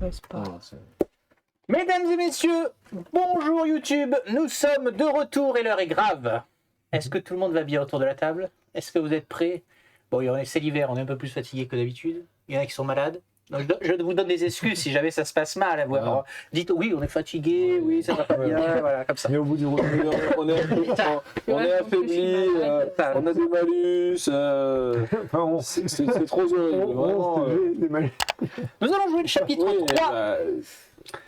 m'intéresse pas. Mesdames et messieurs, bonjour YouTube, nous sommes de retour et l'heure est grave. Est-ce que tout le monde va bien autour de la table? Est-ce que vous êtes prêts? Bon, c'est l'hiver, on est un peu plus fatigué que d'habitude. Il y en a qui sont malades. Donc, je vous donne des excuses si jamais ça se passe mal. Alors, dites oui, on est fatigué, oui, ça va pas bien, voilà, comme ça. Mais au bout du road, on est affaibli, on a des malus, c'est trop horrible. Vraiment, Nous allons jouer le chapitre 3.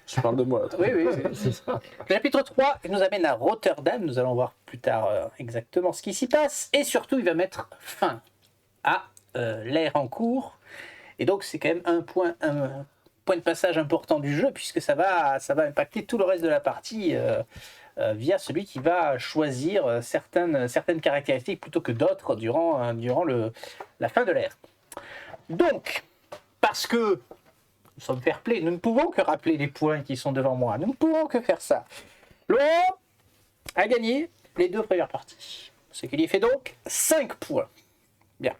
Je parle de moi là. Oui, c'est ça. Le chapitre 3 nous amène à Rotterdam. Nous allons voir plus tard exactement ce qui s'y passe. Et surtout, il va mettre fin à l'ère en cours. Et donc, c'est quand même un point de passage important du jeu, puisque ça va impacter tout le reste de la partie via celui qui va choisir certaines caractéristiques plutôt que d'autres durant la fin de l'ère. Donc, parce que nous sommes fair play, nous ne pouvons que rappeler les points qui sont devant moi. Nous ne pouvons que faire ça. Laurent a gagné les 2 premières parties. Ce qui lui fait donc 5 points. Bien.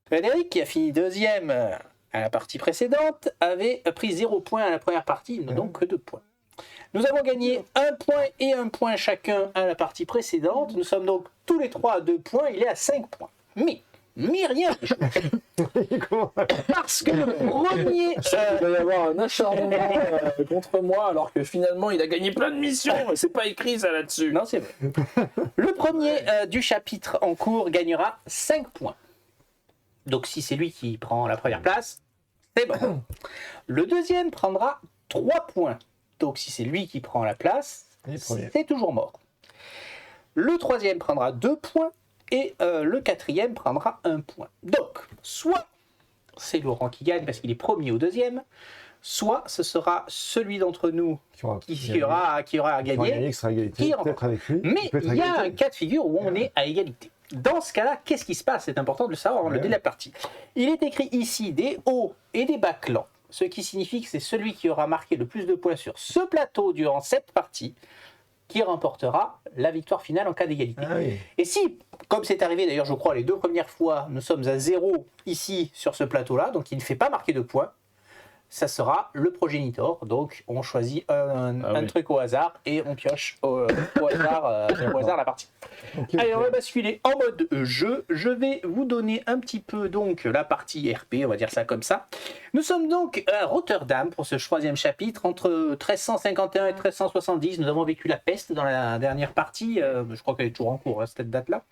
Frédéric, qui a fini 2e à la partie précédente, avait pris 0 points à la première partie. Il n'a donc que 2 points. Nous avons gagné 1 point et 1 point chacun à la partie précédente. Nous sommes donc tous les 3 à 2 points. Il est à 5 points. Mais rien. Parce que le premier... Il va y avoir un acharnement contre moi alors que finalement il a gagné plein de missions. C'est pas écrit ça là-dessus. Non, c'est vrai. Le premier du chapitre en cours gagnera 5 points. Donc si c'est lui qui prend la première place, c'est bon. Le deuxième prendra 3 points. Donc si c'est lui qui prend la place, c'est toujours mort. Le troisième prendra 2 points. Et le quatrième prendra 1 point. Donc, soit c'est Laurent qui gagne parce qu'il est premier ou deuxième, soit ce sera celui d'entre nous qui aura gagné. Mais il y a un cas de figure où on est à égalité. Dans ce cas-là, qu'est-ce qui se passe? C'est important de le savoir dès la partie. Il est écrit ici des hauts et des bas clans, ce qui signifie que c'est celui qui aura marqué le plus de points sur ce plateau durant cette partie qui remportera la victoire finale en cas d'égalité. Ah oui. Et si, comme c'est arrivé d'ailleurs je crois les 2 premières fois, nous sommes à 0 ici sur ce plateau-là, donc il ne fait pas marquer de points, ça sera le progénitor. Donc on choisit un truc au hasard et on pioche au hasard la partie. Okay, allez, on va basculer en mode jeu. Je vais vous donner un petit peu donc la partie RP, on va dire ça comme ça. Nous sommes donc à Rotterdam pour ce 3e chapitre. Entre 1351 et 1370, nous avons vécu la peste dans la dernière partie. Je crois qu'elle est toujours en cours, cette date-là.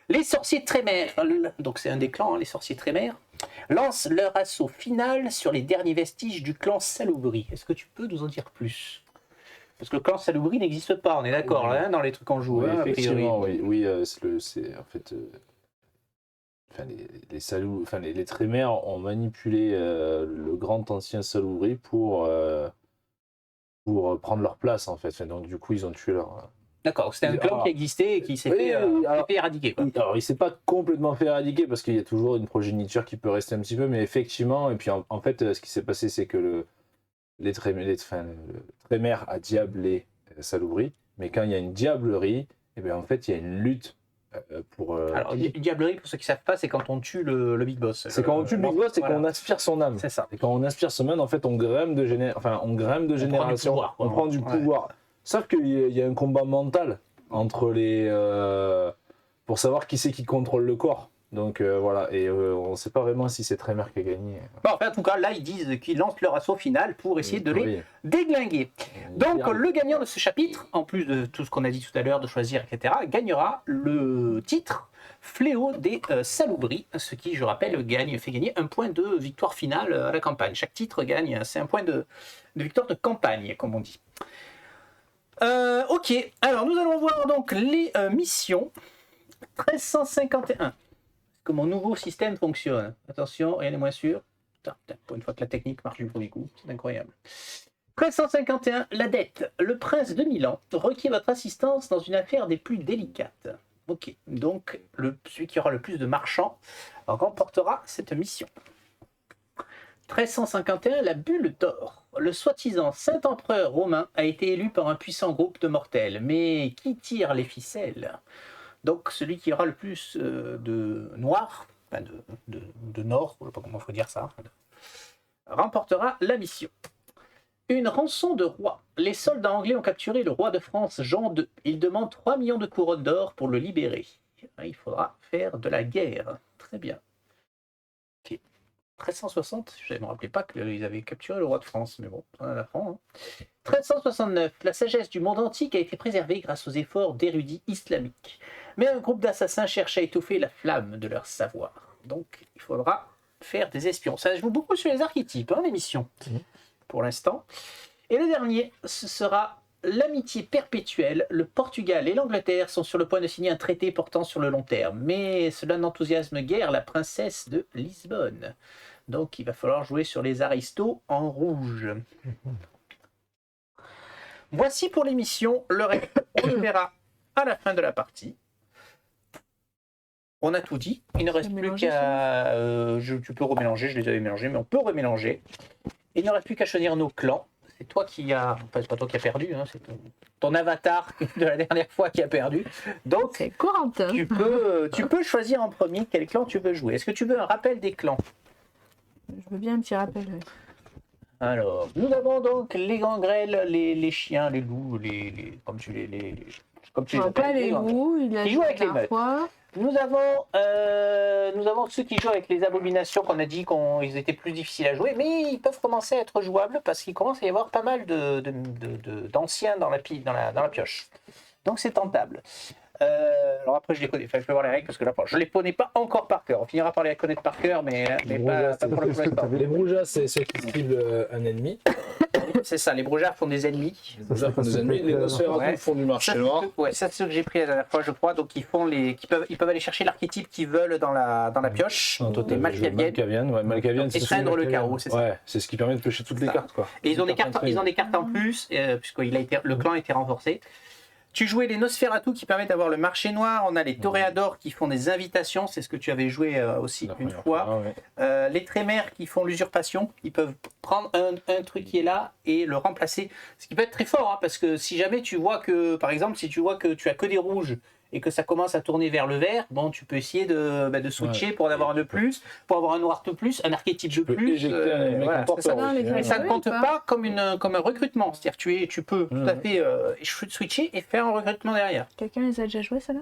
Les sorciers trémères, donc c'est un des clans, les sorciers trémères, lancent leur assaut final sur les derniers vestiges du clan Salubri. Est-ce que tu peux nous en dire plus? Parce que le clan Salubri n'existe pas, on est d'accord, là, dans les trucs qu'on joue. Oui, hein, effectivement, oui, c'est en fait... les trémères ont manipulé le grand ancien Salubri pour prendre leur place, en fait. Donc du coup, ils ont tué leur... D'accord, c'était un clan qui existait et qui s'est fait éradiquer. Quoi. Alors, il s'est pas complètement fait éradiquer parce qu'il y a toujours une progéniture qui peut rester un petit peu, mais effectivement, et puis en fait, ce qui s'est passé, c'est que le trémère a diablé Salubri, mais quand il y a une diablerie, et bien en fait, il y a une lutte pour... Alors, une diablerie, pour ceux qui ne savent pas, c'est quand on tue le Big Boss. C'est quand on tue le Big Boss, c'est quand on aspire son âme. C'est ça. Et quand on aspire son âme, en fait, on grème de génération. On prend du pouvoir. Sauf qu'il y a un combat mental entre pour savoir qui c'est qui contrôle le corps. Donc voilà, et on ne sait pas vraiment si c'est Trémère qui a gagné. Bon, en tout cas, là, ils disent qu'ils lancent leur assaut final pour essayer de les déglinguer. Donc, le gagnant de ce chapitre, en plus de tout ce qu'on a dit tout à l'heure, de choisir, etc., gagnera le titre Fléau des Salubri, ce qui, je rappelle, fait gagner 1 point de victoire finale à la campagne. Chaque titre gagne, c'est 1 point de victoire de campagne, comme on dit. Ok, alors nous allons voir donc les missions. 1351. Que mon nouveau système fonctionne. Attention, rien n'est moins sûr. Putain, pour une fois que la technique marche du premier coup, c'est incroyable. 1351, la dette. Le prince de Milan requiert votre assistance dans une affaire des plus délicates. Ok, donc celui qui aura le plus de marchands remportera cette mission. 1351, la bulle d'or. Le soi-disant Saint-Empereur romain a été élu par un puissant groupe de mortels. Mais qui tire les ficelles? Donc celui qui aura le plus de noir, enfin de nord, je ne sais pas comment il faut dire ça, remportera la mission. Une rançon de roi. Les soldats anglais ont capturé le roi de France, Jean II. Ils demandent 3 millions de couronnes d'or pour le libérer. Il faudra faire de la guerre. Très bien. Ok. 1360, je ne me rappelais pas qu'ils avaient capturé le roi de France, mais bon, on en apprend. 1369, la sagesse du monde antique a été préservée grâce aux efforts d'érudits islamiques. Mais un groupe d'assassins cherche à étouffer la flamme de leur savoir. Donc, il faudra faire des espions. Ça joue beaucoup sur les archétypes, l'émission, pour l'instant. Et le dernier, ce sera l'amitié perpétuelle. Le Portugal et l'Angleterre sont sur le point de signer un traité portant sur le long terme. Mais cela n'enthousiasme guère la princesse de Lisbonne. Donc, il va falloir jouer sur les aristos en rouge. Voici pour l'émission. Le reste, on le verra à la fin de la partie. On a tout dit. Il ne reste plus qu'à... tu peux remélanger, je les avais mélangés, mais on peut remélanger. Il ne reste plus qu'à choisir nos clans. C'est toi qui as... Enfin, c'est pas toi qui as perdu, hein, c'est ton avatar de la dernière fois qui a perdu. Donc, c'est Corentin. Tu peux choisir en premier quel clan tu veux jouer. Est-ce que tu veux un rappel des clans? Je veux bien un petit rappel. Oui. Alors, nous avons donc les gangrels, les chiens, les loups, comme tu les pas les loups, qui jouent avec les meutes. Nous avons ceux qui jouent avec les abominations qu'on a dit qu'ils étaient plus difficiles à jouer, mais ils peuvent commencer à être jouables parce qu'il commence à y avoir pas mal d'anciens dans la pioche. Donc c'est tentable. Alors après je les connais, enfin, je vais voir les règles parce que là je les connais pas encore par cœur. On finira par les connaître par cœur, mais pas pour le premier temps. Les broujas, c'est ceux qui ciblent un ennemi. C'est ça, les broujards font des ennemis. Les broujards font des ennemis, les nosferatu font du marché noir. Ouais, ça c'est ce que j'ai pris la dernière fois, je crois. Donc ils peuvent aller chercher l'archétype qu'ils veulent dans la pioche. Les Malkaviennes, et prendre le carreau, c'est ça. Ouais, c'est ce qui permet de piocher toutes les cartes, quoi. Et ils ont des cartes en plus, puisque le clan a été renforcé. Tu jouais les Nosferatu qui permettent d'avoir le marché noir. On a les Toréadors qui font des invitations. C'est ce que tu avais joué aussi une fois. Les Trémères qui font l'usurpation. Ils peuvent prendre un truc qui est là et le remplacer. Ce qui peut être très fort, hein, parce que si jamais tu vois que, par exemple, si tu vois que tu as que des rouges et que ça commence à tourner vers le vert, bon, tu peux essayer de switcher pour en avoir un de plus, pour avoir un noir de plus, un archétype de plus. Voilà, et ça ne compte pas comme un recrutement. C'est-à-dire que tu peux tout à fait switcher et faire un recrutement derrière. Quelqu'un les a déjà joués, ça là?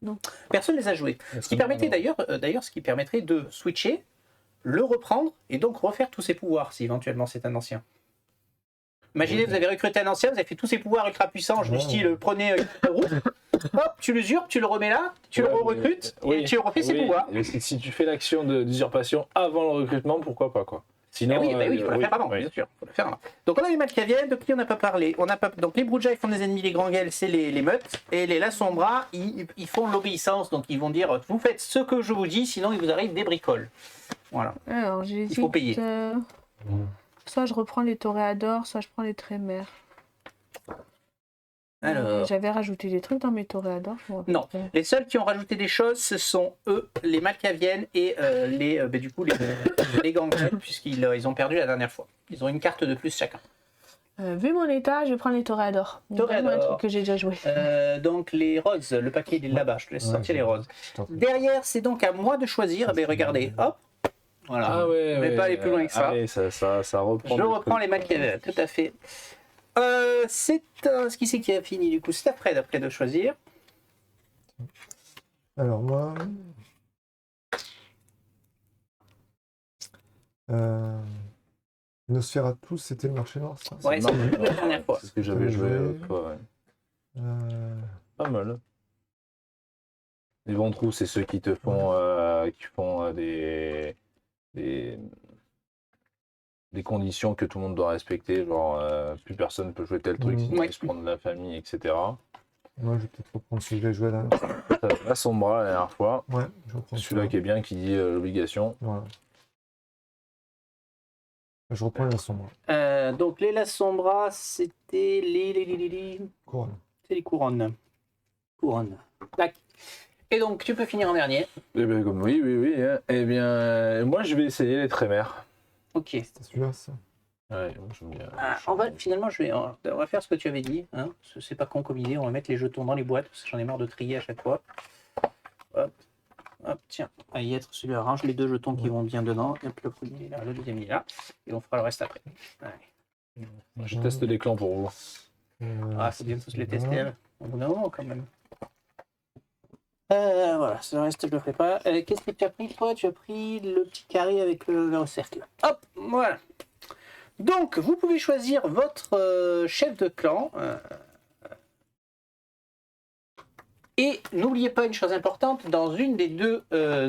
Non. Personne ne les a joués. Ce qui permettait d'ailleurs, ce qui permettrait de switcher, le reprendre et donc refaire tous ses pouvoirs si éventuellement c'est un ancien. Imaginez, vous avez recruté un ancien, vous avez fait tous ses pouvoirs ultra puissants, du style prenez rouge, hop, tu l'usures, tu le remets là, tu le recrutes et tu refais ses pouvoirs. Si tu fais l'action d'usurpation avant le recrutement, pourquoi pas, quoi. Sinon, il faut la faire avant, bien sûr. Faut la faire avant. Donc on a les Malkaviennes, de qui on n'a pas parlé. Donc les Broujas, ils font des ennemis, les Granguels, c'est les meutes, et les Lasombras, ils font l'obéissance, donc ils vont dire vous faites ce que je vous dis, sinon il vous arrive des bricoles. Voilà. Alors, il faut payer. Soit je reprends les Toréadors, soit je prends les Trémères. Alors... J'avais rajouté des trucs dans mes Toréadors. Non, les seuls qui ont rajouté des choses, ce sont eux, les Malkaviennes et les Gangrels, puisqu'ils ont perdu la dernière fois. Ils ont une carte de plus chacun. Vu mon état, je vais prendre les Toréadors. Un truc que j'ai déjà joué. Donc les roses, le paquet il est là-bas, je te laisse sortir les roses. Derrière, c'est donc à moi de choisir. Regardez, hop. Voilà. Mais pas aller plus loin que ça. Ça reprend. Je reprends les Malkaviennes, tout à fait. C'est ce qui c'est qui a fini du coup. C'est à Fred après de choisir. Alors moi, Nosferatu, c'était le marché noir, ça. Ouais, c'est la dernière fois. C'est ce que j'avais joué l'autre fois. Pas mal. Les ventrous, c'est ceux qui te font, des conditions que tout le monde doit respecter, genre plus personne ne peut jouer tel truc, sinon il se prend de la famille, etc. Moi, je vais peut-être reprendre celui que j'ai joué là. La Sombra la dernière fois. Ouais, je reprends celui-là qui est bien, qui dit l'obligation. Voilà. Je reprends la Sombra. Donc les La Sombra, c'était les couronnes. C'est les couronnes. Tac. Et donc tu peux finir en dernier. Eh bien, comme oui. Hein. Eh bien, moi je vais essayer les Trémères. Ok. C'était celui-là, ça. Ouais, j'aime bien. On va faire ce que tu avais dit. Hein. C'est pas con comme idée. On va mettre les jetons dans les boîtes parce que j'en ai marre de trier à chaque fois. Hop. Hop, tiens, à y être celui-là. Range les 2 jetons qui vont bien dedans. Hop, le premier il est là, le deuxième il est là. Et on fera le reste après. Allez. Je teste les clans pour vous. Ah, c'est bien de tous les tester. Hein. Au bout d'un moment, quand même. Voilà, le reste, je le ferai pas. Qu'est-ce que tu as pris, toi? Tu as pris le petit carré avec le cercle. Hop, voilà. Donc, vous pouvez choisir votre chef de clan. Et n'oubliez pas une chose importante, dans une des 2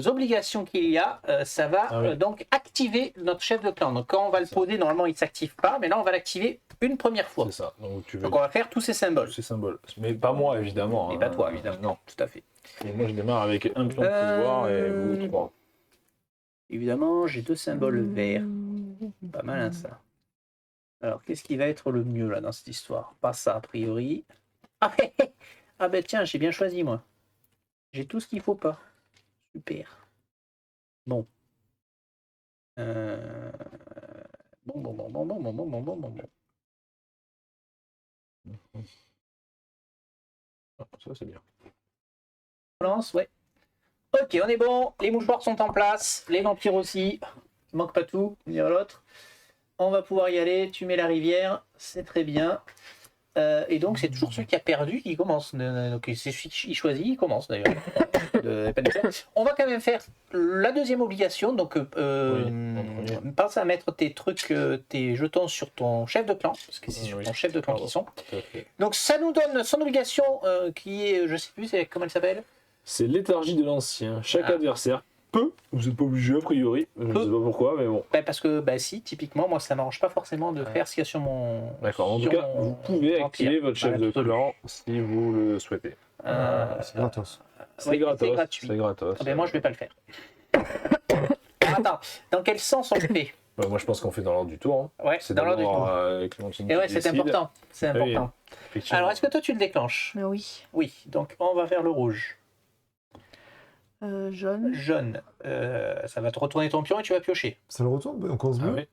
obligations qu'il y a, ça va donc activer notre chef de clan. Donc quand on va le poser, normalement il ne s'active pas, mais là on va l'activer une première fois. C'est ça. Donc, Donc on va faire tous ces symboles. Ces symboles. Mais pas moi, évidemment. Et pas toi, évidemment. Non, tout à fait. Et moi, je démarre avec un pion de pouvoir et vous 3. Évidemment, j'ai 2 symboles verts. Pas mal, hein, ça. Alors, qu'est-ce qui va être le mieux, là, dans cette histoire? Pas ça, a priori. Ah, ben tiens, j'ai bien choisi, moi. J'ai tout ce qu'il faut pas. Super. Bon. Bon. Ça, c'est bien. Lance, ouais. Ok, on est bon. Les mouchoirs sont en place. Les vampires aussi. Il manque pas tout, dire l'autre. On va pouvoir y aller. Tu mets la rivière. C'est très bien. Et donc, c'est toujours celui qui a perdu qui commence. Donc, c'est celui qui choisit, il commence d'ailleurs. On va quand même faire la deuxième obligation. Donc, pense à mettre tes trucs, tes jetons sur ton chef de clan. Parce que c'est sur ton chef de clan qu'ils sont. Donc, ça nous donne son obligation qui est, je sais plus, comment elle s'appelle? C'est léthargie de l'ancien. Chaque adversaire peut, vous n'êtes pas obligé a priori, je ne sais pas pourquoi, mais bon. Parce que, si, typiquement, moi ça m'arrange pas forcément de faire ce qu'il y a sur mon. D'accord, en tout cas, vous pouvez activer votre chef de clan si vous le souhaitez. C'est gratos. C'est gratos. C'est gratuit. C'est gratos. Moi je vais pas le faire. Attends, dans quel sens on le fait? Moi je pense qu'on fait dans l'ordre du tour. Hein. Ouais, c'est dans l'ordre du tour. Et ouais, c'est important. C'est important. Oui, alors, est-ce que toi tu le déclenches? Oui. Oui, donc on va faire le rouge. Jaune. Jaune. Ça va te retourner ton pion et tu vas piocher. Ça le retourne on cause bleu.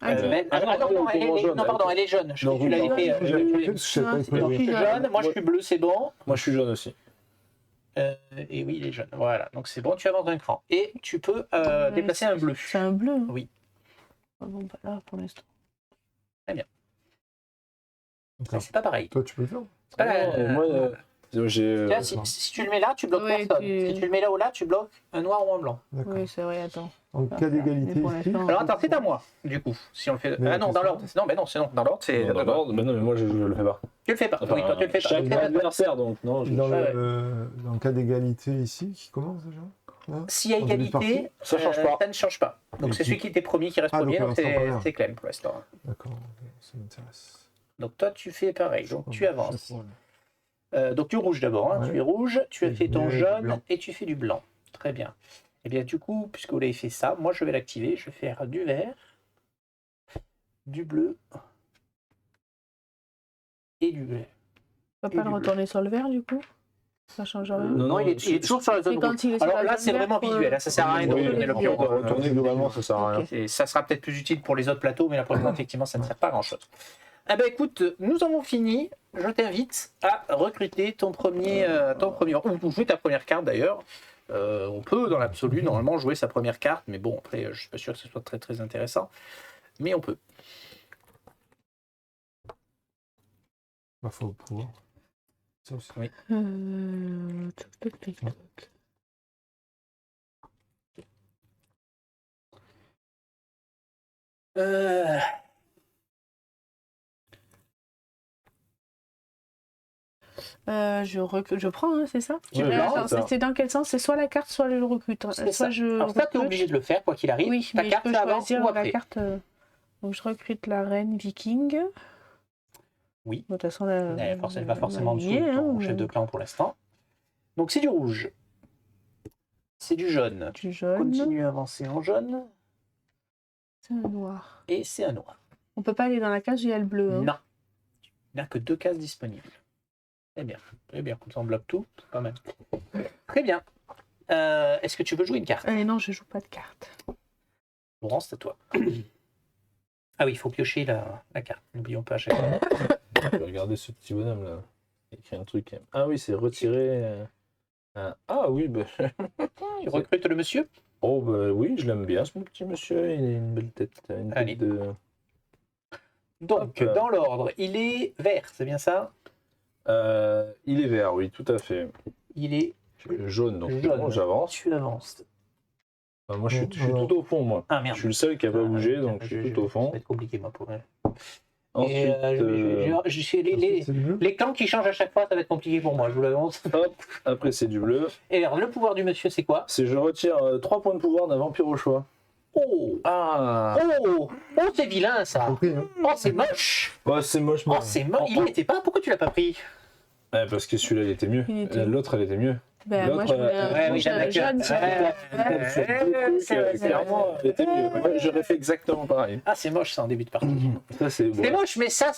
Non, pardon, elle est jaune. Je crois que tu l'avais fait. Jaune, moi je suis bleu, c'est bon. Moi je suis jaune aussi. Et oui, il est jaune. Voilà, donc c'est bon, tu avances d'un cran. Et tu peux déplacer un bleu. C'est un bleu. Oui. Bon, pas là pour l'instant. Très bien. C'est pas pareil. Toi, tu peux le faire. C'est pas moi, j'ai. Si tu le mets là, tu bloques personne. Si tu le mets là ou là, tu bloques un noir ou un blanc. Oui, c'est vrai, attends. En cas d'égalité ici. Alors attends, c'est à moi, du coup, si on le fait. Ah non, dans l'ordre. Non, mais non, c'est non. Dans l'ordre, c'est. Dans l'ordre, mais non, mais moi je le fais pas. Tu le fais pas. Oui, toi tu le fais pas. Chaque adversaire, donc non. Dans le cas d'égalité ici, qui commence déjà? S'il y a égalité, ça change pas. Ça ne change pas. Donc c'est celui qui était premier qui reste premier, donc c'est Clem pour l'instant. D'accord, ça m'intéresse. Donc toi tu fais pareil, donc tu avances. Donc tu es rouge d'abord, hein. Tu es rouge, tu as fait ton jaune et tu fais du blanc. Très bien. Et bien du coup, puisque vous l'avez fait ça, moi je vais l'activer, je vais faire du vert, du bleu et du vert. On va pas le retourner sur le vert du coup? Ça change rien? Non, il est toujours sur la zone rouge. Alors là, c'est vraiment visuel, ça sert à rien de retourner le pion. Retourner globalement, ça sert à rien. Et ça sera peut-être plus utile pour les autres plateaux, mais là pour le moment, effectivement, ça ne sert pas à grand-chose. Eh ben écoute, nous avons fini. Je t'invite à recruter ton premier, ou jouer ta première carte d'ailleurs. On peut, dans l'absolu, normalement jouer sa première carte, mais bon, après, je suis pas sûr que ce soit très très intéressant, mais on peut. Il faut pouvoir. Ça aussi. Oui. Je prends, hein, c'est ça? Ouais, c'est dans quel sens? C'est soit la carte, soit le recrute. C'est ça. Alors ça, tu es obligé de le faire, quoi qu'il arrive. Oui, ta mais carte, je peux ça avance choisir ou après. la carte. Donc je recrute la reine viking. Oui. De toute façon, elle va forcément en dessous de ton chef de clan pour l'instant. Donc c'est du rouge. C'est du jaune. Du jaune. Continue à avancer en jaune. C'est un noir. Et c'est un noir. On peut pas aller dans la case où il y a le bleu. Hein. Non. Il n'y a que 2 cases disponibles. Très bien. Très bien. Comme ça, on bloque tout. C'est pas mal. Très bien. Est-ce que tu veux jouer une carte? Non, je joue pas de carte. Laurent, c'est à toi. Ah oui, il faut piocher la carte. N'oublions pas à chaque fois. Regardez ce petit bonhomme là. Il écrit un truc. Ah oui, c'est retirer. Ah oui, bah... Tu recrutes le monsieur? Oh bah oui, je l'aime bien, ce mon petit monsieur. Il a une belle tête. Une Allez. tête de... Donc, Hop. dans l'ordre, il est vert, c'est bien ça? Il est vert, oui, tout à fait. Il est Jaune, donc c'est jaune. bon, j'avance. Tu avances. Moi, je suis tout au fond, moi. Ah merde. Je suis le seul qui a pas bougé, donc je suis tout au Ça fond. va être compliqué, moi, pour elle. Ensuite, Les clans qui changent à chaque fois, ça va être compliqué pour moi, je vous l'annonce. hop, après c'est du bleu. Et alors, le pouvoir du monsieur, c'est quoi? C'est je retire 3 points de pouvoir d'un vampire au choix. Oh! Ah Oh! Oh, c'est vilain, ça! Compris, hein. Oh, c'est moche! ouais, c'est moche, Oh, c'est moche! Il n'était pas? Pourquoi tu l'as pas pris? Parce que celui-là, il était mieux. Il était- L'autre, elle était mieux. Ben, moi, je voulais ouais, un oui, jaune, j'aime s'il vous plaît. Clairement, elle était mieux. Ouais, j'aurais fait exactement pareil. Ah, c'est moche, ça, en début de partie. Ça, c'est beau. C'est moche, mais ça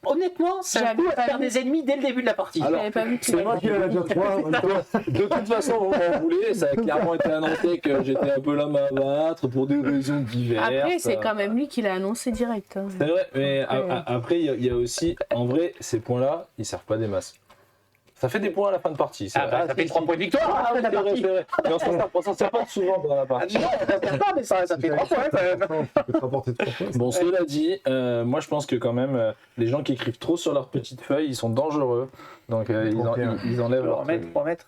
honnêtement, ça J'avais peut pas faire vu. des ennemis dès le début de la partie. Alors, J'avais pas vu que c'est moi qui Il en a déjà 3 en même temps. De toute façon, vous m'en voulez, ça a clairement été annoncé que j'étais un peu l'homme à battre pour des raisons diverses. Après, c'est quand même lui qui l'a annoncé direct. Hein. C'est vrai, mais Ouais. après, il y a aussi, en vrai, ces points-là, ils servent pas des masses. Ça fait des points à la fin de partie. Ah, bah, ça fait 3 points de victoire Ah, après oui, la c'est vrai, partie. c'est vrai. Mais on s'en sert pas souvent pendant la Ah, partie. non, ça fait pas, mais ça fait 3 points quand même. Tu peux te rapporter 3 points. Bon, cela dit, moi je pense que quand même, les gens qui écrivent trop sur leurs petites feuilles, ils sont dangereux. Donc ils enlèvent leur truc. Pour mettre.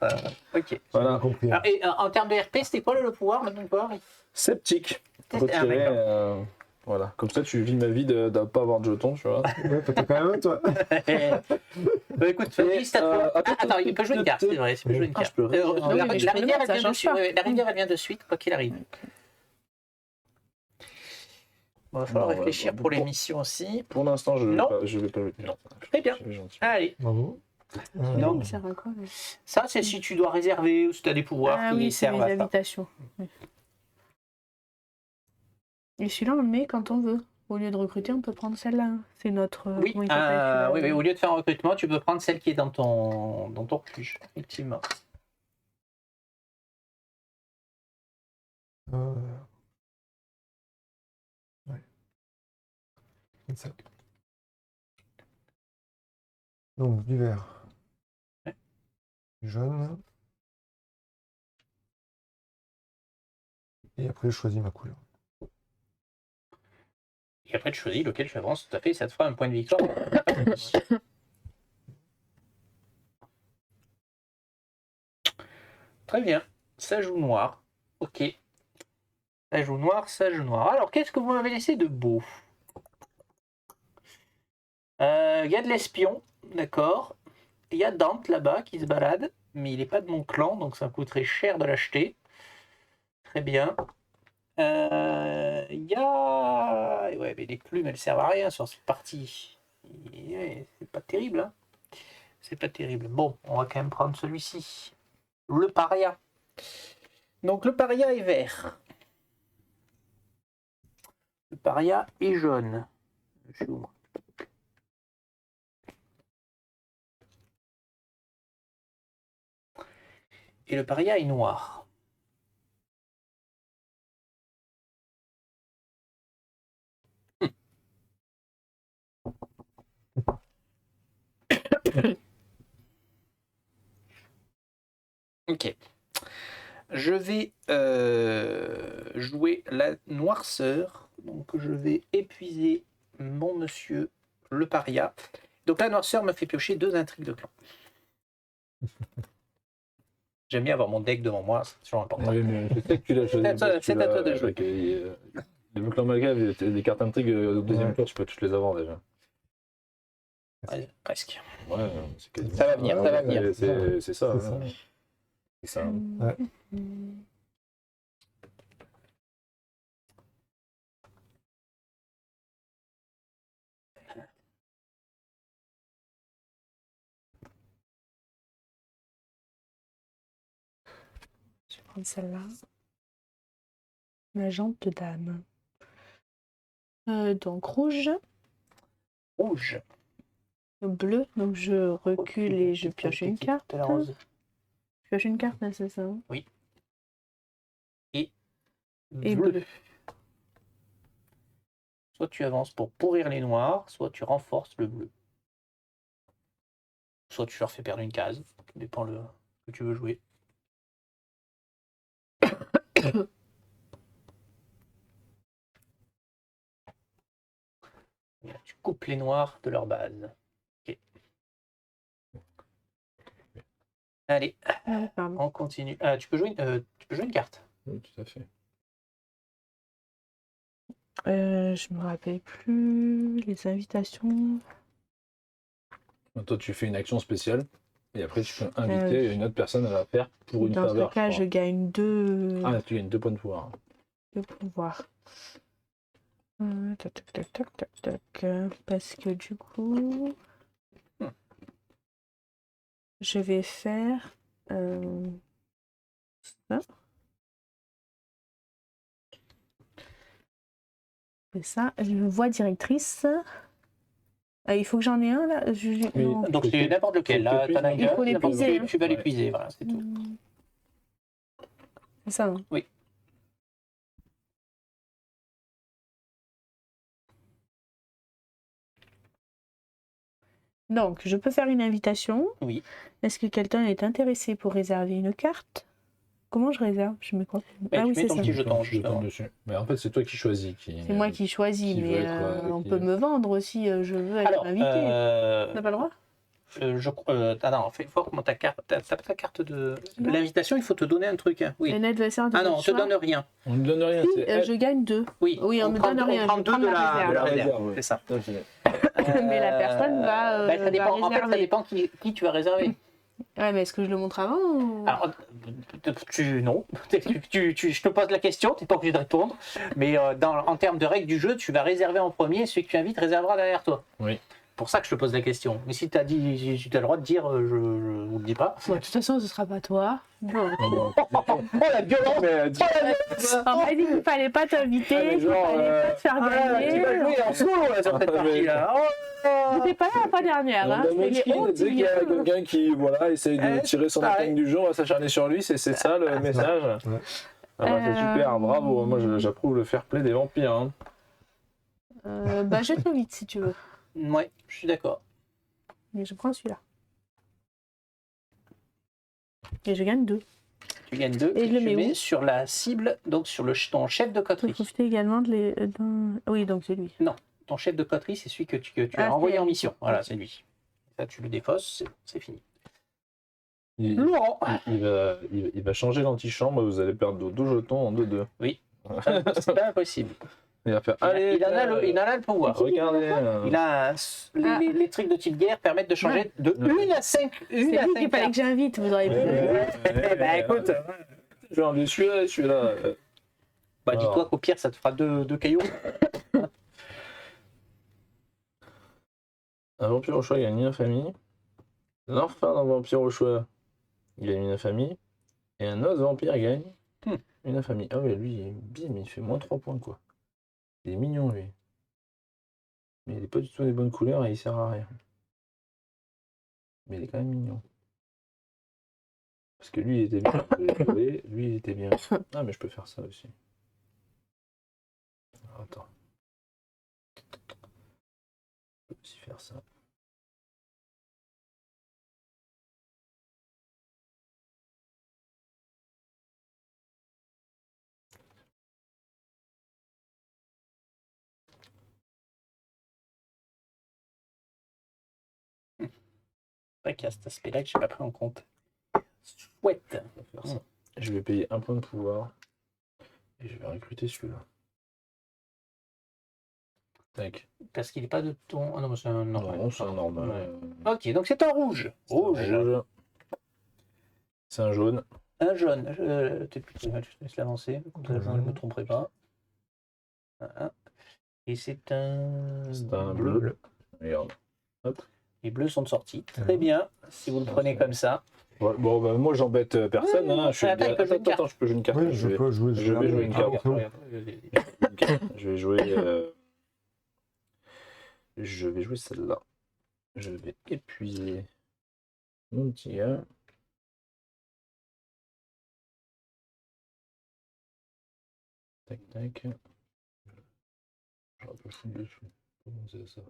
Ok. J'ai Voilà. bien compris. Alors, et en termes de RP, c'était quoi le pouvoir, maintenant le pouvoir? Sceptique. Ah, Retirer, d'accord. voilà. Comme ça, tu vis ma vie de ne pas avoir de jetons, tu vois. Ouais, t'as quand même un, toi. Bah écoute, Fabrice, t'as quoi? Attends, il peut jouer une carte, c'est vrai, il peut jouer une Ah, carte. je peux réagir. Ah oui, La mais je peux le rivière, mettre, ça elle vient de change suite. pas. Ouais, la rivière, elle vient de suite, quoi qu'il arrive. Bon, il va falloir Non, réfléchir ouais, pour les missions aussi. Pour l'instant, je vais Non. pas je vais pas le Non. Très bien. Je vais gentil. Allez, Bravo. Non. Il sert à quoi lui ça c'est si tu dois réserver ou si tu as des pouvoirs Ah qui oui, c'est servent les à ça. habitations. Oui. Et celui-là, on le met quand on veut. Au lieu de recruter, on peut prendre celle-là. Hein. C'est notre. Oui, comment il s'appelle, celui-là oui, au lieu de faire un recrutement, tu peux prendre celle qui est dans ton refuge, effectivement. Ouais. Comme ça. Donc, du vert. Ouais. Du jaune. Et après, je choisis ma couleur. Et après, tu choisis lequel tu avances, tout à fait, ça te fera un point de victoire. Très bien, ça joue noir. Ok. Ça joue noir, ça joue noir. Alors, qu'est-ce que vous m'avez laissé de beau? Il y a de l'espion, d'accord. Il y a Dante là-bas qui se balade, mais il n'est pas de mon clan, donc ça me coûterait cher de l'acheter. Très bien. Il y a... Ouais, mais les plumes, elles servent à rien sur cette partie. Ouais, c'est pas terrible, hein. C'est pas terrible. Bon, on va quand même prendre celui-ci. Le paria. Donc le paria est vert. Le paria est jaune. Je suis où, moi? Et le paria est noir. Ok. Je vais jouer la noirceur. Donc je vais épuiser mon monsieur le paria. Donc la noirceur me fait piocher 2 intrigues de clan. J'aime bien avoir mon deck devant moi, c'est toujours important. Oui, mais je sais que tu l'as choisi. C'est à toi de jouer. Les clans malgaches, les cartes intrigues au deuxième Ouais. tour, tu peux toutes les avoir déjà. Ouais, presque. Ouais, c'est quasiment Ça va venir, ça va venir. C'est ça. C'est hein. ça. C'est ça. Ouais. Je vais prendre celle-là. La jante de dame. Donc rouge, Rouge. bleu. Donc je recule et je pioche une carte. Tout à l'heure, rose. Je pioche une carte, là, c'est ça. Hein. Et bleu. Soit tu avances pour pourrir les noirs, soit tu renforces le bleu. Soit tu leur fais perdre une case. Ça dépend le que tu veux jouer. Tu coupes les noirs de leur base. Ok. Allez, Pardon. on continue. Tu peux jouer une carte. Oui, tout à fait. Je me rappelle plus les invitations. Toi, tu fais une action spéciale et après, tu peux inviter une autre personne à la faire pour une Dans faveur. ce cas, je gagne 2 tu gagnes 2 points de pouvoir. de pouvoir. Tac, tac, tac, tac, tac, tac. Parce que du coup, je vais faire ça. C'est ça. Voix directrice. Il faut que j'en ai un là. Non. Donc c'est n'importe lequel. Là, t'en as Il faut les n'importe puiser, lequel, hein. tu vas les puiser. Voilà, c'est tout. C'est ça. Hein. Oui. Donc, je peux faire une invitation. Oui. Est-ce que quelqu'un est intéressé pour réserver une carte? Comment je réserve? Je me crois. Mais Ah tu oui, mets c'est ton ça. petit jeton, Jeton justement. dessus. Mais en fait, c'est toi qui choisis. C'est moi qui choisis, qui veut mais être, on qui- peut me vendre aussi. Je veux être Alors, invité. On n'a pas le droit? non, fais voir comment ta carte. T'as pas ta carte de l'invitation, il faut te donner un truc. Hein. Oui. Un adversaire de Ah non, on votre te choix. donne rien. On ne donne rien. Si, c'est je gagne 2. Oui, Oui, on me donne rien, On prend je deux prends de la la réserve. réserve. oui. C'est ça. Mais la personne va, Ça dépend, va en fait, ça réserver. dépend qui tu vas réserver. Ouais, mais est-ce que je le montre avant ou... Alors, non. Je te pose la question, tu n'es pas obligé de répondre. Mais en termes de règles du jeu, tu vas réserver en premier, celui que tu invites réservera derrière toi. Oui. Pour ça que je te pose la question. Mais si tu as le droit de dire, je ne vous le dis pas. Ouais, de toute façon, ce sera pas toi. Bon. Oh la violence! On m'a dit qu'il fallait pas t'inviter, Ah, mais qu'il genre, fallait pas te faire gagner. Tu vas jouer en solo là, sur cette partie-là. J'étais pas là la fois dernière. Hein. Dans C'était Munchkin, tu sais qu'il y a Odile. quelqu'un qui essaye de tirer son épingle du jeu, on va s'acharner sur lui, c'est ça le message. Ouais. Ah bah, c'est super, bravo, moi j'approuve le fair play des vampires. Hein. Bah, je t'invite si tu veux. Ouais, je suis d'accord. Mais je prends celui-là. Et je gagne 2. Tu gagnes 2 Et je le tu mets mets où sur la cible, donc sur ton chef de Je peux coterie. profiter également de les. Oui, donc c'est lui. Ton chef de coterie, c'est celui que tu Ah, as envoyé c'est en elle. mission. Voilà, c'est lui. Ça, tu le défausses, c'est fini. Il, Laurent! il va changer l'antichambre, vous allez perdre 2 jetons en 2-2. Oui. C'est pas impossible. Il va faire, allez, Il en a le pouvoir. regardez. Il a les trucs de type guerre permettent de changer de 1 à 5. C'est lui qu'il fallait que j'invite, vous auriez pu. Bah écoute, Je vais enlever celui-là et celui-là. bah dis-toi qu'au pire ça te fera deux cailloux. Un vampire au choix gagne une famille. L'orphelin d'un vampire au choix gagne une famille. Et un autre vampire gagne une famille. Ah ouais, lui, bim, il fait moins 3 points quoi. Il est mignon lui. Mais il est pas du tout des bonnes couleurs et il sert à rien. Mais il est quand même mignon. Parce que lui il était bien. Lui il était bien. Ah mais je peux faire ça aussi. Alors, attends. Je peux aussi faire ça. C'est vrai qu'il y a cet aspect-là que je n'ai pas pris en compte. Chouette. Je vais faire ça. Je vais payer un point de pouvoir. Et je vais recruter celui-là. Tac. Parce qu'il n'est pas de ton. Ah non, mais c'est un normal. Non, c'est un normal. Ouais. Ok, donc c'est un rouge. Rouge. C'est un jaune. Un jaune. Peut-être plutôt mal, je te laisse l'avancer. Comme ça, je ne me tromperai pas. Voilà. Et c'est un. C'est un bleu. Regarde. Les bleus sont sortis. Très bien. Si vous le prenez comme ça. Ouais, bon, bah, moi j'embête personne. Hein. Je Attends, il peut jouer une carte. je peux jouer une carte. Oui, je peux jouer. je vais jouer une carte. Je vais jouer celle-là. Je vais épuiser mon petit gars. Tac, tac. J'aurais pas foutu dessus. Comment c'est ça?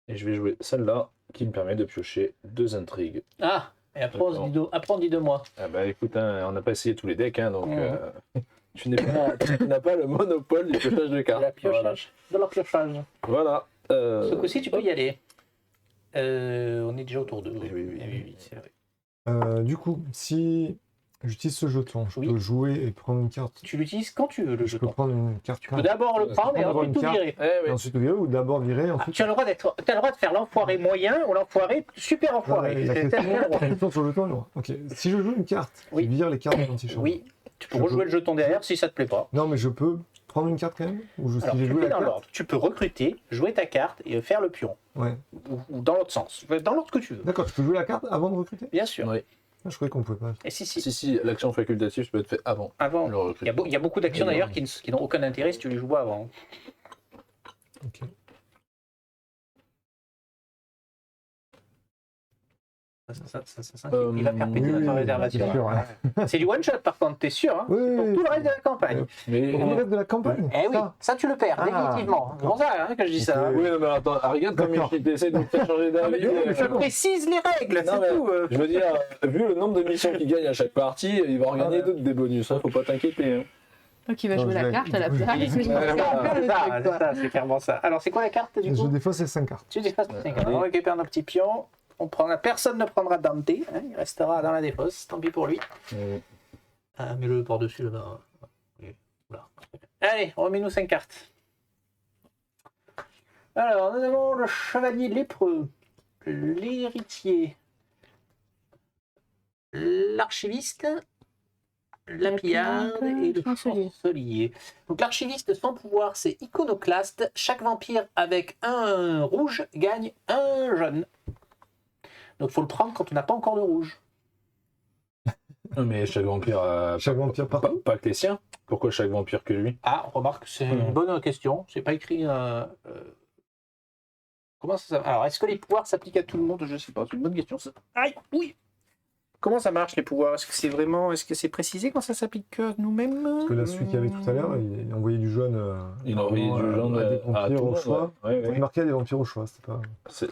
Et je vais jouer celle-là qui me permet de piocher 2 intrigues. Ah, Et après, on dit de moi. Ah bah écoute, hein, on n'a pas essayé tous les decks, hein, donc Mhm. tu n'as pas le monopole du piochage de cartes. La piochage. De la piochage. Voilà. Ce coup-ci, tu peux y aller. On est déjà autour de. Oui, c'est vrai. Du coup, si j'utilise ce jeton, je Oui. peux jouer et prendre une carte. Tu l'utilises quand tu veux, le Je peux jeton. prendre une carte. Tu peux d'abord le prendre et prendre ensuite une tout carte. virer. Eh Et oui. ensuite virer ou d'abord virer Ah, ensuite. tu as le droit de faire l'enfoiré moyen ou l'enfoiré super enfoiré. La C'est question, tellement le droit. la question sur le jeton, non. Ok. Si je joue une carte, Oui. je vire les cartes de l'antichambre. Oui, tu peux Je rejouer peux- le jeton derrière si ça te plaît pas. Non, mais je peux prendre une carte quand même. Ou si Alors, j'ai tu joué fais la dans carte. l'ordre. Tu peux recruter, jouer ta carte et faire le pion. Ouais. Ou dans l'autre sens. Dans l'ordre que tu veux. D'accord, je peux jouer la carte avant de recruter. Bien sûr. Oui. Ah, je croyais qu'on pouvait pas. Et si. Si, l'action facultative peut être faite avant Avant. le Il y recrutement. a beaucoup d'actions Oui, d'ailleurs oui. qui n'ont aucun intérêt si tu les joues pas avant. Ok. Il va faire péter oui, notre oui, réservation. c'est sûr, ouais. C'est du one shot par contre, t'es sûr hein. Oui, C'est pour oui, tout le reste de la campagne. Mais... Pour le reste de la campagne. Eh oui, ça. ça tu le perds, Ah, définitivement. C'est pour ça hein, que je dis ça. hein. Oui, non, mais attends, regarde comme D'accord. il essaie de nous faire changer d'avis. Je précise les règles, Non, c'est mais- tout. Je veux dire, vu le nombre de missions qu'il gagne à chaque partie, il va en gagner d'autres des bonus, hein, faut pas t'inquiéter. Hein. Donc il va Non, jouer je la vais- carte à la du coup, place. je- C'est C'est clairement ça. Alors c'est quoi la carte du Je coup défausse les 5 cartes. Tu défasses les 5 cartes. allez. On récupère nos petits pions. Personne ne prendra Dante, hein, il restera dans la défausse, tant pis pour lui. Mets-le par-dessus là-bas. Oui, voilà. Allez, remets-nous 5 cartes. Alors, nous avons le chevalier lépreux, l'héritier, l'archiviste, la pillarde et le chancelier. Donc l'archiviste, son pouvoir, c'est iconoclaste. Chaque vampire avec un rouge gagne un jaune. Donc il faut le prendre quand on n'a pas encore de rouge. Non, mais chaque vampire a... Chaque vampire pas, partout. pas que les siens. Pourquoi chaque vampire que lui? Ah, remarque, c'est une bonne question. C'est pas écrit. Comment ça Alors, est-ce que les pouvoirs s'appliquent à tout le monde? Je sais pas. C'est une bonne question. Ça. Aïe, oui. Comment ça marche les pouvoirs? Est-ce que c'est précisé quand ça s'applique que nous-mêmes? Parce que là, celui qu'il y avait tout à l'heure, il envoyait du jaune. Il a envoyé du jaune à des à tout vampires le au monde. choix. Ouais, Il marquait des vampires au choix, c'était pas.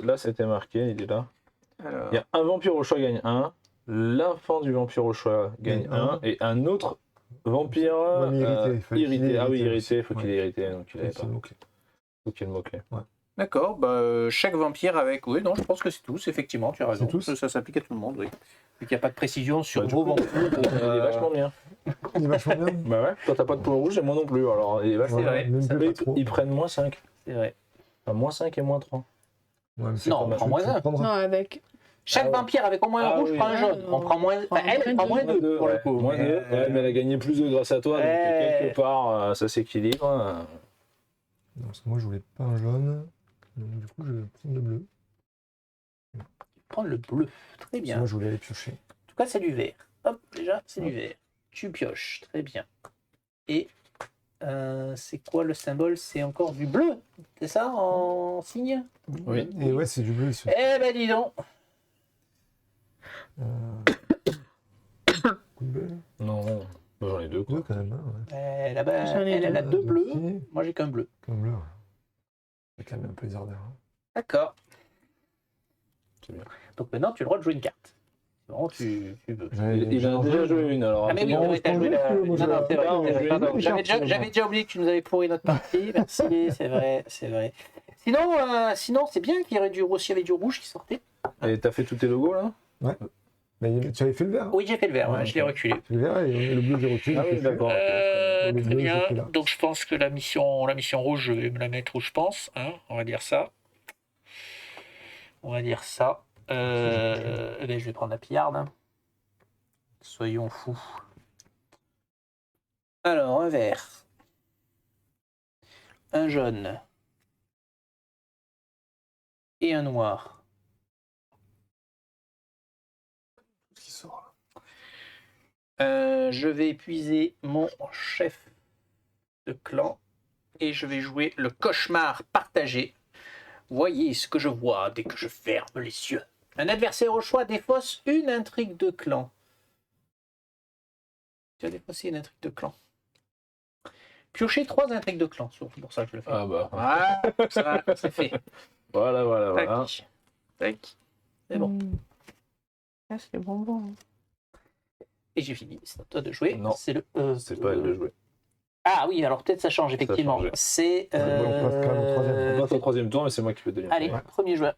Là, c'était marqué, il est là. Alors, Il y a un vampire au choix gagne 1, l'enfant du vampire au choix gagne Gagne 1, un. et un autre vampire Ouais, mais irrité, fallait qu'il irrité. ait Ah oui, irrité irrité, aussi. faut qu'il Ouais. ait irrité, donc il avait C'est pas. le mot-clé. Faut qu'il y ait le mot-clé. d'accord. Chaque vampire avec. Oui, non, je pense que c'est tous. Effectivement, tu as raison. C'est tous Ça s'applique à tout le monde, oui. Vu qu'il n'y a pas de précision sur Bah, du vos coup, vampires. Il est vachement bien. Il est vachement bien. Bah ouais, toi t'as pas de point rouge et moi non plus, alors il est vachement C'est bien. vrai, même ça plus Ils, pas trop. ils prennent moins 5. C'est vrai. Enfin, moins 5 et moins 3. Ouais, mais c'est Non, pas on mal. prend moins Tu un. prendras- Non, avec. Chaque Ah ouais. vampire avec au moins un Ah rouge oui. prend un jaune. On prend moins. Enfin, elle prend moins 2 pour le coup. Moins 2. Ouais, mais elle a gagné plus de grâce à toi, donc quelque part ça s'équilibre. Non, parce que moi, je voulais pas un jaune. Donc, du coup, je vais prendre le bleu. Prendre le bleu. Très Parce que bien. moi, je voulais aller piocher. En tout cas, c'est du vert. Hop, déjà, c'est du vert. Tu pioches. Très bien. Et c'est quoi le symbole? C'est encore du bleu. C'est ça en signe? Oui. Et ouais, c'est du bleu. ici. Eh ben, dis donc. Coup de bleu. Non, moi, j'en ai deux quoi. Bleu quand même. Hein, ouais. Là-bas, J'en ai elle a deux. deux bleus. pieds, Moi, j'ai qu'un bleu. comme bleu. Ouais. C'est quand même un plaisir d'air. Hein. D'accord. C'est bien. Donc maintenant, tu as le droit de jouer une carte. Vraiment, tu veux. Il a déjà joué une alors. Ah mais oui, Non, c'est vrai, je t'as joué pense la... que moi, Non, je- non, c'est vrai, Non, c'est vrai, je pardon. vais- J'avais déjà oublié que tu nous avais pourri notre partie. Merci, c'est vrai, c'est vrai. Sinon c'est bien qu'il y avait s'il y avait du rouge qui sortait. Et t'as fait tous tes logos là? Mais tu avais fait le vert. Oui, j'ai fait le vert, ouais, Ouais, je l'ai reculé. Le vert et le bleu, j'ai reculé. Ah j'ai oui, fait d'accord. Très Le bleu, bien. j'ai fait là. Donc je pense que la mission rouge, je vais me la mettre où je pense. Hein, on va dire ça. On va dire ça. Eh ben, je vais prendre la pillarde. Hein. Soyons fous. Alors, un vert. Un jaune. Et un noir. Ce qui sort là. Je vais épuiser mon chef de clan et je vais jouer le cauchemar partagé. Voyez ce que je vois dès que je ferme les yeux. Un adversaire au choix défausse une intrigue de clan. Tu as défaussé une intrigue de clan. Piocher 3 intrigues de clan, c'est pour ça que je le fais. Ah bah. Voilà, ça, c'est fait. Voilà. Tac. Tac. C'est bon. Là, c'est les bonbons. Hein. Et j'ai fini. C'est à toi de jouer. Non. C'est le. C'est pas elle de jouer. Ah oui, alors peut-être ça change, effectivement. changé. C'est. on passe quand même au troisième. On passe au troisième tour, mais c'est moi qui fais devenir. Allez, Ouais. premier joueur.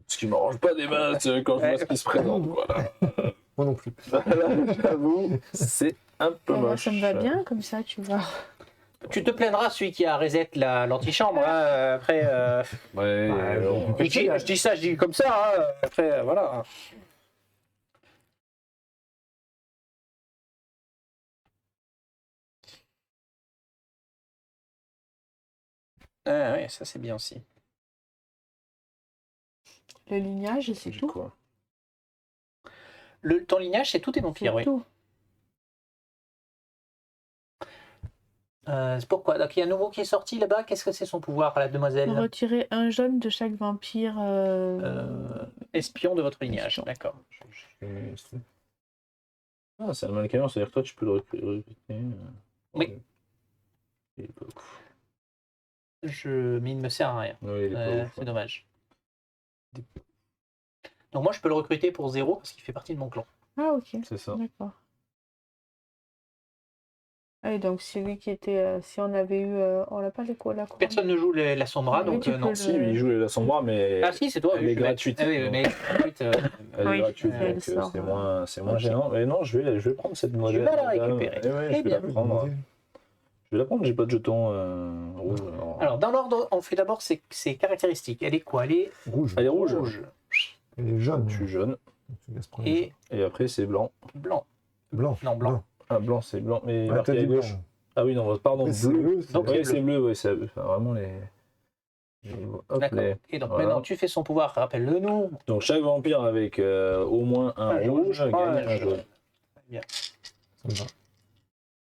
Ce qui m'arrange pas des masses quand je vois ce qui se présente. Voilà. Moi non plus. J'avoue, c'est un peu Moi, moche. ça me va bien, comme ça, tu vois. Tu te plaindras, celui qui a reset l'antichambre. Hein, après. Ouais, Je dis ça, je dis comme ça. Hein, après, voilà. Ah ouais, ça c'est bien aussi. Le lignage, c'est j'ai tout. quoi? Ton lignage, c'est tout tes vampires, C'est oui. tout. C'est pourquoi? Donc il y a un nouveau qui est sorti là-bas. Qu'est-ce que c'est son pouvoir, la demoiselle? Retirer un jaune de chaque vampire. Espion de votre lignage, Espion. d'accord. Ah, c'est un mannequin, c'est-à-dire que toi tu peux le recruter. Oui. Il est pas ouf. Mais il ne me sert à rien. Ouais, il est pas ouf. C'est dommage. Donc moi je peux le recruter pour 0 parce qu'il fait partie de mon clan. Ah, ok. C'est ça. D'accord. Ah, et donc, c'est lui qui était. Si on avait eu. On l'a pas la couronne. Personne ne joue la Sombra, Oui, donc tu peux non. le- Si, il joue la Sombra, mais Ah si, c'est toi. elle oui, est je vais- gratuite. Ah oui, donc mais gratuite, elle Oui, est gratuite, elle donc sort, c'est moins ok. gênant. Mais non, je vais prendre cette modèle. vas la récupérer. Ouais, Eh je vais la bien. prendre. Je vais la prendre, j'ai pas de jeton rouge. Alors dans l'ordre, on fait d'abord ses caractéristiques. Elle est quoi? Elle est Rouge. Elle est rouge. Elle est jaune. Je suis jaune. Tu laisses prendre Et Et après, c'est blanc. blanc. blanc. Non, blanc. Ah, blanc, c'est blanc. Mais Ah, marqué t'as à dit gauche. blanc. Ah oui, non, pardon, Après, c'est bleu. bleu, c'est- Donc, Ouais, bleu. c'est bleu, ouais, c'est vraiment hop, D'accord. les- Et donc voilà. maintenant tu fais son pouvoir, rappelle-le nous. Donc chaque vampire avec au moins un rouge gagne un jaune. Ça me va.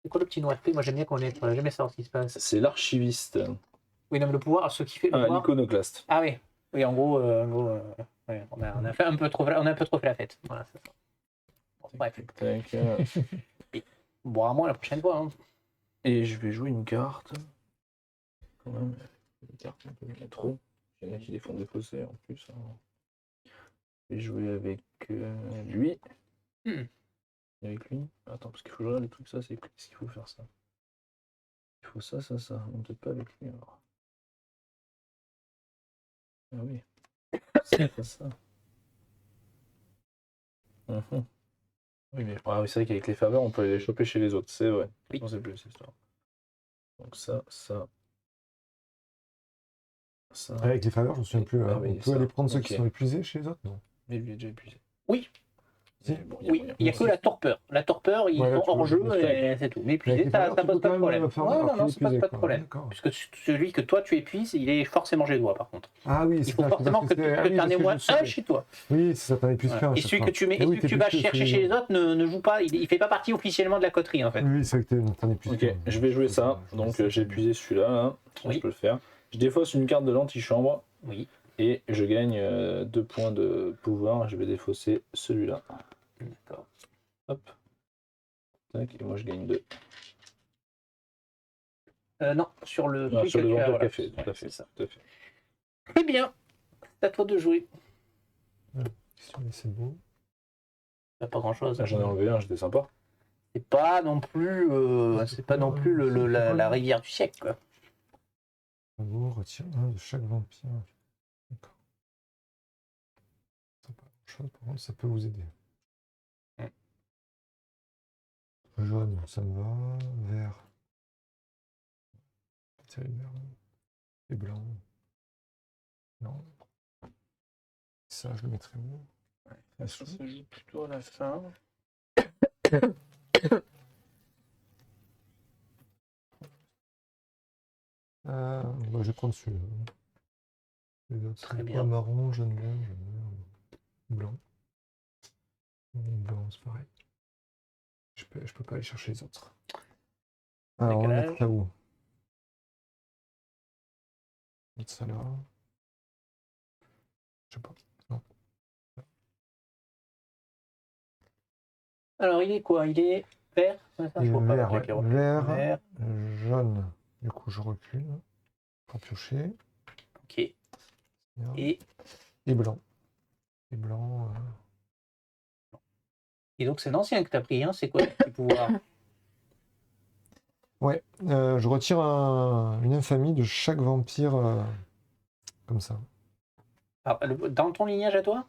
C'est quoi le petit noir? Moi j'aime bien connaître, on n'a jamais savoir ce qui se passe. C'est l'archiviste. Oui, non, mais le pouvoir, ce qui fait le Ah, pouvoir. l'iconoclaste. Ah oui, oui, en gros, ouais, on a fait un peu trop, on a un peu trop fait la fête. Voilà, c'est ça. Bon, bref, Tac. bon, à moi la prochaine fois. Hein. Et je vais jouer une carte. Quand même, une carte un peu trop. Il y en a qui les font défausser en plus. Hein. Je vais jouer avec lui. Hmm. Avec lui. Attends, parce qu'il faut que je regarde les trucs, ça, c'est qu'est-ce qu'il faut faire ça. Il faut ça, ça, ça. Non, peut-être pas avec lui alors. Ah oui. C'est pas ça. Mhm. Oui, mais ah, oui, c'est vrai qu'avec les faveurs, on peut les choper chez les autres, c'est vrai. Oui. Non, c'est plus cette histoire. Donc ça, ça. Ça. Avec les faveurs, je me souviens plus. Ah Hein. oui, On peut ça. aller prendre ceux qui Ok. sont épuisés chez les autres, non? Mais lui est déjà épuisé. Oui. Si. Mais bon, Oui, il n'y a que la torpeur. La torpeur, ils Ouais, là, sont tu hors vois, jeu le et c'est tout. Mais Avec épuisé, les ça faveurs, pose tu pas peux de quand même problème. faire Ouais, non, marquer non, ça pose épuisé, pas de quoi. problème. D'accord. Puisque celui que toi tu épuises, il est forcément génois par contre. Ah oui, Il c'est faut ça, forcément que tu c'est- ah oui, en aies parce que moins je sais. un chez toi. Oui, c'est ça, t'en es plus Voilà. qu'un. à Et chaque celui fois. que tu mets, Eh et oui, celui que t'es tu vas plus que chercher chez les autres ne joue pas, il fait pas partie officiellement de la coterie en fait. Oui, c'est vrai que t'en es plus Ok, qu'un. je vais jouer ça. Donc j'ai épuisé celui-là. Hein. Ça, Oui. je peux le faire. Je défausse une carte de l'antichambre Oui, et je gagne 2 points de pouvoir. Je vais défausser celui-là. d'accord. Hop. Tac, et moi je gagne 2. Non, sur le Ah, truc sur que le tu as, vampire voilà. café, tout à Ouais, fait. c'est ça. Tout à fait. Très bien, c'est à toi de jouer. C'est beau. Pas grand chose. Ah, j'en ai enlevé un, j'étais sympa. C'est pas non plus, la rivière du siècle quoi. Beau, retire un de chaque vampire. D'accord. C'est pas grand-chose, par contre, ça peut vous aider. Jaune, ça me va. Vert. C'est le vert. Et blanc. Non. Ça, je le mettrai où? Ça se joue plutôt à la fin. Bah, je vais prendre celui-là. Les autres, Très c'est bien. quoi? Marron, jaune, vert, blanc. Blanc, c'est pareil. Je peux pas aller chercher les autres. Alors, on va Décalage. mettre là où? Mettre ça là. Je sais pas. Non. Alors il est quoi? Il est vert? Ouais, ça, Et je vois pas, vert, avec les ouais. reflets. Vert, Vert, jaune. Du coup, je recule pour piocher. ok. Et Et blanc. Et blanc. Et donc c'est un ancien que t'as pris, hein, c'est quoi tes pouvoirs? Ouais, je retire une infamie de chaque vampire comme ça. Alors, dans ton lignage à toi?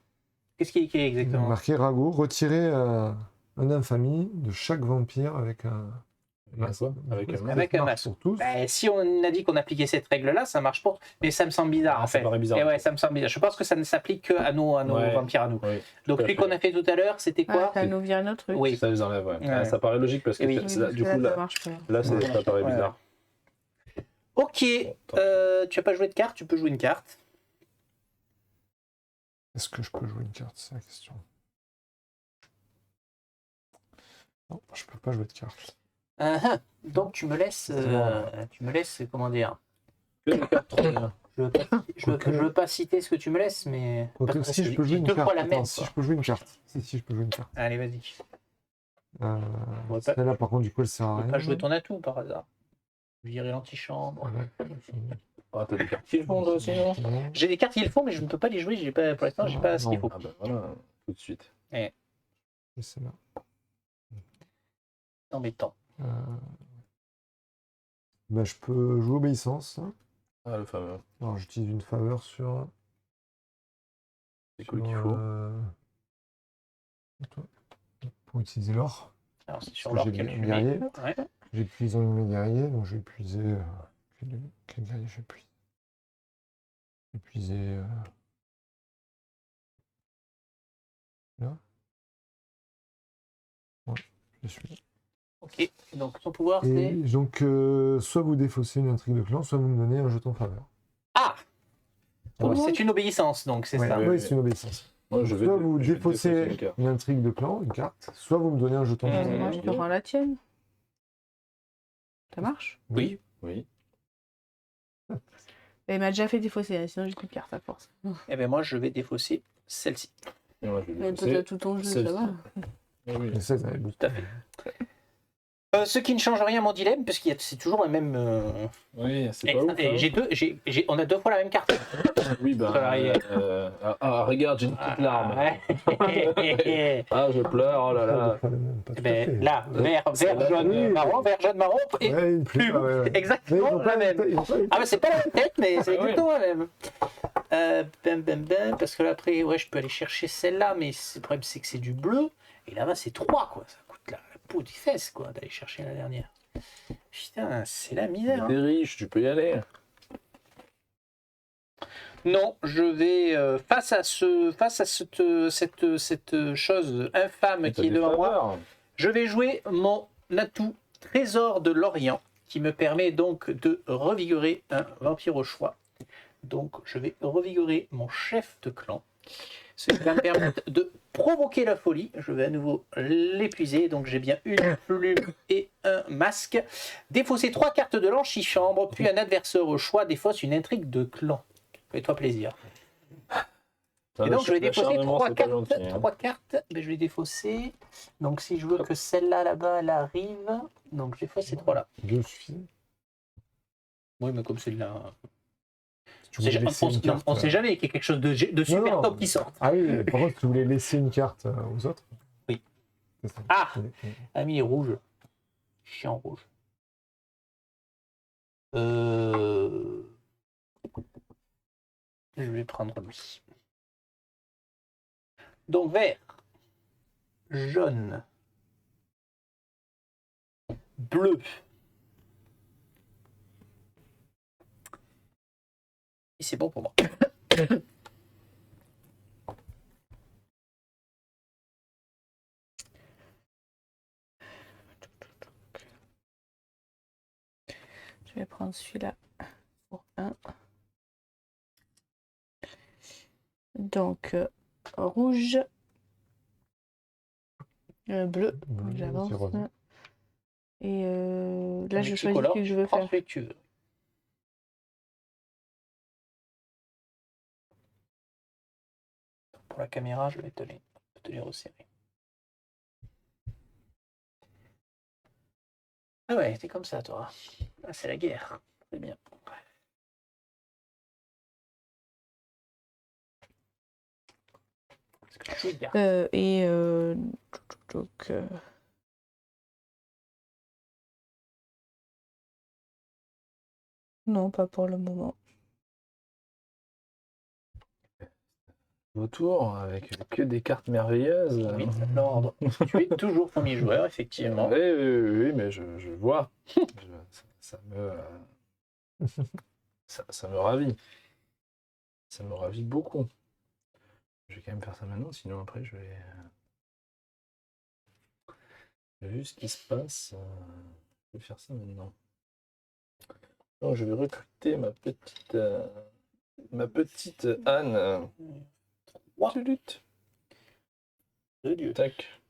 Qu'est-ce qui est écrit exactement? Marqué Rago, retirer une infamie de chaque vampire avec un masque. Avec un Est-ce que masque. Avec ça un marche masque. pour tous. Ben, si on a dit qu'on appliquait cette règle-là, ça marche pour. Mais ça me semble bizarre Ah, en ça fait. paraît bizarre. Et ouais, ça me semble bizarre. Je pense que ça ne s'applique qu'à nos Ouais. vampires à nous. Oui, Donc tout à celui fait. qu'on a fait tout à l'heure, c'était Ah, quoi? t'as nous viré notre truc. Oui. Ça les enlève, ouais. Ouais. Ah, ça paraît logique parce que Oui. Oui, là, parce du que coup, ça là, marche pas. ça paraît Ouais. bizarre. Ok. Attends. Tu as pas joué de carte, tu peux jouer une carte. Est-ce que je peux jouer une carte? C'est la question. Non, je peux pas jouer de carte. Donc tu me laisses, comment dire? Que des cartes trop bien. Je veux pas citer ce que tu me laisses, mais. Quoique, parce que si je peux j'ai jouer une deux carte. fois la Attends, même. si quoi. je peux jouer une carte. Si je peux jouer une carte. Allez, vas-y. Ouais, Celle-là, par contre, du coup, elle sert à Tu peux rien. pas jouer ton atout par hasard. Virer l'antichambre. Ah, t'as des cartes qui le font, toi aussi, non? Non. J'ai des cartes qui le font, mais je ne peux pas les jouer. J'ai pas, pour l'instant, j'ai pas ce qu'il Non. faut. Ah, bah voilà, tout de suite. Et celle-là. Embêtant. Euh, bah, je peux jouer obéissance. Ah, le fameux. Alors, j'utilise une faveur sur. C'est quoi qu'il faut? Pour utiliser l'or. Alors, c'est sur Parce l'or que qu'elle j'ai tu bien mets. guerrier. Ouais. J'ai épuisé un de mes guerriers, donc je vais épuiser. Quel guerrier je vais épuiser? Épuiser. Là. Ouais, je suis. Ok. Donc, ton pouvoir, c'est. Et donc, soit vous défaussez une intrigue de clan, soit vous me donnez un jeton faveur. Ah Ouais. C'est une obéissance, donc, c'est Ouais, ça. ouais. oui, c'est une obéissance. Moi, je vais Soit vous je vais défaussez défausser une carte. une intrigue de clan, une carte, soit vous me donnez un jeton faveur. Moi, je te rends la tienne. Ça marche? Oui. Oui. Et il m'a déjà fait défausser, hein, sinon j'ai plus de carte à force. Eh bien, moi, je vais défausser celle-ci. Et moi, je vais Mais toi, défausser t'as tout ton jeu, ça celle-ci. va. Ah oui. Mais ça, ça va être Tout à fait. Ce qui ne change rien à mon dilemme, puisque c'est toujours la même. Oui, c'est pas ouf. Et hein. on a deux fois la même carte. Oui, bah. Regarde, j'ai une petite larme. Ouais. Ah, je pleure, oh là là. pas le même, pas tout Eh à ben, fait. là, vert, Celle-là, jaune, oui. marron, vert, jaune, marron, et Ouais, une plus. ouais, ouais. Mais ils Exactement ont la pas même. ils ont pas Ah, mais c'est pas la même tête, mais c'est Ah ouais. exactement la même. Parce que là, après, ouais, je peux aller chercher celle-là, mais le problème, c'est que c'est du bleu, et là-bas, c'est 3, quoi. Ça coûte la peau des fesses, quoi, d'aller chercher la dernière. Putain, c'est la misère. T'es riche, tu peux y aller. Non, je vais face à cette chose infâme T'as qui est des devant moi. faveurs. Je vais jouer mon atout Trésor de l'Orient qui me permet donc de revigorer un vampire au choix. Donc je vais revigorer mon chef de clan. Ce qui va me permettre de provoquer la folie. Je vais à nouveau l'épuiser. Donc j'ai bien une plume et un masque. Défausser 3 cartes de l'antichambre, puis un adversaire au choix défausse une intrigue de clan. Fais-toi plaisir. Et donc je vais défausser L'acharnement, 3 c'est pas cartes. gentil, hein. 3 cartes. Ben, je vais défausser. Donc si je veux que celle-là là-bas elle arrive, donc je défausse ces 3-là. Deux suffisent. Oui, mais comme celle-là. Tu voulais laisser une carte, On sait jamais qu'il y a quelque chose de super non. top qui sort. Ah oui, mais par contre, tu voulais laisser une carte aux autres. Oui. C'est ça. Ah, Oui. ami est rouge. Chien rouge. Je vais prendre lui. Donc vert, jaune, bleu. Et c'est bon pour moi. Je vais prendre celui-là pour 1. Donc, rouge, bleu, Bleu, j'avance. c'est rose. Et là, je choisis Multicolore, ce que je veux prends faire. celui que tu veux. Pour la caméra, je vais te les resserrer. Ah ouais, t'es comme ça, toi. Ah, c'est la guerre. C'est bien. Est-ce que tu joues de garde Et Donc. Non, pas pour le moment. Autour, avec que des cartes merveilleuses. Oui, l'ordre. Tu es toujours premier joueur, effectivement. Oui, mais je vois. Ça me... ça me ravit. Ça me ravit beaucoup. Je vais quand même faire ça maintenant, sinon après je vais... Vu ce qui se passe, je vais faire ça maintenant. Donc je vais recruter ma petite Anne. Trois. Tu luttes. De Dieu. Tac.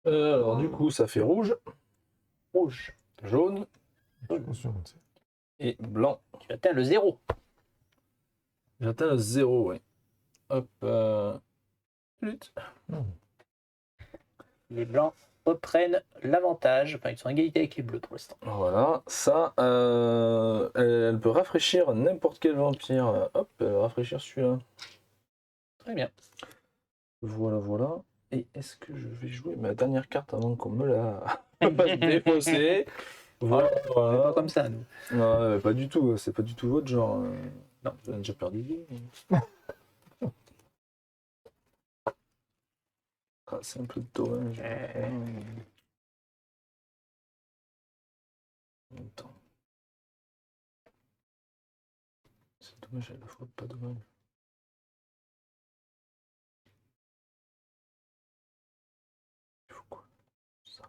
Alors du coup, ça fait rouge, Rouge. jaune Je suis conscient, tu sais. et blanc. Tu atteins le 0. J'atteins le 0, oui. Hop. Lutte. Les blancs reprennent l'avantage. Enfin, ils sont en égalité avec les bleus pour l'instant. Voilà, ça, elle peut rafraîchir n'importe quel vampire. Hop, elle va rafraîchir celui-là. Très bien. Voilà. Et est-ce que je vais jouer ma dernière carte avant qu'on me la fasse défausser? Voilà. Pas comme ça, nous. Non, pas du tout, c'est pas du tout votre genre. Non. J'en ai déjà perdu. Ah, c'est un peu dommage. Attends. C'est dommage, elle a la faute, pas dommage. Il faut quoi? Ça.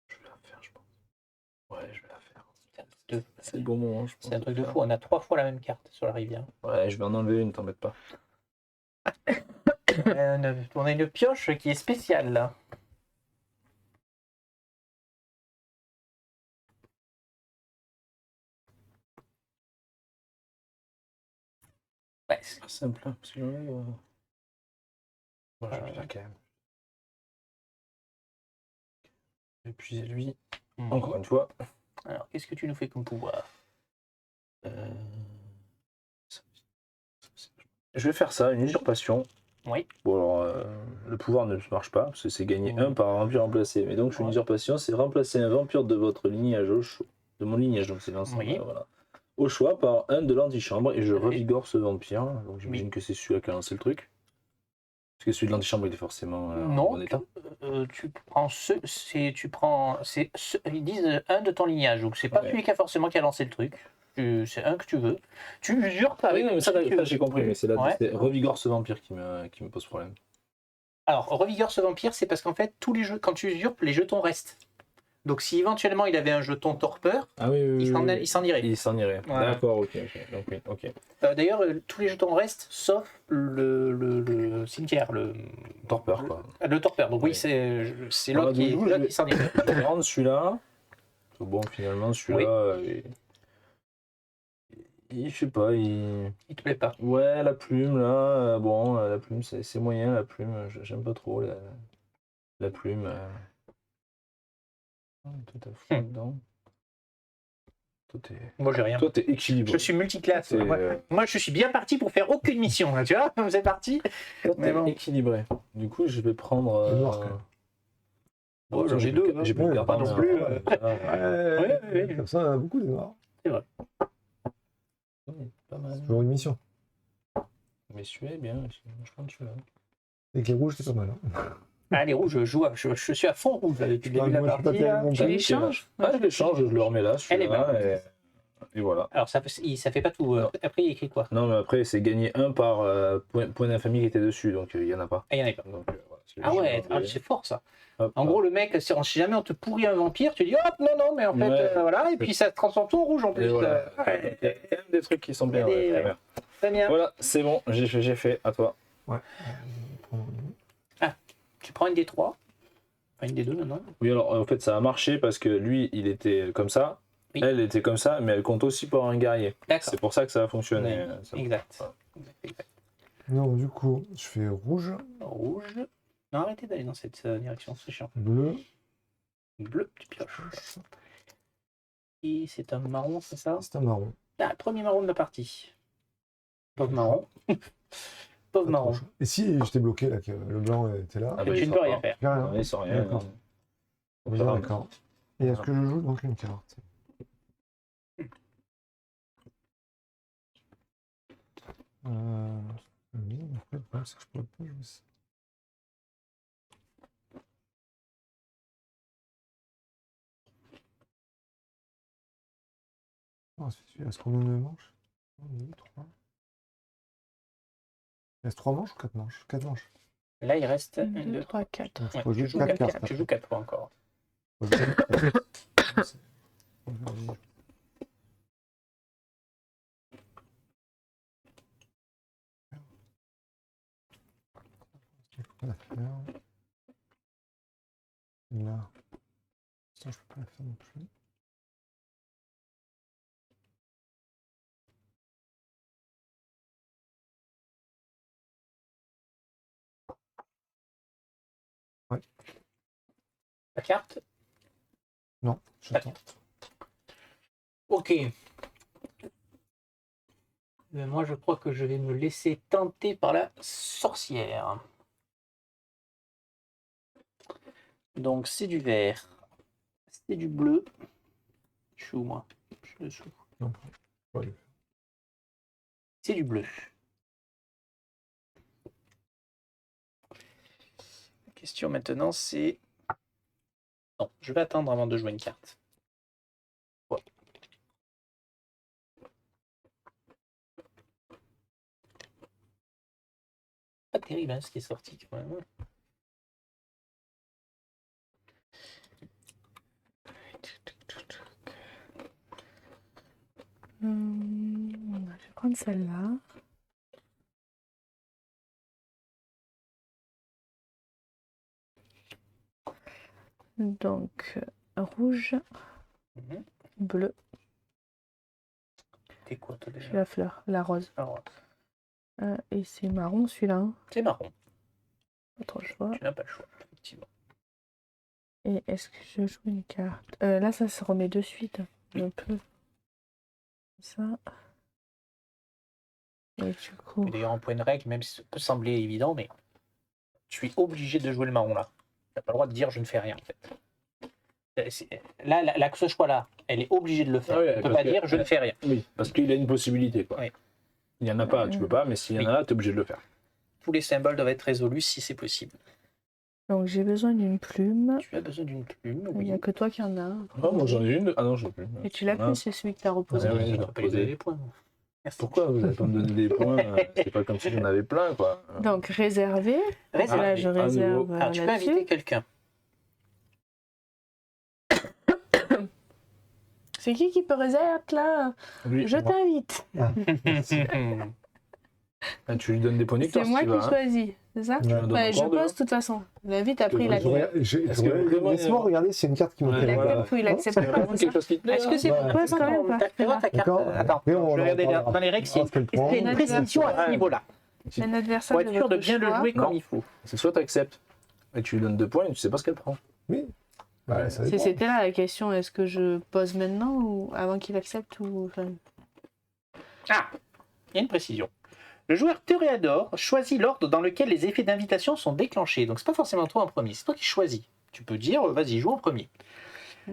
Je vais la faire, je pense. Ouais, je vais la faire. C'est le bon moment, je pense. C'est un truc de faire. fou. On a 3 fois la même carte sur la rivière. Ouais, je vais en enlever une, t'embête pas. On a une pioche qui est spéciale là. Ouais, C'est pas simple, hein, parce que j'enlève. Bon, je vais le faire quand même. Épuiser lui, encore une fois. Alors, qu'est-ce que tu nous fais comme pouvoir? Je vais faire ça, une usurpation. Oui. Bon, alors, le pouvoir ne marche pas, parce que c'est gagner Oui. 1 par un vampire remplacé. Mais donc, je fais une Ouais. usurpation, c'est remplacer un vampire de votre lignage au choix. De mon lignage, donc c'est l'ensemble. Oui. Voilà. Au choix par un de l'antichambre, et je Tout à fait. revigore ce vampire. Donc, j'imagine Oui. que c'est celui-là qui a lancé le truc. Parce que celui de l'antichambre, il est forcément en Non, bon état. tu prends ils disent un de ton lignage, donc c'est pas Ouais. celui qui a lancé le truc. C'est un que tu veux. Tu usurpes Ah oui, avec non, mais ça, qui tu veux. j'ai compris, mais c'est là, Ouais. c'est revigore ce vampire qui me pose problème. Alors, revigore ce vampire, c'est parce qu'en fait, tous les jeux, quand tu usurpes, les jetons restent. Donc, si éventuellement il avait un jeton torpeur, Ah oui, il s'en irait. Il s'en irait. Voilà. D'accord, ok. Donc, oui, ok. D'ailleurs, tous les jetons restent, sauf le cimetière, le Torpeur, quoi. Le torpeur. Donc, oui, Oui. c'est l'autre qui s'en irait. Je vais rendre celui-là. Bon, finalement, celui-là, je sais pas, il Il te plaît pas. Ouais, la plume, là, bon, la plume, c'est moyen, la plume, j'aime pas trop la plume. Tout à fait dedans. Moi, j'ai rien. Toi, t'es équilibré. Je suis multiclasse. T'es, Moi, je suis bien parti pour faire aucune mission. Là, tu vois, c'est parti. toi, Mais t'es bon. équilibré. Du coup, je vais prendre. Le noir, quand même. Bon, j'en ai deux. Hein. J'ai plus de Ouais, carte pas en non main, plus, hein, Ouais. Comme ça, on en a beaucoup des noirs. ouais, pas mal. C'est toujours une mission. Mais celui-là est bien, je prends celui-là. Avec les rouges, c'est pas mal. Hein. Ah, les rouges, je suis à fond rouge là, depuis le début de la Moi, je suis pas partie. Là. tellement Tu bon. les changes? Ah, je l'échange, je le remets là, Elle est celui-là, bonne. et voilà. Alors, ça fait pas tout. Non. Après, il écrit quoi? Non, mais après, c'est gagné 1 par point d'infamie qui était dessus, donc il y en a pas. Ah, il y en a pas. Donc, voilà, Ah ouais, c'est fort ça. Hop, En gros, le mec, si jamais on te pourrit un vampire, tu dis hop, non, mais en fait, Ouais. voilà, et puis ça te transforme tout en rouge en plus. Et voilà. Ouais. Il y a quand même des trucs qui sont bien. Il y a Ouais, des- très bien. Très bien. Voilà, c'est bon, j'ai fait, à toi. Ouais. Tu prends une des trois. Enfin, une des deux, non? Oui, alors en fait, ça a marché parce que lui, il était comme ça, Oui. elle était comme ça, mais elle compte aussi pour un guerrier. D'accord. C'est pour ça que ça a fonctionné. Ouais. Ça- Exact. Voilà. Exact. Donc, du coup, je fais rouge, Rouge. Non, arrêtez d'aller dans cette direction, c'est chiant. bleu, Bleu, tu pioches. Et c'est un marron, c'est ça? c'est un marron. Ah, premier marron de la partie. Pauvre marron. pauvre marron. Et si j'étais bloqué là, que le blanc était là, Ah Et bah, tu il ne sort peux rien pas. faire. rien. Ouais, il sort rien. D'accord. Bien, d'accord. Et est-ce que je joue donc une carte? Oui, après, le problème, c'est que je pourrais pas jouer ça. Ensuite, il reste combien de manches? 1, 2, 3. Il reste 3 manches ou 4 manches? 4 manches. Là, il reste 1, 1, 2, 2, 3, 4. Donc je Ouais, peux tu jouer joues 4 quatre- cartes. tu joues 4 fois encore. Je peux jouer 4 cartes. Je peux pas la faire. Là. Ça, je peux pas la faire non plus. La carte. Non, j'attends. Ok. Mais moi, je crois que je vais me laisser tenter par la sorcière. Donc, c'est du vert. C'est du bleu. Je suis où, moi? Je suis dessous. Non, pas lui. C'est du bleu. La question maintenant, c'est... Non, je vais attendre avant de jouer une carte. Ouais. Pas terrible, hein, ce qui est sorti, quand même. Je vais prendre celle-là. Donc, rouge, Mhm. bleu, C'est quoi, toi, déjà? c'est la fleur, la rose. Alors, Et c'est marron celui-là. Hein. c'est marron. Pas trop le choix. Tu n'as pas le choix, effectivement. Et est-ce que je joue une carte là, ça se remet de suite. Un peu. Ça. Et du coup. Et d'ailleurs, en point de règle, même si ça peut sembler évident, mais je suis obligé de jouer le marron là. Tu n'as pas le droit de dire je ne fais rien, en fait. Là, ce choix-là, elle est obligée de le faire. Ah oui, elle ne peut parce pas que- dire je ne fais rien. Oui, parce qu'il a une possibilité, quoi. Oui. Il n'y en a pas, tu peux pas, mais s'il y en a, tu es obligé de le faire. Tous les symboles doivent être résolus si c'est possible. Donc j'ai besoin d'une plume. Tu as besoin d'une plume, Il oui. n'y a que toi qui en as. Oh, moi j'en ai une. Ah non, je l'ai plus. Et tu l'as plus, c'est celui que tu as reposé. Ouais, ouais, je Je l'ai ne pas lui donner reposé. les points. Merci. Pourquoi vous n'allez pas me donner des points C'est pas comme si j'en avais plein, quoi. Donc réservé. Réservé. Là, je à nouveau. réserve Alors, tu peux là-dessus. inviter quelqu'un. C'est qui peut réserver là? Oui, Je moi. t'invite. Ah, tu lui donnes des points C'est nectar si moi tu qui vas. Hein. choisis, c'est ça? Ouais. Tu m'en donnes Ouais, je encore deux, pose de toute façon. L'invite a pris la Je regarde- Est-ce que vraiment, Laisse-moi regarder s'il y a une carte qui Ouais, m'intéresse. Il voilà. accepte ou il accepte C'est pas. vraiment c'est quelque ça chose qui te plaît. Est-ce que c'est Ouais. pour toi Ouais, quand même pas. Fais voir ta carte. D'accord. Attends, Après, on je vais en regarder reparlera. dans les règles. On va le prendre. C'est Une notre précision à ce Ouais. niveau-là. Un adversaire Pour de être sûr de votre bien le choix. jouer comme Non. il faut. C'est soit tu acceptes et tu lui donnes 2 points et tu sais pas ce qu'elle prend. Oui. Bah, ça dépend. C'était là la question, est-ce que je pose maintenant ou avant qu'il accepte ou... enfin, Ah, il y a une précision. Le joueur Toréador choisit l'ordre dans lequel les effets d'invitation sont déclenchés. Donc c'est pas forcément toi en premier, c'est toi qui choisis. Tu peux dire, vas-y, joue en premier.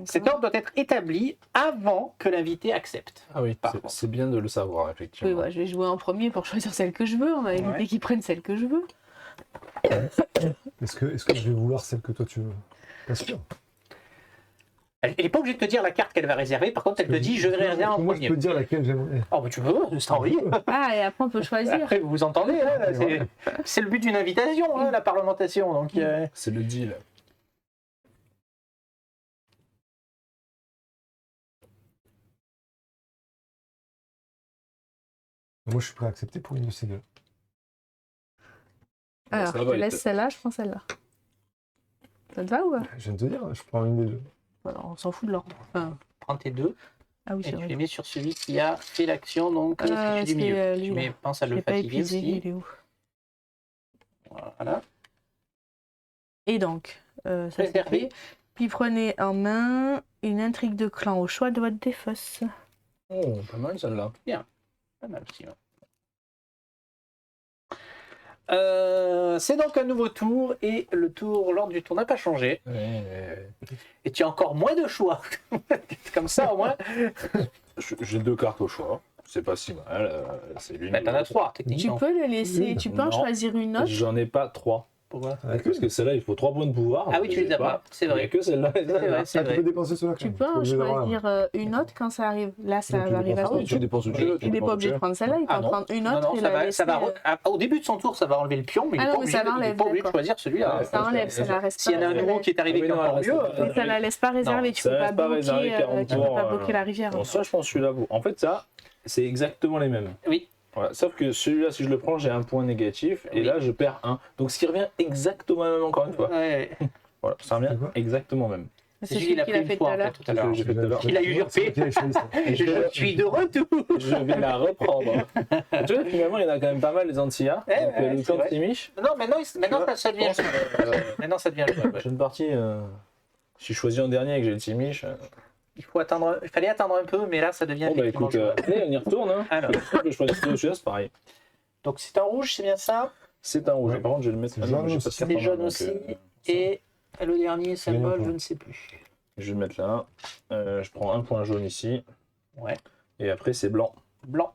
Cet ordre doit être établi avant que l'invité accepte. Ah oui, Par contre. c'est bien de le savoir, effectivement. Oui, bah, je vais jouer en premier pour choisir celle que je veux. On va éviter Ouais. qu'ils prennent celle que je veux. Est-ce que je vais vouloir celle que toi tu veux? Pas sûr. Elle n'est pas obligée de te dire la carte qu'elle va réserver, par contre elle te dit je vais réserver en Moi, premier. je peux dire laquelle j'aimerais. Oh bah tu peux, c'est envie. Ah, et après on peut choisir. Après vous vous entendez, hein, là, c'est le but d'une invitation, hein, la parlementation. Donc, C'est le deal. Moi, je suis prêt à accepter pour une de ces deux. Alors, Ça je va, te il laisse te- celle-là, je prends celle-là. Ça te va ou pas? Je viens de te dire, je prends une des deux. Alors, on s'en fout de l'ordre. Enfin, prends tes deux ah oui, et c'est tu les vrai. mets sur celui qui a fait l'action, donc celui du c'est, milieu. lui, Tu là. penses à Je le l'ai pas fatiguer épuisé, aussi. il est où? Voilà. Et donc, ça c'est Réservé. fait. Puis prenez en main une intrigue de clan au choix de votre défausse. Oh, pas mal celle-là. Pas mal aussi. Ouais. C'est donc un nouveau tour et l'ordre du tour n'a pas changé. Et tu as encore moins de choix. Comme ça, au moins. J'ai 2 cartes au choix. C'est pas si mal. C'est l'une. Mais t'en as 3, Tu techniquement. peux le laisser, tu peux en Non. choisir une autre. J'en ai pas 3. Pourquoi Parce que celle-là, il faut 3 points de pouvoir. Ah oui, tu les as pas. C'est Il n'y a vrai. que celle-là. C'est vrai, c'est Ah, tu vrai. peux dépenser cela. Tu peux en choisir une autre quand ça arrive. Là, ça Donc, tu va arriver à dépenses ton pas, Tu tour. dépenses où tu veux. Il n'est pas obligé de prendre celle-là, il peut Ah en non. prendre une Non, autre non, et ça la va, laisser. au début de son tour, ça va enlever le pion, mais Ah non, mais ça il n'est l'enlève, pas obligé de d'accord. choisir celui-là. Ouais, Ça enlève, ça la reste S'il y en a un nouveau qui est arrivé Ah oui, qui est non, encore elle mieux. reste pas. Mais ça la laisse pas réservée, tu ça peux pas laisse pas réserver bloquer, 40 tu peux pas tours, bloquer la rivière. Bon, ça, je pense que celui-là. En fait, ça, c'est exactement les mêmes. Oui. Voilà. Sauf que celui-là, si je le prends, j'ai un point négatif. Et Oui. là, je perds 1. Donc, ce qui revient exactement même encore une fois. Ouais. Voilà, ça revient C'est quoi exactement même. C'est celui qu'il a pris une fois en fait tout à l'heure. J'ai fait tout à l'heure. Il a usurpé. Je suis de retour. Je vais la reprendre. Tu vois, finalement, il y en a quand même pas mal, les Antillas. Ouais, Donc, ouais, le c'est camp de vrai. Timish. Non, maintenant ça devient Maintenant ça devient jouable, ouais. Prochaine partie, si je choisis en dernier et que j'ai le Timish. Il fallait attendre un peu, mais là ça devient Bon, bah effectivement écoute, jouable. allez, on y retourne. Hein. Alors. Je choisis celui-là, c'est pareil. Donc c'est un rouge, c'est bien ça. C'est un rouge. Ouais. Par contre, je vais le mettre. C'est Ah jaune non, j'ai pas de aussi. carte Les en main, jaunes donc, aussi. Et le dernier symbole, point. je ne sais plus. je vais le mettre là. Je prends un point jaune ici. Ouais. Et après, c'est blanc. Blanc.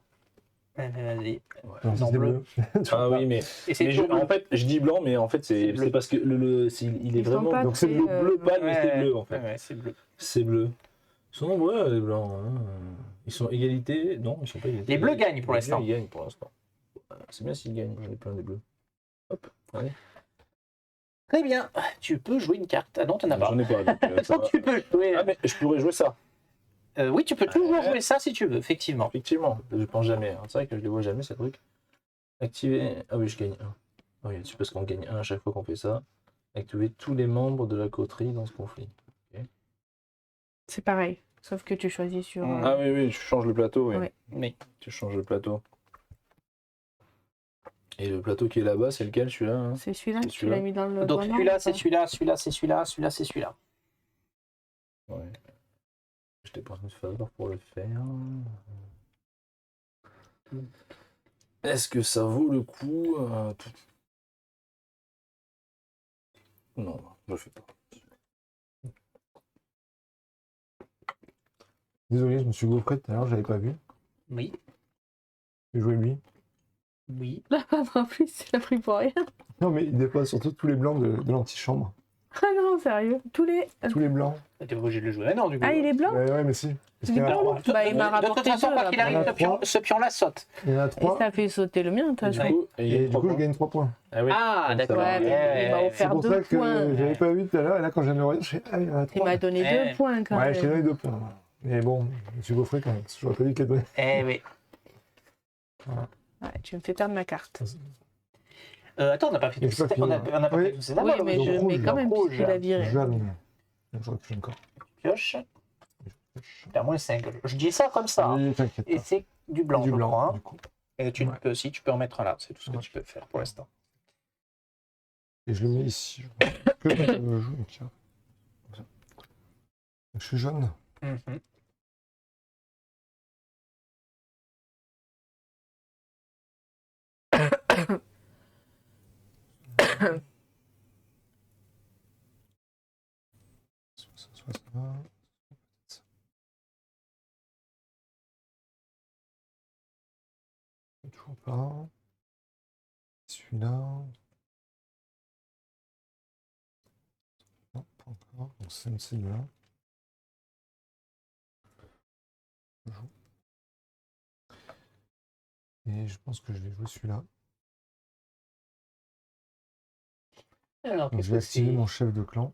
Vas-y. Non, bleu. Ah oui, mais, Et c'est mais toujours bleu. en fait, je dis blanc, mais en fait, C'est c'est bleu. parce que il est Ils sont vraiment. pas Donc c'est très, bleu pâle, mais c'est Ouais, bleu en fait. ouais, c'est bleu. C'est bleu. Ils sont nombreux, les blancs. Hein. Ils sont égalité. Non, ils sont pas égalité. Les bleus gagnent pour Les l'instant. bleus, ils gagnent pour l'instant. C'est bien s'ils gagnent. J'en ai plein des bleus. Hop, allez. Très bien. Tu peux jouer une carte. Ah non, t'en as pas. J'en ai pas. Donc, ça va. Tu peux jouer. Ah, mais je pourrais jouer ça. Oui, tu peux toujours jouer ça si tu veux, effectivement. Effectivement. Je pense jamais. Hein. C'est vrai que je les vois jamais, ces trucs. Activer. Ah oui, je gagne 1. Ah oui, c'est parce qu'on gagne 1 à chaque fois qu'on fait ça. Activer tous les membres de la coterie dans ce conflit. C'est pareil, sauf que tu choisis sur. Ah oui, oui, tu changes le plateau. Oui. Ouais. Mais Tu changes le plateau. Et le plateau qui est là-bas, c'est lequel celui-là hein C'est celui-là, C'est tu celui-là. l'as mis dans le. donc bon celui-là, ordre, c'est hein. celui-là, celui-là, c'est celui-là, celui-là, c'est celui-là. Ouais. J'étais pas en train de faire pour le faire. Est-ce que ça vaut le coup Non, je le fais pas. Désolé, je me suis gaufré tout à l'heure, j'avais pas vu. Oui, J'ai joué lui. oui. Là, pas en plus, tu l'as pris pour rien. Non, mais il dépasse surtout tous les blancs de l'antichambre. Ah non, sérieux. Tous les. Tous les blancs. T'es pas obligé de le jouer maintenant, du coup. Ah, il est blanc Ouais, mais si. Parce Il qu'il y est en a blanc, trois. Bah, il m'a De toute rapporté façon, deux, quoi là, qu'il pour arrive, l'instant. ce pion-là saute. Il y en a Et trois. ça fait sauter le mien, t'as Du joué. coup, il y a Et trois du coup, je points. gagne 3 points. Ah oui. Ah, Donc, ça d'accord. va. Ouais, mais il m'a C'est offert pour 2 ça que points. j'avais pas vu tout à l'heure. Et là, quand je viens de le regarder, je fais ah, il y en a Il 3. m'a donné Ouais. 2 points quand Ouais, je t'ai même. donné 2 points. Mais bon, je me suis gaufré quand même. Parce que j'aurais pas dû te les donner. Eh oui. Ouais, tu me fais perdre ma carte. Attends, on n'a pas fait Et tout je sais pas on a qui, on n'a pas oui. fait tous ces Oui, symboles. mais donc je rouge, mets quand même rouge. puisqu'il a viré. Jaune. J'aurais pu encore. Pioche. T'as moins 5. Je dis ça comme ça. hein. Oui, t'inquiète Et pas. c'est du blanc, Du je blanc, crois. du coup. Et tu Ouais. peux aussi, tu peux en mettre un là. C'est tout ce que Ouais. tu peux faire pour l'instant. Et je le mets ici. Que je joue, tiens. Comme ça. Je suis jaune. Mhm. Soit ça va. Toujours pas. Celui-là. Non, pas encore. Donc c'est celui-là. Je joue. Et je pense que je vais jouer celui-là. Alors, Donc qu'est-ce je vais que activer c'est mon chef de clan.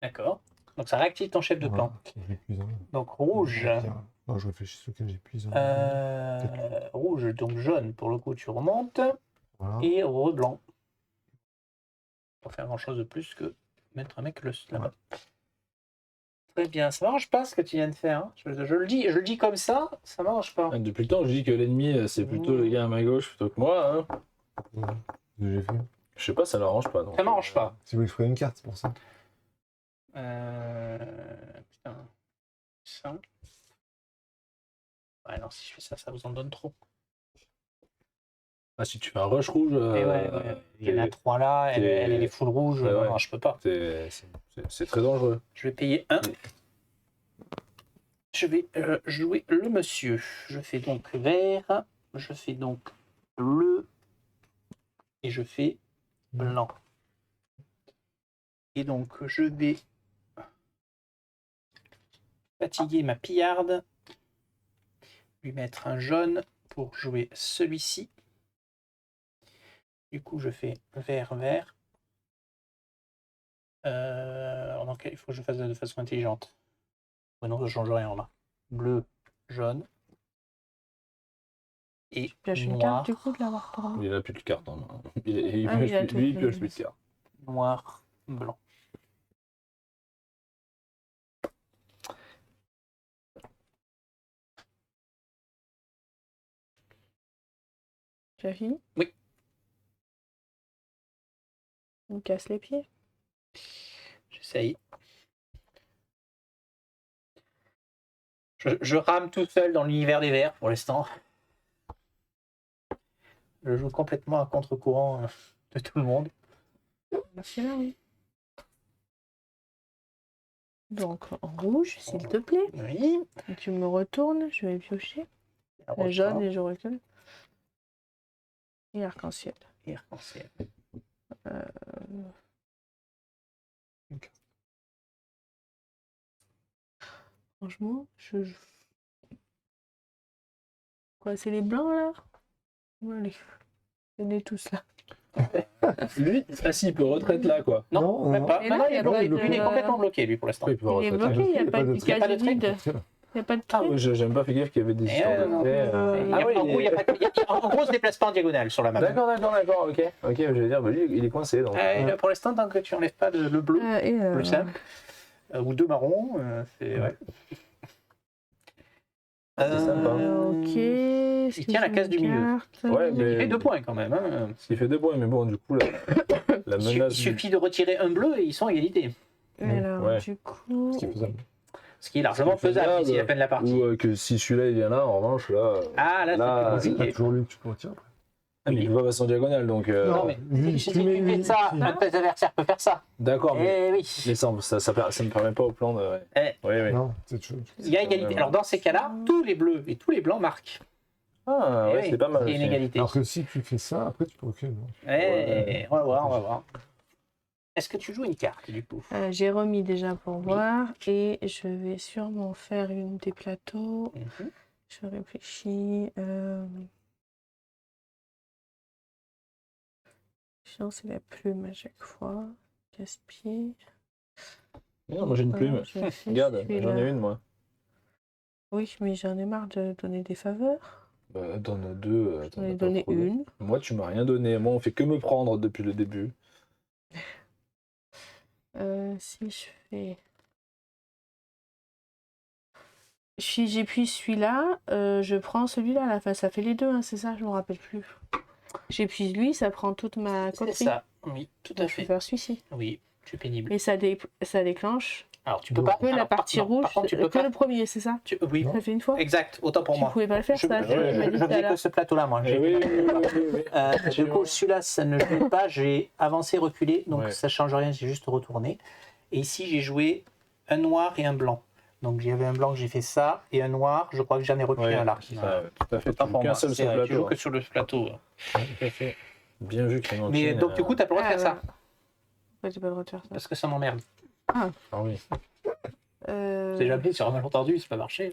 D'accord. Donc ça réactive ton chef de clan. Voilà, qui est épuisant. Donc rouge. Non, je réfléchis sur lequel j'ai épuisant. Rouge, donc jaune, pour le coup, tu remontes. Voilà. Et reblanc. Pour faire grand chose de plus que mettre un mec là-bas. Très bien. Ça marche pas ce que tu viens de faire. Hein. Je le dis comme ça, ça marche pas. Depuis le temps, je dis que l'ennemi, c'est plutôt le gars à ma gauche plutôt que moi. Hein. Ce que j'ai fait. Je sais pas, ça l'arrange pas. Donc, Ça m'arrange pas. Si vous voulez que je ferais une carte, c'est pour ça. Putain. Ça. Ouais, non, si je fais ça, ça vous en donne trop. Ah, si tu fais un rush rouge, Et ouais. Il y en a 3 là, elle est full rouge. Ouais, ouais. Non, je peux pas. c'est très dangereux. Je vais payer 1. Je vais jouer le monsieur. Je fais donc vert, je fais donc bleu et je fais blanc. Et donc je vais fatiguer ma pillarde, lui mettre un jaune pour jouer celui-ci. Du coup je fais vert, vert. Donc il faut que je fasse de façon intelligente. Ouais, non, ça ne change rien là. Bleu, jaune. Et Pioche une noir, carte du coup de l'avoir tourné. Il n'a plus de carte en main. Il a tout lui, il fait. pioche plus de cartes. noir, blanc. Tu as fini? Oui. On me casse les pieds. J'essaye. Je rame tout seul dans l'univers des verts pour l'instant. Je joue complètement à contre-courant de tout le monde. C'est là, oui. Donc, en rouge, s'il te plaît. Oui. Et tu me retournes, je vais piocher. Le jaune et je recule. Et arc-en-ciel. Et arc-en-ciel. Franchement, Quoi, c'est les blancs là? Allez, venez tous là. Lui, ah si, il peut retraite là, quoi. Non, même pas. Et Non, là, il est il y a bloqué. pas de- Lui, il est complètement bloqué, lui, pour l'instant. Après, il peut Il est retraiter. bloqué, il n'y a Il pas de Il y a pas de case trait. vide. Il n'y a pas de Ah trait. oui, j'aime pas fait gaffe qu'il y avait des histoires de non, traits, il y a Ah oui, en gros, il y a pas de- en gros, on se déplace pas en diagonale sur la map. D'accord, ok. Ok, je vais dire, bah, lui, il est coincé. Donc. Là, pour l'instant, tant que tu enlèves pas le bleu, Et plus simple, ou 2 marrons, c'est... Ouais. C'est sympa. Ok. Il tient la case du milieu. Ouais, Il mais fait 2 points quand même. Hein. il fait 2 points, mais bon, du coup, la Il menace. suffit de retirer un bleu et ils sont à égalité. Alors, Ouais. du coup. Ce qui est faisable. Ce qui est largement Ce qui est faisable faisable, d'ici la fin de la partie. Ou que si celui-là il vient là, en revanche, là. Ah, là, là, c'est plus C'est pas compliqué. toujours lui que tu peux retirer après. Ah, mais il va passer en diagonale, donc. Non, mais lui, si tu tu mets fais lui, ça, tu- un de tes adversaires peut faire ça. D'accord, mais. Eh oui. Mais ça me permet pas au plan de. Ouais. Eh. Oui. Non, c'est toujours. Il y a égalité. Alors, dans ces cas-là, tous les bleus et tous les blancs marquent. Ah, Eh ouais, oui, c'est pas mal. Il y a une aussi. égalité. Alors que si tu fais ça, après tu peux reculer. non. Eh, on va voir. Est-ce que tu joues une carte, du coup? J'ai remis déjà pour voir. Et je vais sûrement faire une des plateaux. Mhm. Je réfléchis. Chiant, c'est la plume à chaque fois. Casse-pied. Non, moi j'ai une plume. Je fais Regarde, celui-là. j'en ai une, moi. Oui, mais j'en ai marre de donner des faveurs. Bah, donne deux. J'en ai donné une. Moi, tu m'as rien donné. Moi, on fait que me prendre depuis le début. Si je fais. Si j'épuise celui-là, je prends celui-là à la fin. Ça fait les deux, hein, c'est ça, je me rappelle plus. J'épuise lui, ça prend toute ma C'est coterie. ça. Oui, tout à Donc, je vais fait. faire celui-ci. Oui, tu es pénible. Et ça déclenche Alors, tu peux pas. que la alors, partie non, rouge, Par contre, tu peux que pas. le premier, c'est ça? Oui, Ça fait une fois? exact. Autant pour Tu moi. pouvais pas le faire, Je ça? ouais, tu m'as dit tout à faisais l'heure. que ce plateau-là, moi. Eh oui. Du coup, celui-là, ça ne joue pas. J'ai avancé, reculé, donc Ouais. ça change rien. J'ai juste retourné. Et ici, j'ai joué un noir et un blanc. Donc, j'avais un blanc, j'ai fait ça, et un noir. Je crois que j'en ai reculé Ouais, un là. c'est ça, ouais, tout à fait. Autant Tu pour joues qu'un moi. seul C'est sur le vrai, tu joues plateau. que sur le plateau. Tout à fait. Bien vu, Clémentine. Mais donc, du coup, tu n'as pas le droit de faire ça. Ouais, j'ai pas le droit de faire ça. Parce que ça m'emmerde. Ah oui. C'est jamais sur un malentendu, c'est pas marché.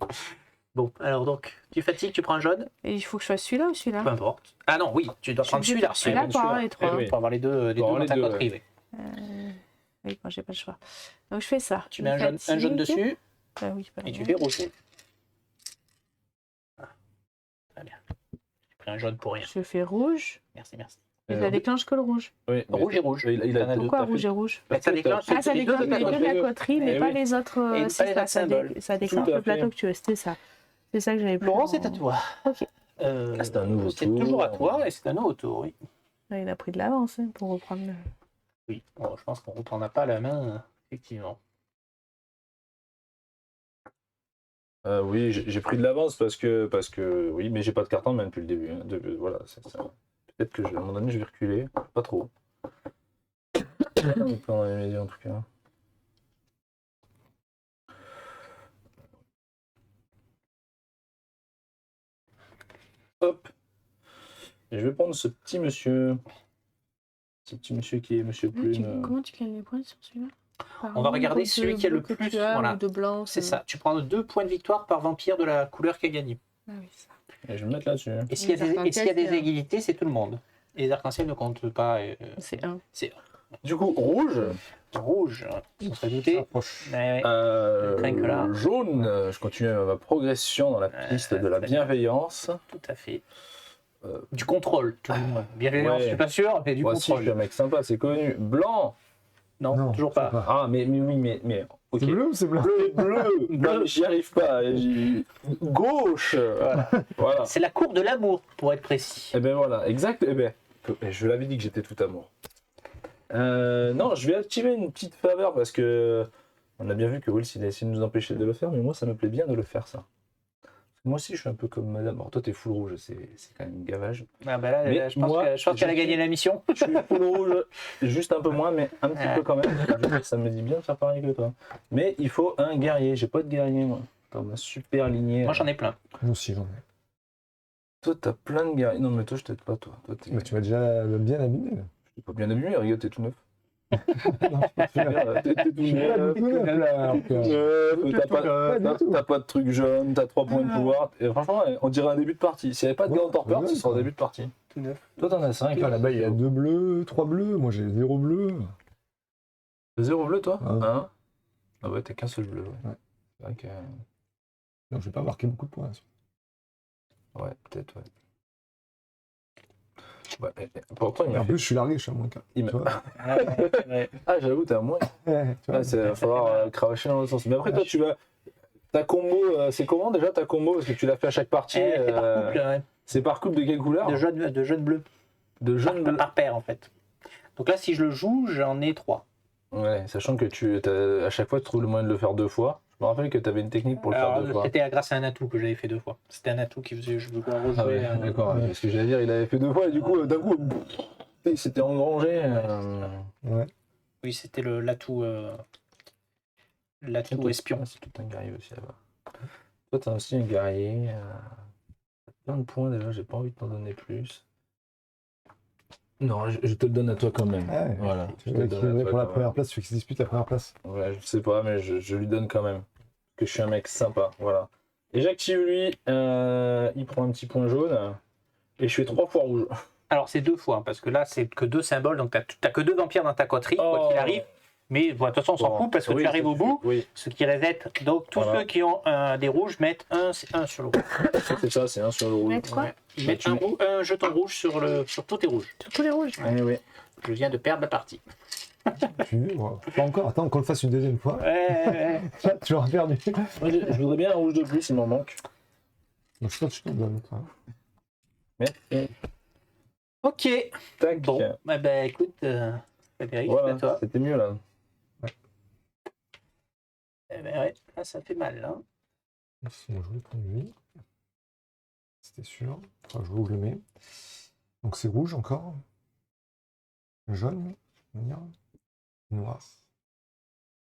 Bon, alors donc, tu fatigues, tu prends un jaune, Et il faut que je fasse celui-là ou celui-là? peu importe. Ah non, oui, tu dois Je prendre suis celui-là. obligée de faire celui-là pour avoir les trois. Eh oui. Pour avoir les deux Pour avoir dans les ta deux, coterie, ouais. oui. Oui, bon, j'ai pas le choix. Donc je fais ça. Tu mets un jaune dessus Ah oui, et tu fais rouge. Ah, très bien. J'ai pris un jaune pour rien. Je fais rouge. Merci. Et ça déclenche que le rouge. Oui, mais- Rouge et rouge. Il a T'en as deux, Pourquoi t'as fait- rouge et rouge? Mais ça déclenche Ah, ça les deux déclenche de ta les deux de coterie. la coterie, mais Eh pas oui. les autres. Et pas c'est les ça, autres symboles. ça déclenche Tout à le plateau fait. que tu veux. C'était ça. C'est ça que j'avais plus. Laurent, c'est à toi. Ok. C'est un nouveau C'est tour. toujours à toi et c'est un nouveau tour, oui. Ah, il a pris de l'avance hein, pour reprendre le... Oui, bon, je pense qu'on ne reprendra pas la main, effectivement. Oui, j'ai pris de l'avance parce que oui, mais j'ai pas de carte en main depuis le début. Hein. Voilà, c'est ça. Peut-être que à un moment donné, je vais reculer. Pas trop. Pas dans les médias, en tout cas. Hop. Et je vais prendre ce petit monsieur. Ce petit monsieur qui est Monsieur Plume. Comment tu gagnes les points sur celui-là? On va regarder celui qui a le plus. Voilà. De blanc. C'est ça. Tu prends 2 points de victoire par vampire de la couleur qui a gagné. Ah oui, ça. Et je vais me mettre là-dessus. Et s'il y a Les des, et s'il y a des arcs-en-ciel, égalités, c'est tout le monde. Et les arcs-en-ciel ne comptent pas. C'est 1. C'est Du coup, rouge. rouge. On serait douté. Approche. Ouais, ouais. Crains que là. Jaune. Je continue ma progression dans la piste de la très bien. bienveillance. Tout à fait. Du contrôle, tout le monde. Bienveillance, Ouais. je suis pas sûr, mais du Moi aussi, je contrôle. suis un mec sympa, c'est connu. Blanc. Non, toujours pas. Ah, mais oui, mais. Ok. C'est bleu ou c'est blanc? Bleu. Non, mais j'y arrive pas. Gauche. Voilà. C'est la cour de l'amour, pour être précis. Et ben voilà, exact. Et ben, je l'avais dit que j'étais tout amour. Non, je vais activer une petite faveur parce que on a bien vu que Wills il a essayé de nous empêcher de le faire, mais moi ça me plaît bien de le faire ça. Moi aussi je suis un peu comme madame. Alors toi t'es full rouge, c'est quand même gavage. Ah bah là, Mais je pense moi, qu'elle a gagné la mission. Je suis full rouge, juste un peu moins, mais un petit peu quand même. Ça me dit bien de faire pareil que toi. Mais il faut un guerrier, j'ai pas de guerrier moi. Dans ma super lignée. Moi, j'en ai plein. Moi aussi, j'en ai. Toi t'as plein de guerriers. Non mais toi je t'aide pas toi. Toi t'es Mais tu m'as déjà bien abîmé, là. t'es pas bien abîmé, regarde t'es tout neuf. Non, je peux faire. T'es tout neuf. Tout neuf, là, encore. T'as pas de truc jaune, t'as 3 points de pouvoir. Et franchement, on dirait un début de partie. S'il n'y avait pas de gants en torpeur, ce serait un début de partie. Tout neuf. Toi, t'en as 5. Ah, là-bas, il y a 2 bleus, 3 bleus. Moi, j'ai 0 bleu. 0 bleu, toi Ah. 1. Ah ouais, t'as qu'un seul bleu. Ouais. Ouais. C'est vrai que. Non, je vais pas marquer beaucoup de points. Ouais, peut-être, ouais. Ouais, pourtant, il Et m'a en fait. plus, je suis largué, je suis à moins 4. Il m'a- Ouais. Ah, j'avoue, t'es à moins. Tu vois, Il va falloir cravacher dans l'autre sens. Mais après, toi, tu vas. Ta combo, c'est comment déjà ta combo? Parce que tu l'as fait à chaque partie. C'est par couple, ouais. C'est par couple de quelle couleur? De jeunes bleus. De jaune bleu. Par paire, en fait. Donc là, si je le joue, j'en ai 3. Ouais, sachant que à chaque fois, tu trouves le moyen de le faire 2 fois. Je me rappelle que tu avais une technique pour le faire 2 fois. C'était grâce à un atout que j'avais fait 2 fois. C'était un atout qui faisait je veux pas rejouer. Ah ouais, d'accord. ouais. Parce que j'allais dire, il avait fait 2 fois et du coup, d'un coup, il s'était engrangé. Ouais. Oui, c'était l'atout espion. C'est tout un guerrier aussi là-bas. Toi, t'as aussi un guerrier. T'as plein de points déjà, j'ai pas envie de t'en donner plus. Non, je te le donne à toi quand même. Ouais. Voilà. Tu je te le veux donne qu'il à est toi pour la quand première même. place, tu veux qu'il se dispute la première place. Ouais, je sais pas, mais je lui donne quand même. Que je suis un mec sympa, voilà. Et j'active lui, il prend un petit point jaune. Et je fais 3 fois rouge. Alors c'est 2 fois, parce que là c'est que 2 symboles, donc t'as que 2 vampires dans ta coterie, quoi qu'il arrive. Mais bon, de toute façon on s'en fout parce que Oui, tu arrives au bout, Oui, ce qui reset. Donc tous Voilà. ceux qui ont des rouges mettent un sur le rouge. c'est ça, c'est un sur le rouge. Mettre quoi? Ouais. Ils mettent un jeton rouge sur tous tes rouges. Sur tous les rouges. Ouais, ouais. Je viens de perdre la partie. Tu veux, ouais. Pas encore, attends qu'on le fasse une deuxième fois. Ouais. Là, tu l'auras perdu. Moi, je voudrais bien un rouge de plus, il m'en manque. Donc, je te le donne. Toi. Merci. Ok. Tac. Bon, écoute, Frédéric, c'est Voilà, à toi. c'était mieux là. Ouais, là, ça fait mal. Hein. Sinon, je voulais prendre lui. C'était sûr. Enfin, je vois où je le mets. Donc, c'est rouge encore. Jaune. on va dire. Noir.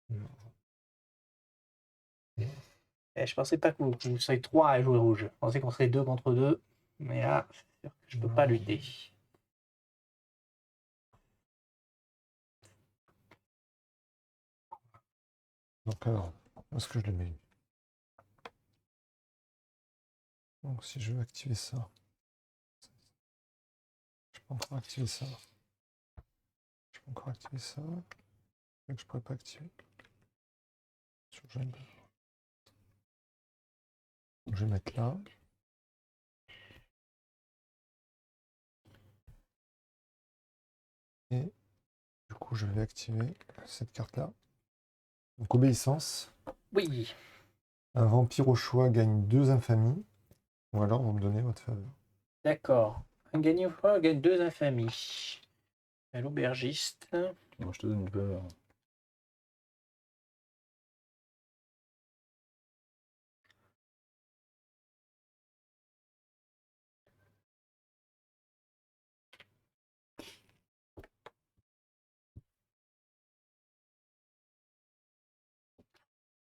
Noir. Je pensais pas que vous seriez 3 à jouer rouge. Je pensais qu'on serait 2 contre 2. Mais là, c'est sûr que je peux pas lutter. Donc, alors, où est-ce que je le mets? Donc, si je veux activer ça, je peux encore activer ça. Je peux encore activer ça. Que je pourrais pas activer. Sur jaune. Donc, je vais mettre là. Et du coup, je vais activer cette carte-là. Donc, obéissance. Oui. Un vampire au choix gagne 2 infamies. Ou alors, vous me donnez votre faveur. D'accord. Un gagnant gagne 2 infamies. L'aubergiste. Moi, je te donne une peur.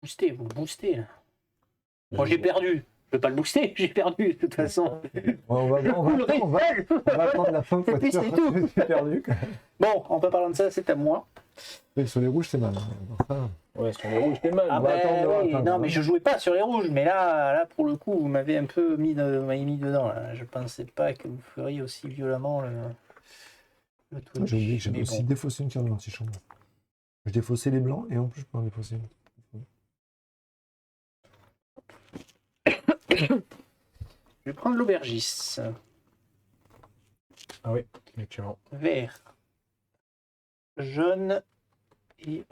Boostez, vous boostez. Là. Moi, j'ai perdu. Je peux pas le booster, j'ai perdu de toute façon. On va attendre la fin pour Et puis, être sûr c'est que tout. tu es perdu. Quand même. Bon, en pas parlant de ça, c'est à moi. Mais sur les rouges, c'est mal. Enfin, Ouais, sur les rouges, t'es mal. Ah va ben attendre, oui, attendre, non, hein. mais je jouais pas sur les rouges, mais là pour le coup, vous m'avez un peu mis, vous m'avez mis dedans. Là. Je pensais pas que vous feriez aussi violemment le truc. j'ai oublié que j'avais Mais aussi bon. défaussé une carte de l'antichambre. Je défaussais les blancs et en plus, je peux en défausser une. Je vais prendre l'aubergiste. Ah oui, effectivement. Vert, jaune et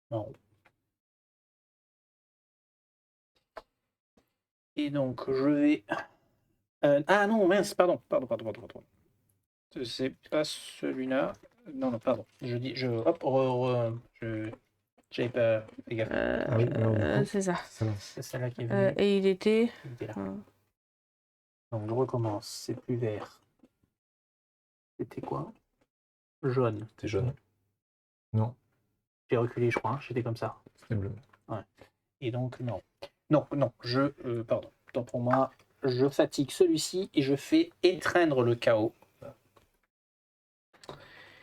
marron. Et donc je vais. Ah non, mince, pardon. C'est pas celui-là. Non, pardon. J'avais pas fait gaffe. Ah oui, alors, du coup, C'est ça. c'est ça. C'est celle-là qui est venue. Et il était. Il était là. euh, Donc je recommence. C'est plus vert. C'était quoi? Jaune. T'es jaune. Non, J'ai reculé, je crois. Hein. J'étais comme ça. c'était bleu. Et donc, non. Non, pardon. Tant pour moi, je fatigue celui-ci et je fais étreindre le chaos.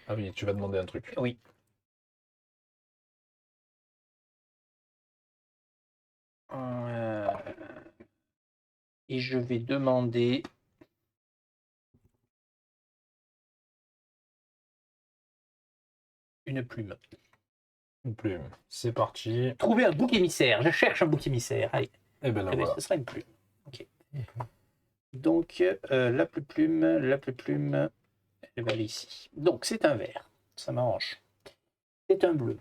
Ah oui, tu vas demander un truc. Oui. Et je vais demander. Une plume. Une plume. C'est parti. Trouver un bouc émissaire. Je cherche un bouc émissaire. Allez, Et ben là, eh ben, voilà. ce sera une plume. Ok. Donc, la plus plume, elle va aller ici. Donc, c'est un vert. Ça m'arrange. C'est un bleu.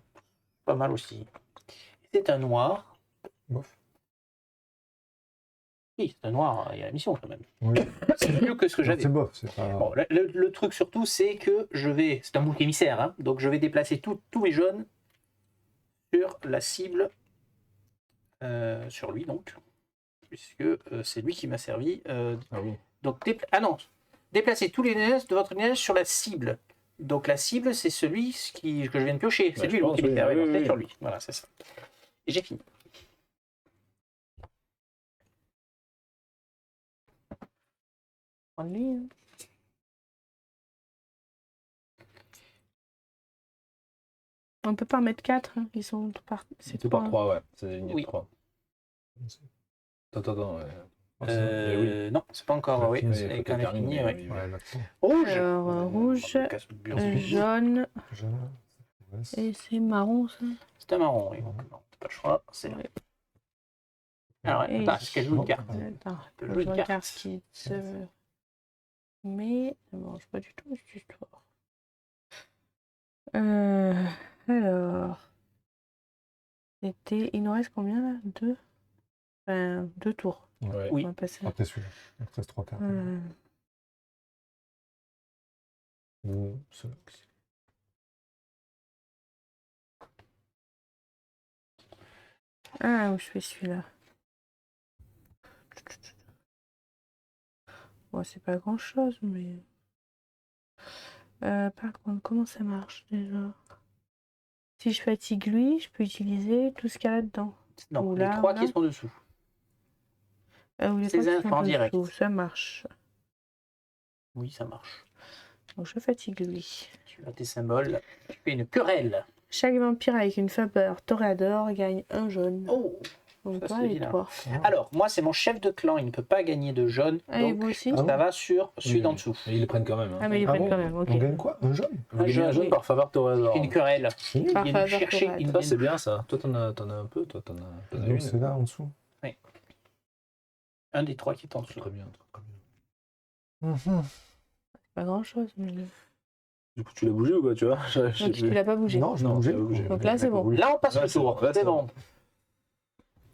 Pas mal aussi. C'est un noir. Bof. Oui, c'est un noir. Il y a la mission quand même. Oui. C'est mieux que ce que Non, j'avais. c'est bof, c'est pas. Bon, le truc surtout, c'est que je vais. C'est un bouc émissaire, hein, donc je vais déplacer tous les jaunes sur la cible. Sur lui, donc. Puisque c'est lui qui m'a servi. Ah oui. Donc, non. Déplacez tous les nuages de votre nuage sur la cible. Donc, la cible, c'est celui que je viens de piocher. C'est Ouais, lui je le pense, bouc émissaire. oui, Ouais, oui, donc, c'est oui. sur lui. Voilà, c'est ça. Et j'ai fini. prendre lui, hein. On peut pas en mettre 4. Ils sont C'est tout par 3, ouais. C'est des lignes Oui. de 3. Attends, ouais. Non, c'est pas encore. Oui, fini, c'est peut-être quand même terminé, fini. mais ouais. oui, Ouais, là, tout. Rouge. Alors, rouge, jaune, Jaune. Ouais, et c'est marron ça. C'est un marron. Oui, donc, non, pas le choix. C'est là. Ouais. Alors, Et- attends, est-ce qu'elle joue une carte Attends, peut je jouer une regarde carte. ce qui se. Mais ça mange pas du tout cette histoire. Alors. C'était. Il nous reste combien là? 2? Enfin, 2 tours. Ouais. Oui. On va passer. Après celui-là. Il te reste 3 cartes. Ou celui-là. Ah, où je fais celui-là. Bon, c'est pas grand chose, mais. Par contre, comment ça marche déjà? Si je fatigue lui, je peux utiliser tout ce qu'il y a là-dedans. Non, Ou les là, 3 ou qui là. sont dessous. Ou les C'est trois qui un sont en direct. dessous, ça marche. Oui, ça marche. Donc je fatigue lui. Tu as tes symboles. Tu fais une querelle. Chaque vampire avec une faveur toréador gagne un jaune. Oh. Donc ça, toi c'est et vilain. toi. Alors, moi, c'est mon chef de clan. Il ne peut pas gagner de jaune. Ah, et donc, vous aussi? Ah bon ça va sur celui d'en dessous. Et ils les prennent quand même. Hein. Ah, mais ils Ah prennent bon quand même, ok. On gagne quoi? Un jaune? Vous gagnez jaune, un jaune oui. par faveur Toréador. Une querelle. Oui. Par Il faveur vient nous chercher. toréador. Il Ça, c'est vient- bien ça. Toi, t'en as un peu. Toi, t'en as Donc une. c'est là en dessous. Un des 3 qui est en dessous. Très bien. Très bien. Pas grand chose. Mais... Du coup, tu l'as bougé ou pas, tu vois? Donc tu l'as pas bougé. Non, je Non, bougeais. tu l'as bougé. Donc là, c'est bon. Là, on passe Là, le c'est tour. bon. Là, C'est c'est bon.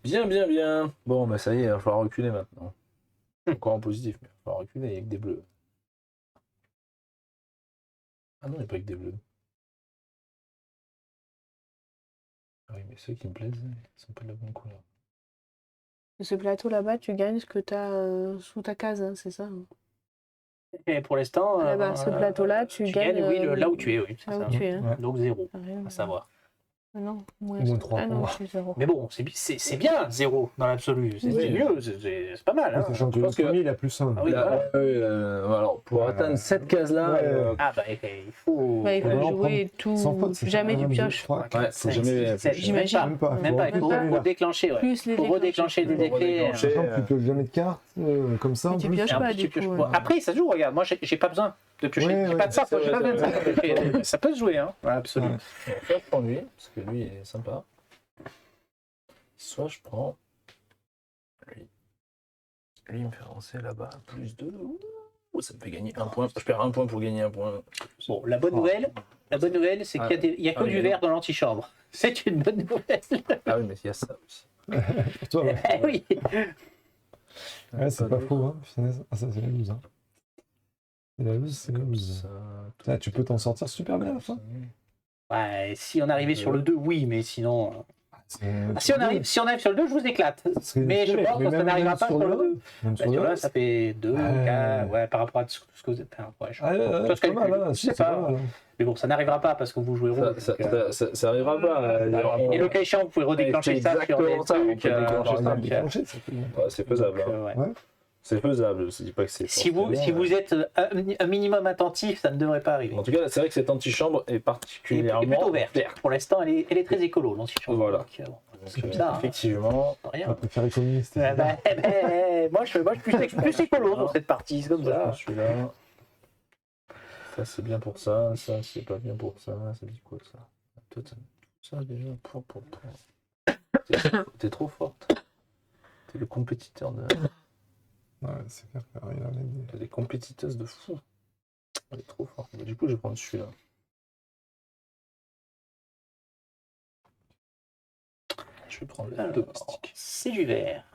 Bien. Bon, bah ça y est, il va falloir reculer maintenant. Encore en positif, mais il va falloir reculer, il n'y a que des bleus. Ah non, il n'y a pas que des bleus. Ah oui, mais ceux qui me plaisent, ils sont pas de la bonne couleur. Ce plateau là-bas, tu gagnes ce que tu as sous ta case, hein, c'est ça? Hein. Et pour l'instant. Là-bas, ce plateau-là, tu gagnes. là où tu es, oui. c'est Là où ça. tu es. Hein. Ouais. Donc 0, Rien, à savoir. Non, Moins 3 Ah pour non, moi. c'est 0. Mais bon, c'est bien 0 dans l'absolu. C'est Oui. mieux, c'est pas mal. Hein. Sachant que je le pense que- premier, il a plus 1. Ah oui, voilà. Alors, pour atteindre cette case-là, Ouais. Ah bah il faut. Bah, il faut vraiment jouer tout. Sans faute, c'est Jamais ça, du 1, 2, pioche. 3, ouais, 4, faut 5, jamais. J'imagine. Même pas. Même pas, il faut Même pas. déclencher. Ouais. Plus les Faut redéclencher des déclencher. effets. redéclencher. Sachant que tu pioches jamais de cartes, comme ça, Mais en tu plus. pioches Et en pas, plus, du tu pioches coup, pas. ouais. Après, ça se joue, regarde, moi j'ai pas besoin de piocher. Ouais, J'ai ouais, pas de ça, c'est j'ai pas vrai, besoin de c'est ça. Ça peut se jouer, hein. Ouais, absolument. Ouais. Soit je prends lui, parce que lui est sympa. Soit je prends lui. Lui, il me fait avancer là-bas. Plus 2. Ouh, ça me fait gagner un point. Je perds un point pour gagner un point. Bon, la bonne nouvelle, c'est qu'il y a que Ah oui, du mais verre dans l'antichambre. C'est une bonne nouvelle. Ah oui, mais il y a ça aussi. Pour toi, ouais. Eh oui. Ouais, c'est pas faux, hein, finesse. Ah, ça, c'est la loose. Hein. C'est la loose, c'est la loose. Ça, Ah, tu peux t'en sortir super bien à la fin. Ouais, si on arrivait sur le 2, oui, mais sinon. C'est- Si on arrive sur le 2, je vous éclate. ça serait Mais je stylé. pense que ça même n'arrivera pas sur le 2. Même Bah, sur tu le vois, 2. ça fait 2, Ouais. 4, ouais, par rapport à tout ce que vous êtes. Enfin, ouais, je Ah, ça se c'est pas calcule. mal, hein. Je Si, sais c'est pas. pas mal. Hein. Mais bon, ça n'arrivera pas parce que vous jouez rouge. ça arrivera pas. Et le cas échéant, vous pouvez redéclencher Ouais, ça c'est sur des exactement ça, on trucs. peut déclencher ça. Déclencher, ça fait bien. Ouais, c'est faisable. Hein. ouais. C'est faisable. Je dis pas que c'est. Si vous forcément, êtes un minimum attentif, ça ne devrait pas arriver. En tout cas, c'est vrai que cette antichambre est Elle est particulièrement plutôt verte. Pour l'instant, elle est très écolo, l'antichambre. Voilà. Donc, bon, c'est Donc, comme ça. Hein. effectivement. Pas On rien. peut faire communiste. Ouais, bah, moi, je suis plus écolo dans cette partie, c'est comme Ça, ça. je suis là. Ça, c'est bien pour ça. Ça, c'est pas bien pour ça. Ça dit quoi, ça? Toi, t'as tout ça déjà. T'es trop forte. T'es le compétiteur de. Ouais, c'est clair qu'il y a rien à dire. T'as des compétiteuses de fou. Elle est trop forte. Du coup, je vais prendre celui-là. Je vais prendre le Alors, domestique. c'est du vert.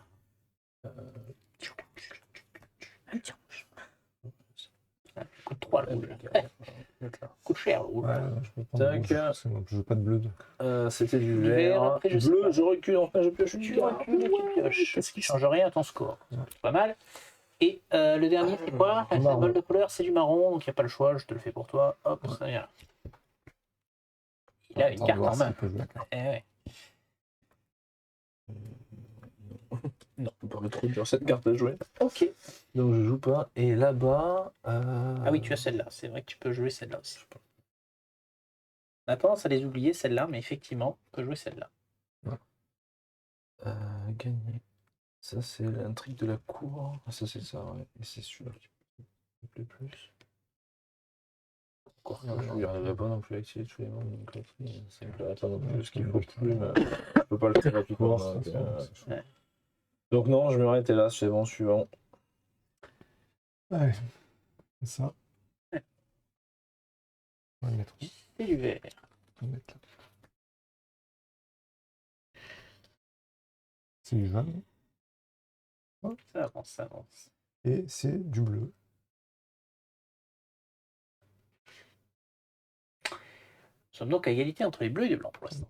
Ça coûte 3 le rouge. Coûte cher le rouge. Ouais, je peux prendre Tac. le rouge, parce que moi, je veux pas de bleu. C'était du Du vert, vert. après, je sais Bleu, pas. je recule, enfin je pioche. Tu recules et tu pioches. Ce qui ne change rien à ton score. C'est pas mal. Et le dernier, c'est quoi? Un Marron. symbole de couleur, c'est du marron, donc il n'y a pas le choix, je te le fais pour toi. Hop, ça vient. Il a une Attends, carte voir en s'il main. peut jouer la carte. Eh ouais. Non, on peut réintroduire cette carte à jouer. Ok. Donc je joue pas. Et là-bas. Ah oui, tu as celle-là. C'est vrai que tu peux jouer celle-là aussi. On a tendance à les oublier, celle-là, mais effectivement, tu peux jouer celle-là. Gagner. Ça, c'est l'intrigue de la cour. Ah, ça, c'est ça, ouais. Et c'est celui-là qui me plaît plus. Encore que je n'y arriverai pas non plus à activer tous les membres d'une coterie. Ça me plairait pas non plus ce qu'il faut plus, mais je peux pas le faire rapidement. Voir, Donc, c'est chaud. ouais. donc non, je vais m'arrêter là, c'est bon, suivant. Ouais, c'est ça. Ouais. On va le mettre où? C'est du vert. On va le mettre là. C'est du jaune Ça avance, ça avance. et c'est du bleu. Nous sommes donc à égalité entre les bleus et les blancs pour l'instant.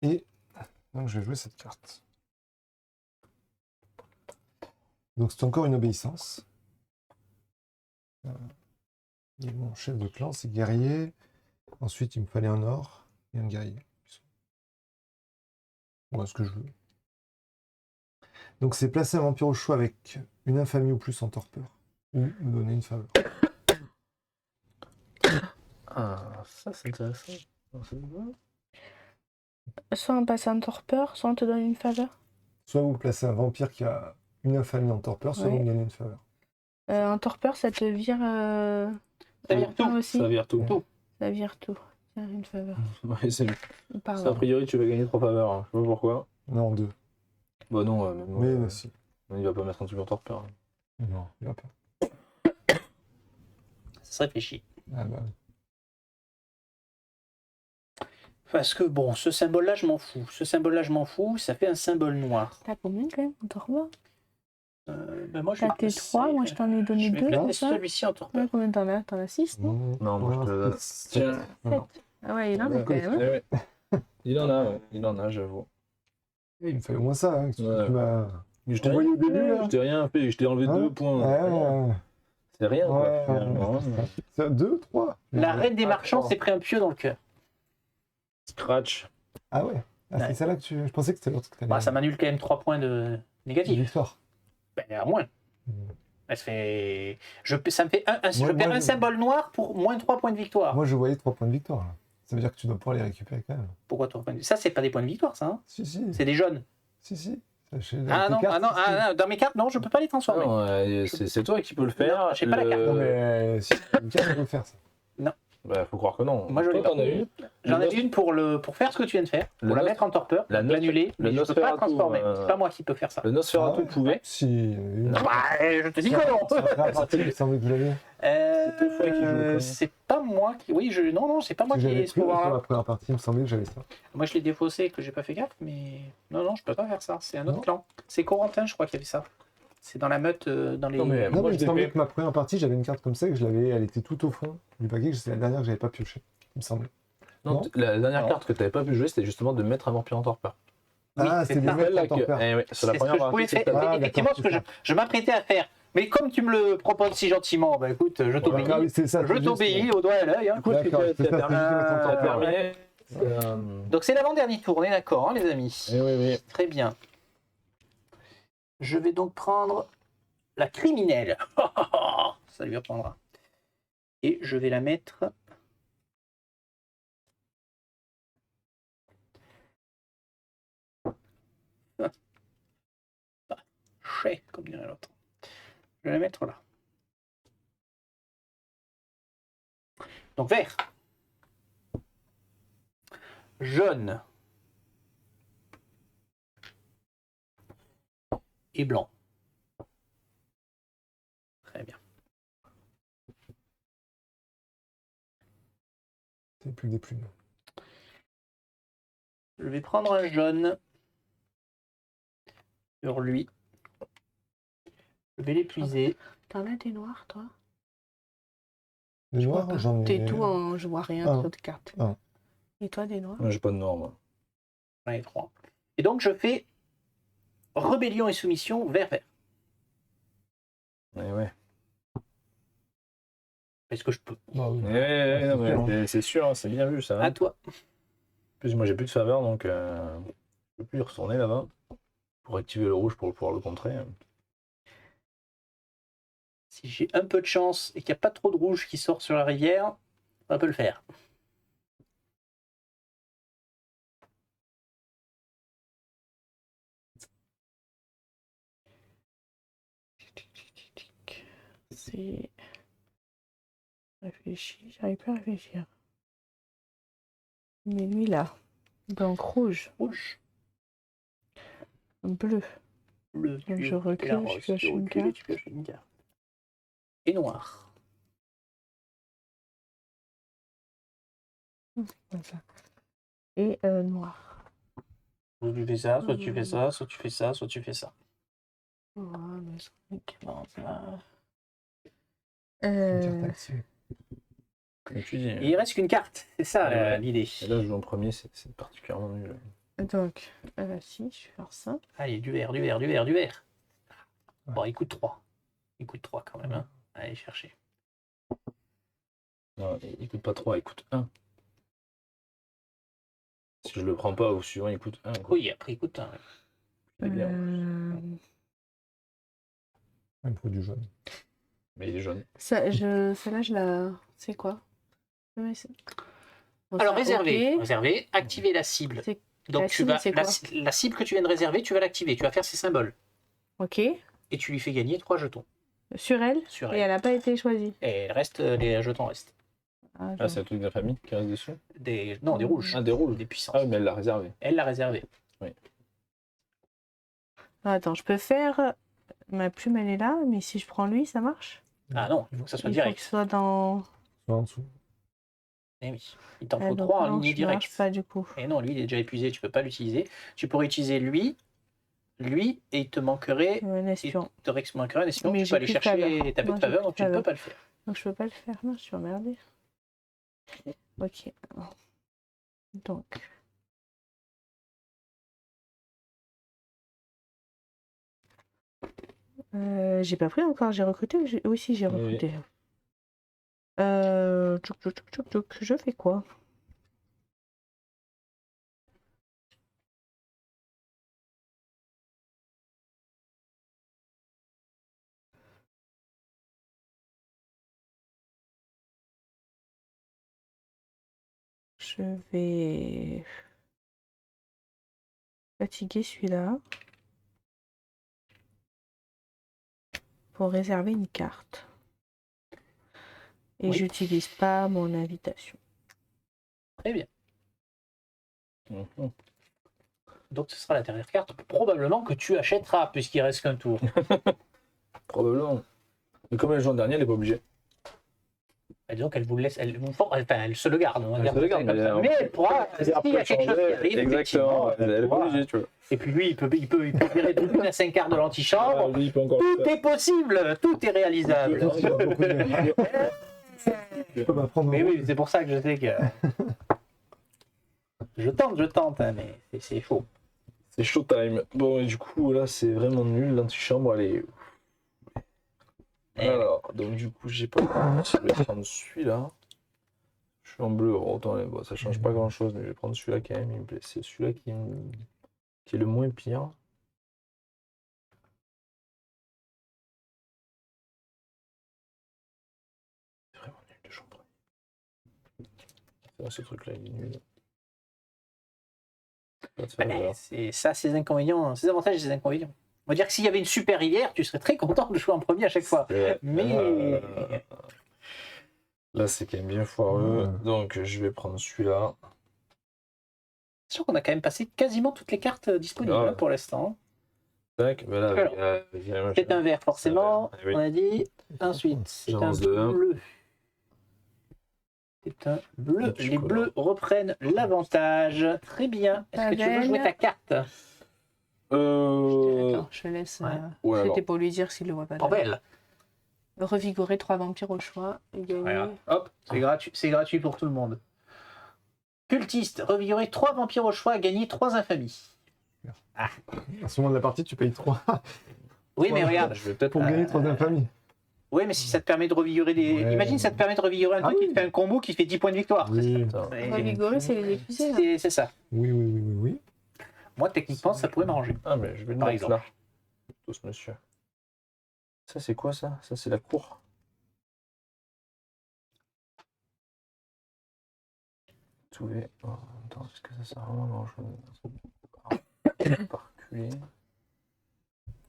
Et donc je vais jouer cette carte. Donc c'est encore une obéissance. Et mon chef de clan, c'est guerrier. Ensuite, il me fallait un or et un guerrier. Voilà ce que je veux. Donc c'est placer un vampire au choix avec une infamie ou plus en torpeur. Ou me donner une faveur. Ah, ça c'est intéressant. Soit on passe un torpeur, soit on te donne une faveur. Soit vous placez un vampire qui a une infamie en torpeur, soit Ouais. vous me donnez une faveur. Un torpeur, ça te vire. Ça vire tout. Aussi. Ça vire tout. Ça vire tout. Tiens, une faveur. Ouais, c'est Pardon. ça, a priori, tu vas gagner 3 faveurs. Hein. Je sais pas pourquoi. Non, 2. Bah non, Mais si. il va pas mettre un truc en torpeur. Hein. Non, il va pas. Ça se réfléchit. Ah bah. Parce que bon, ce symbole-là, je m'en fous. Ce symbole-là, je m'en fous. Ça fait un symbole noir. T'as combien quand même en torpeur? Ben moi, je vais T'as tes placer- 3, moi je t'en ai donné Je vais 2. placer c'est ça? celui-ci en torpeur. Ouais, combien t'en as? T'en as 6, non? Non, moi, je te le donne. Tiens. Ah ouais, il en a Ouais. quand même. Hein. Eh ouais. Il en a, ouais. Il en a, j'avoue. Il me fallait au moins ça. Hein, que Ouais. tu m'as. Je t'ai envoyé au début, là. Je t'ai rien fait, je t'ai enlevé Hein 2 points. Ouais, C'est rien, quoi. ouais. finalement. C'est 2, 3. La reine des marchands s'est pris un pieu dans le cœur. Scratch. Ah ouais. Ah, Ouais. c'est ça là que tu. Je pensais que c'était l'autre que t'allais Bah, ça m'annule quand même 3 points de négatif. Victoire. Ben, à moins. Hmm. Ça fait... ça me fait je Moi, perds moi, un symbole noir pour moins 3 points de victoire. Moi, je voyais 3 points de victoire. Là. Ça veut dire que tu dois pouvoir les récupérer quand même. Pourquoi 3 points de... Ça, c'est pas des points de victoire, ça. Hein, Si, si. c'est des jaunes. Si, si. Ah non, ah non, ah non, dans mes cartes, non, je peux pas les transformer. Non, c'est toi qui peux le faire. Non, j'ai pas la carte. Non, mais si, une carte, on peut le faire ça. Bah, faut croire que non. Moi, je l'ai Toi, pas. t'en as une. J'en Le ai une pour faire ce que tu viens de faire, Le pour la Nos- mettre en torpeur, la Nos- l'annuler, le mais je peux pas la Nosferatu, transformer. C'est pas moi qui peux faire ça. Le Nosferatu Ah, pouvait. Si. Une... Bah, je te dis que non. C'est après la partie, il me semblait que vous l'aviez. C'était toi qui jouais, quoi. C'est pas moi qui. Oui, non, c'est pas moi qui J'avais ai ce pris sur pouvoir-là. la première partie, il me semblait que j'avais ça. Moi, je l'ai défaussé, que j'ai pas fait gaffe, mais non, je peux pas faire ça. C'est un autre Non. clan. C'est Corentin, je crois, qui avait ça. C'est dans la meute, dans les. Non, mais- Non, moi, mais il je me semblait l'ai que ma première partie, j'avais une carte comme ça, que je l'avais, elle était tout au fond du paquet, que c'est la dernière que j'avais pas pioché, il me semblait. Non, Non. la dernière Non. carte que t'avais pas pu jouer, c'était justement de mettre un vampire en torpeur. Oui, Ah, c'est c'est des ça. mecs Celle-là en que- tempère. eh oui, c'est la C'est ce première que je pouvais partie. faire. c'est Ah, Effectivement, d'accord, ce que c'est ça. je m'apprêtais à faire. Mais comme tu me le proposes si gentiment, bah écoute, je t'obéis. Ah oui, c'est ça. Je c'est juste, t'obéis au doigt et à l'œil. Hein. Du coup, D'accord, tu c'est ça, c'est terminé. juste mettre en T'as tempère. terminé. Donc c'est l'avant-dernier tour, on est d'accord, hein, les amis. Eh oui, oui. Très bien. Je vais donc prendre la criminelle. Ça lui apprendra. Et je vais la mettre. Chez, comme dirait l'autre. Je vais la mettre là. Donc vert. Jaune. Et blanc. Très bien. C'est plus que des plumes. Je vais prendre un jaune sur lui. Je vais l'épuiser. T'en as des noirs, toi? Les Je vois noirs, pas. j'en ai. T'es tout en. Je vois rien Ah. sur tes cartes. Ah. Et toi, des noirs? Moi, j'ai pas de noir, moi. J'en ai 3. Et donc je fais rébellion et soumission vert. Eh ouais. Est-ce que je peux? Bah oui. Eh, non, mais c'est sûr, hein, c'est bien vu ça. À hein. toi. En plus, moi, j'ai plus de faveur, donc je peux plus y retourner là-bas pour activer le rouge pour pouvoir le contrer. Si j'ai un peu de chance et qu'il n'y a pas trop de rouge qui sort sur la rivière, on peut le faire. C'est. Réfléchis, j'arrive pas à réfléchir. Mais lui là. Donc rouge, Rouge, bleu. bleu, Donc, tu je recule, fais la je rose, pioche tu une recules et carte. tu pioches une carte. Et noir. Comme ça. Et noir. Soit tu fais ça, soit tu fais ça, soit tu fais ça, soit tu fais ça. Voilà, mais cinq. Bon, ça va. Une carte activée. Comme tu dis. Et il reste qu'une carte, c'est ça Ouais. l'idée. Et là, je joue en premier, c'est particulièrement nul. Donc, si, je vais faire ça. Allez, du vert, du vert, du vert, du vert. Bon, il coûte 3. Il coûte 3 quand même. Hein. Allez, chercher. Non, il coûte pas 3, il coûte 1. Si je le prends pas au suivant, il coûte 1. Oui, après il coûte 1. C'est bien. Un produit jaune. Mais il est jaune. Celle-là, je la. C'est quoi? Ouais, bon, Alors ça, réserver, ok. réserver, activer la cible. C'est- Donc la tu cible, vas c'est la, quoi? la cible que tu viens de réserver, tu vas l'activer, tu vas faire ses symboles Ok. et tu lui fais gagner 3 jetons Sur elle. sur Et elle. elle n'a pas été choisie. Et le reste, les jetons restent. Ah, Ah, c'est le truc de la famille qui reste dessus. Non, des rouges, Ah, des rouges. des puissances. Ah, oui, mais elle l'a réservé. Elle l'a réservé. Attends, je peux faire. Ma plume, elle est là, mais si je prends lui, ça marche? Ah non, il faut que ça soit Il faut direct. que ce soit dans. Soit en dessous. Eh oui, il t'en Ah, faut donc 3 en non, ligne je marche directe. pas du coup. Et non, lui il est déjà épuisé, tu peux pas l'utiliser. Tu pourrais utiliser lui, et il te manquerait. Un espion. Il te manquerait, sinon Mais tu j'ai peux aller plus de chercher faveur. ta Non, de j'ai faveur, plus donc de tu ne peux faveur. pas le faire. Donc je peux pas le faire. Non, je suis emmerdée. Ok. Donc. J'ai pas pris encore, j'ai recruté ou oui, si, j'ai Oui, oui. recruté. Tchouk, tchouk, tchouk, tchouk, tchouk. Je fais quoi? Je vais fatiguer celui-là pour réserver une carte. Et Oui. j'utilise pas mon invitation. Très bien. Mhm. Donc ce sera la dernière carte, probablement que tu achèteras, puisqu'il reste qu'un tour. Probablement. Mais comme elle joue en dernier, elle n'est pas obligée. Et donc elle vous laisse, elle se le garde. On va Elle dire se le ça garde, comme mais ça. on- Mais elle pourra, s'il y a quelque chose qui arrive, Exactement, effectivement, elle est pas pourra. obligée, tu vois. Et puis lui, il peut virer de l'une à 5 quarts de l'antichambre. Lui, il peut encore le Tout faire. est possible, tout est réalisable. Peut-être qu'il y a beaucoup de- Je peux m'apprendre. Mais oui, c'est pour ça que je sais que. Je tente, hein, mais c'est chaud. C'est showtime. Bon, et du coup, là, c'est vraiment nul. L'antichambre, elle est. Eh Alors, donc, du coup, j'ai pas. Je vais prendre celui-là. Je suis en bleu. Autant, bon, ça change pas grand-chose, mais je vais prendre celui-là quand même. Il me plaît. C'est celui-là qui est le moins pire. C'est vraiment nul de chambre. Ce truc-là, il est nul. Pas de faveur. C'est ça, ses inconvénients, ses avantages et ses inconvénients. On va dire que s'il y avait une super rivière, tu serais très content de jouer en premier à chaque fois. Mais. Là, c'est quand même bien foireux. Ouais. Donc, je vais prendre celui-là. C'est sûr qu'on a quand même passé quasiment toutes les cartes disponibles Ouais. hein, pour l'instant. Tac, mais là, Alors, il y a un C'est un vert, forcément. C'est un vert, On a dit. Ensuite, c'est un J'avance de un. bleu. C'est un bleu. Et tu Les colores. bleus reprennent l'avantage. Très bien. Est-ce que tu veux Pavel. jouer ta carte Attends, je laisse. Ouais. Ouais, C'était alors. pour lui dire s'il le voit pas. Oh, belle. Revigorer 3 vampires au choix et gagner. Regarde. Hop, c'est gratuit pour tout le monde. Cultiste, revigorer 3 vampires au choix, gagner 3 infamies. À ce moment de la partie, tu payes 3 Oui, mais Ouais. regarde. Je vais peut-être. pour gagner 3 d'infamie. Oui, mais si ça te permet de revigorer des. Ouais. Imagine, ça te permet de revigorer un Ah truc qui oui. te fait un combo qui fait 10 points de victoire. Oui. Attends. C'est- Revigorer, c'est les épuiser. là. C'est ça. Oui, oui, oui, oui, oui. Moi, techniquement, ça pourrait m'arranger. Ah, mais je vais le Par mettre exemple. là. Tout ce monsieur. Ça, c'est quoi ça? Ça, c'est la cour. Trouver. Oh, attends, est-ce que ça sert vraiment à grand-chose? Pas reculer.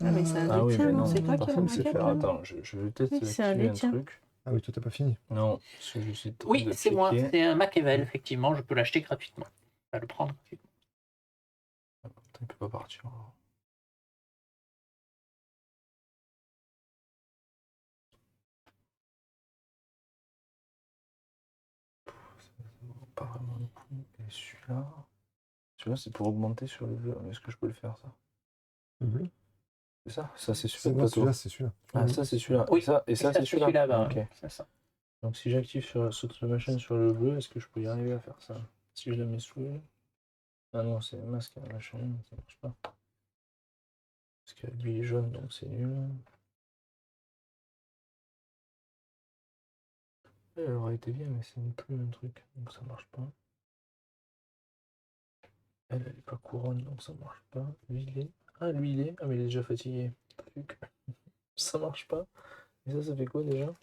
Ah, mais c'est un Ah oui, détien, mais non, non, c'est toi qui as personne le sait maquette, faire. là. Attends, je vais peut-être Oui, c'est un activer un détien. truc. Ah oui, toi, t'as pas fini. Non, parce que je suis en train Oui, de c'est moi. checker. C'est un Machiavel, effectivement. Je peux l'acheter gratuitement. Je vais le prendre gratuitement. Il peut pas partir. Pas vraiment le coup. Et celui-là. Celui-là, c'est pour augmenter sur le bleu. Est-ce que je peux le faire, ça? Le bleu. C'est ça? Ça, c'est sur C'est le moi, plateau. celui-là, c'est celui-là. Ah, ça, c'est celui-là. Oui. Et ça, c'est celui-là. bah, Ok. c'est ça. Donc, si j'active sur cette machine sur le bleu, est-ce que je peux y arriver à faire ça? Si je la mets sous le... Ah non, c'est le masque, la machine, ça marche pas. Parce que lui, il est jaune, donc c'est nul. Elle aurait été bien, mais c'est plus un truc, donc ça marche pas. Elle est pas couronne, donc ça marche pas. Lui, il est... Ah, lui, il est... Ah, mais il est déjà fatigué. Fuck. Ça marche pas. Et ça fait quoi, déjà?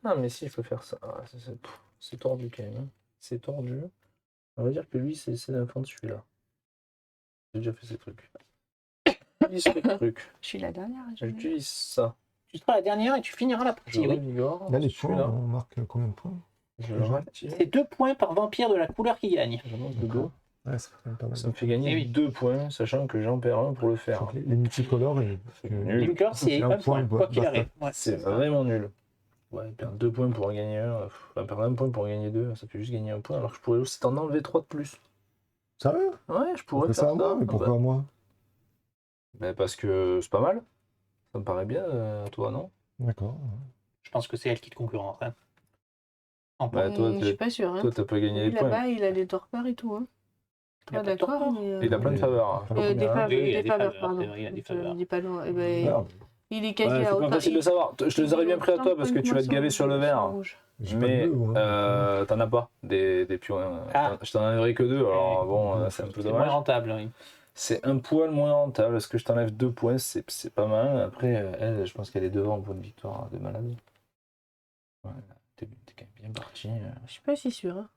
Ah, mais si, il faut faire ça. Ah, c'est tordu, quand même. Hein. C'est tordu. On va dire que lui, c'est l'enfant de celui-là. J'ai déjà fait ces trucs. J'utilise ce truc. Je suis la dernière. je vais- J'utilise ça. Tu seras la dernière et tu finiras la Je partie. Oui. revigore. Là, les points, celui-là. on marque combien de points? Je le réactive. C'est 2 points par vampire de la couleur qui gagne. Je monte de dos. Ouais, ça fait quand même pas mal. Ça me fait gagner Eh oui. 2 points, sachant que j'en perds un pour le Je faire. crois que les multicolores, C'est nul. Linker, c'est un point, quoi qu'il arrive. Ouais, C'est vraiment nul. Ouais, perdre 2 points pour gagner un. Perdre 1 point pour gagner 2, ça fait juste gagner 1 point. Alors que je pourrais aussi t'en enlever 3 de plus. Sérieux? Ouais, je On pourrais fait faire ça à moi, mais pourquoi à moi? Bah, parce que c'est pas mal. Ça me paraît bien, toi, non? D'accord. Je pense que c'est elle qui te concurrence. Hein. En Bah, point. toi, Je suis pas sûre. Hein. toi, t'as pas gagné Lui, les points. là-bas, il a des torpeurs et tout. Hein. Il a Toi, pas de d'accord, torpeur. mais. Il a plein de faveurs. hein. Euh, Des faveurs, Oui, il y a des des faveurs, faveurs, pardon. c'est vrai, il y a des faveurs. Je dis pas non. Eh ben, Merde. il est quasi Ouais, à c'est pas autant. facile de savoir. Je te les aurais bien pris à toi parce que tu vas te gaver sur le vert. J'ai pas de Mais bleu, moi. t'en as pas des pions. Ah. Je t'en enlèverai que 2, alors bon, c'est un peu C'est moins dommage. rentable. Oui. C'est un poil moins rentable. Est-ce que je t'enlève 2 points? C'est pas mal. Après, elle, je pense qu'elle est devant en point de victoire de malade. Ouais, t'es quand même bien parti. Je suis pas si sûre. Hein.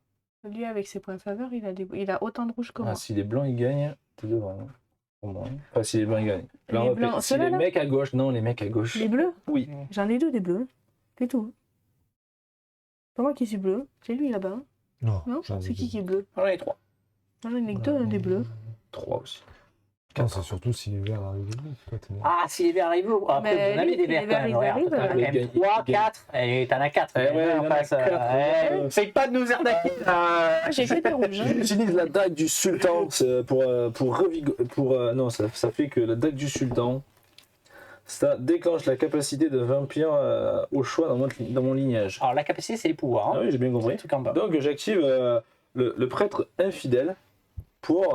Lui, avec ses points faveurs, il a autant de rouge que moi. Ah, si les blancs ils gagnent, t'es devant. Hein. Pour moi. Enfin, si les blancs ils gagnent. Là, on Les va faire- blancs, si ceux-là, les là mecs à gauche, non, les mecs à gauche. Les bleus Oui. J'en ai 2 des bleus. C'est tout. Pas moi qui suis bleu. C'est lui là-bas. Hein. Non j'en ai C'est qui deux. est bleu J'en ai 3. Moi, j'en ai que 2 des bleus. 3 aussi. Non, c'est surtout si les verts arrivent. Toi, t'es mort. Ah, si les verts arrivent, après Mais vous en avez lui, des si les verts quand verts, même. ils Regarde, arrivent, t'en as quand il même gagne, 3, il gagne. 4, et t'en as 4. Eh ouais, il en a quatre. Essaye pas de nous arnaquer. J'ai que des rouges. Hein. J'utilise la dague du sultan non, ça fait que la dague du sultan, ça déclenche la capacité de vampire au choix dans mon lignage. Alors la capacité, c'est les pouvoirs. Ah Hein. oui, j'ai bien C'est compris. le truc en bas. Donc j'active le prêtre infidèle pour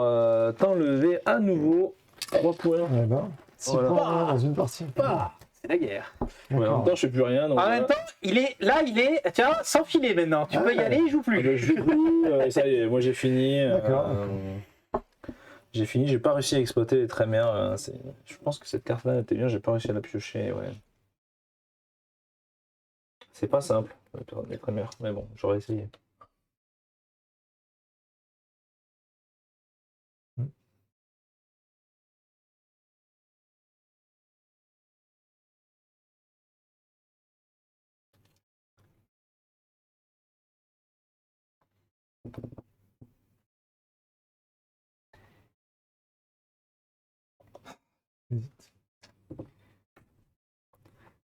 t'enlever à nouveau 3 points. Eh ben, 6 Voilà. points dans une partie. Ah, c'est la guerre. Ouais, en même temps, je fais plus rien. Donc, En même temps, il est, tiens, sans filet maintenant. Tu peux y aller, il joue plus. je joue plus, ça y est, moi j'ai fini. D'accord. J'ai fini, j'ai pas réussi à exploiter les trémères. Je pense que cette carte-là était bien, j'ai pas réussi à la piocher. Ouais. C'est pas simple, les trémères, mais bon, j'aurais essayé. Vite.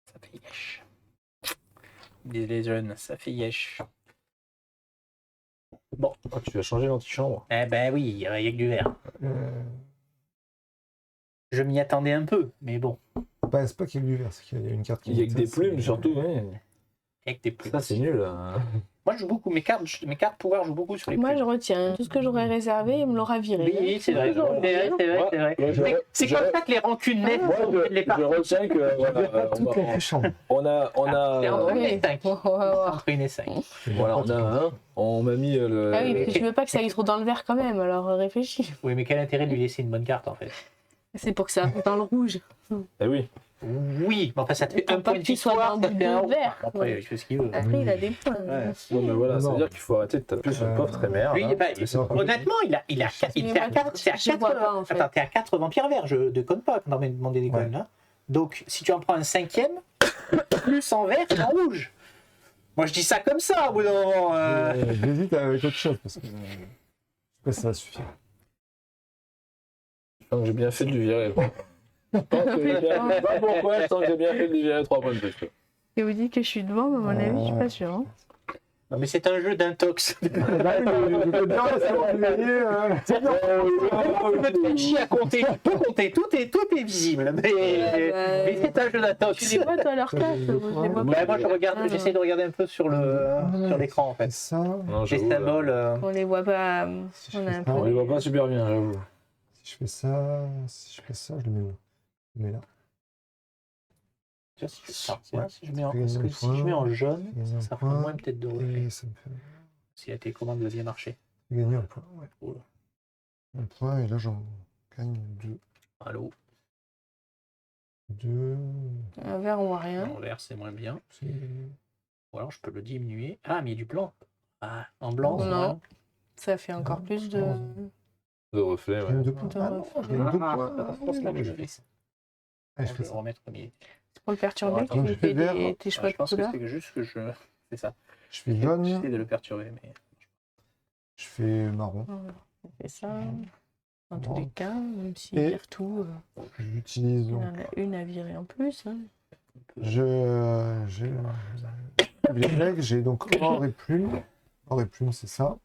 Ça fait yesh. Les jeunes, ça fait yesh. Bon, Oh, tu vas changer l'antichambre. eh ben oui, il y a que du vert. Euh, Je m'y attendais un peu, mais bon. c'est pas qu'il y a du vert, c'est qu'il y a une carte qui Il y a que des ça, plumes c'est- surtout. Ouais. Avec des plumes. Ça, c'est nul. Hein. Moi, je joue beaucoup. Mes cartes pouvoir jouent beaucoup sur les Moi, plumes. je retiens. Tout ce que j'aurais réservé, il me l'aura viré. Oui, c'est vrai. Toujours C'est vrai, c'est vrai, c'est vrai. Ouais, je- C'est je- comme ça que les rancunes naissent. Moi, on fait de les je parties. retiens que voilà, Toutes les chambres. on a, C'est entre une et Ouais. 5. Ouais, ouais, ouais. Entre une et 5. voilà, on a un. On m'a mis le. Ah oui, parce que tu veux pas que ça aille trop dans le vert quand même, alors réfléchis. Oui, mais quel intérêt de lui laisser une bonne carte en fait? C'est pour que ça arrive dans le rouge. Eh oui. Oui, mais enfin ça te fait Faut un pas point de qu'il soit victoire, dans ça du fait un bleu vert. Après, Ouais. il fait ce qu'il veut. Après, il a des points. Ouais. Non, mais voilà, ça Non. veut dire qu'il faut arrêter de taper sur le pauvre trémère. Lui, là. il est pas- C'est ça. honnêtement, il a Mais t'es moi, à 4, t'es à je vois pas, en fait. Attends, t'es à 4 vampires verts, je déconne pas quand on m'a demandé des Ouais. connes là. Donc, si tu en prends un 5e, plus en vert et en rouge. Moi, je dis ça comme ça au bout d'un moment. J'hésite avec autre chose parce que je sais pas si ça va suffire. Je sens que j'ai bien fait de lui virer. Je pense que j'ai bien- je sais pas pourquoi, je sens que j'ai bien fait de lui virer 3 points de plus. Et vous dites que je suis devant, mais à mon avis, je suis pas sûre. Hein. Non, mais c'est un jeu d'intox. Je peux bien savoir gagner. Tu me te fais chier à compter. Tu peux compter, tout est visible. Mais c'est un jeu d'intox. Tu les vois, toi, leurs cartes? Je les vois pas. Ouais, moi, Ah, j'essaie de regarder un peu sur l'écran en fait. Ça, Non, Les j'avoue, là, symboles. On les voit pas. si je On a fais un ça, on les voit pas super bien, j'avoue. si je fais ça, je le mets où? Je le mets là. Tu vois, si je, ça, Ouais. si je mets en, Tu parce que gagnes un si je mets en point. jaune, Tu gagnes un ça fera point. moins peut-être de reflets. Et ça me fait Si tes commandes bien marché. gagner un point. Ouais. Oula. Un point, et là j'en gagne deux. Allô, Deux. Un vert, on voit rien. en vert c'est moins bien. C'est- Ou alors je peux le diminuer. Ah, mais il y a du blanc. Ah, en blanc, Non. c'est moins. Ça fait encore plus de. De reflet, Je ouais. gagne deux points. De Ah non, reflet. je gagne deux Ah, points. c'est pour cela que je fais ça. Allez, Je je vais fais ça. remettre mes. C'est pour le perturber, Attends, tu j'ai me fait fais vert. tes choix Je de pense que couleur. c'est juste que je. C'est ça. Je fais jaune, J'essaie de le perturber, mais. je fais marron. On fait ça. Dans tous Bon. les cas, même s'il Et- vire tout, J'utilise il y donc. en a une à virer en plus. Hein. J'ai les règles, j'ai donc or et plume. Or et plume, c'est ça.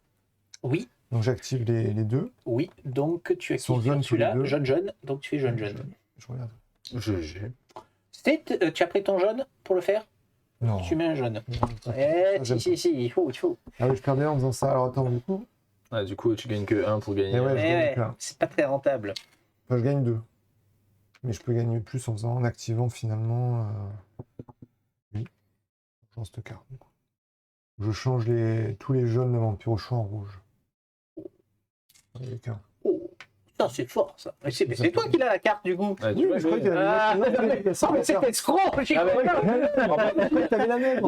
Oui, Donc j'active les deux. oui. Donc tu Ils sont actives jaunes tous les celui-là, deux. jaune. Donc tu fais jaune. Je regarde. GG. Tu as pris ton jaune pour le faire? Non. Tu mets un jaune. Ça, Eh, j'aime si, il faut. Ah oui, je perdais en faisant ça. Alors attends, du coup, Ah, du coup, tu gagnes que 1 pour gagner. Eh ouais. je Mais gagne ouais, plein. c'est pas très rentable. enfin, je gagne deux. Mais je peux gagner plus en activant finalement. Oui. Genre cette carte. du coup. Je change tous les jaunes de vampire au champ en rouge. Avec un. Oh, Putain, c'est fort ça. Mais c'est toi qui l'as la carte du coup. Ah, tu Oui, vois, mais je crois qu'il y avait Ah, il y avait- mais c'est escroc, j'ai Ah, ouais. compris. T'avais la même.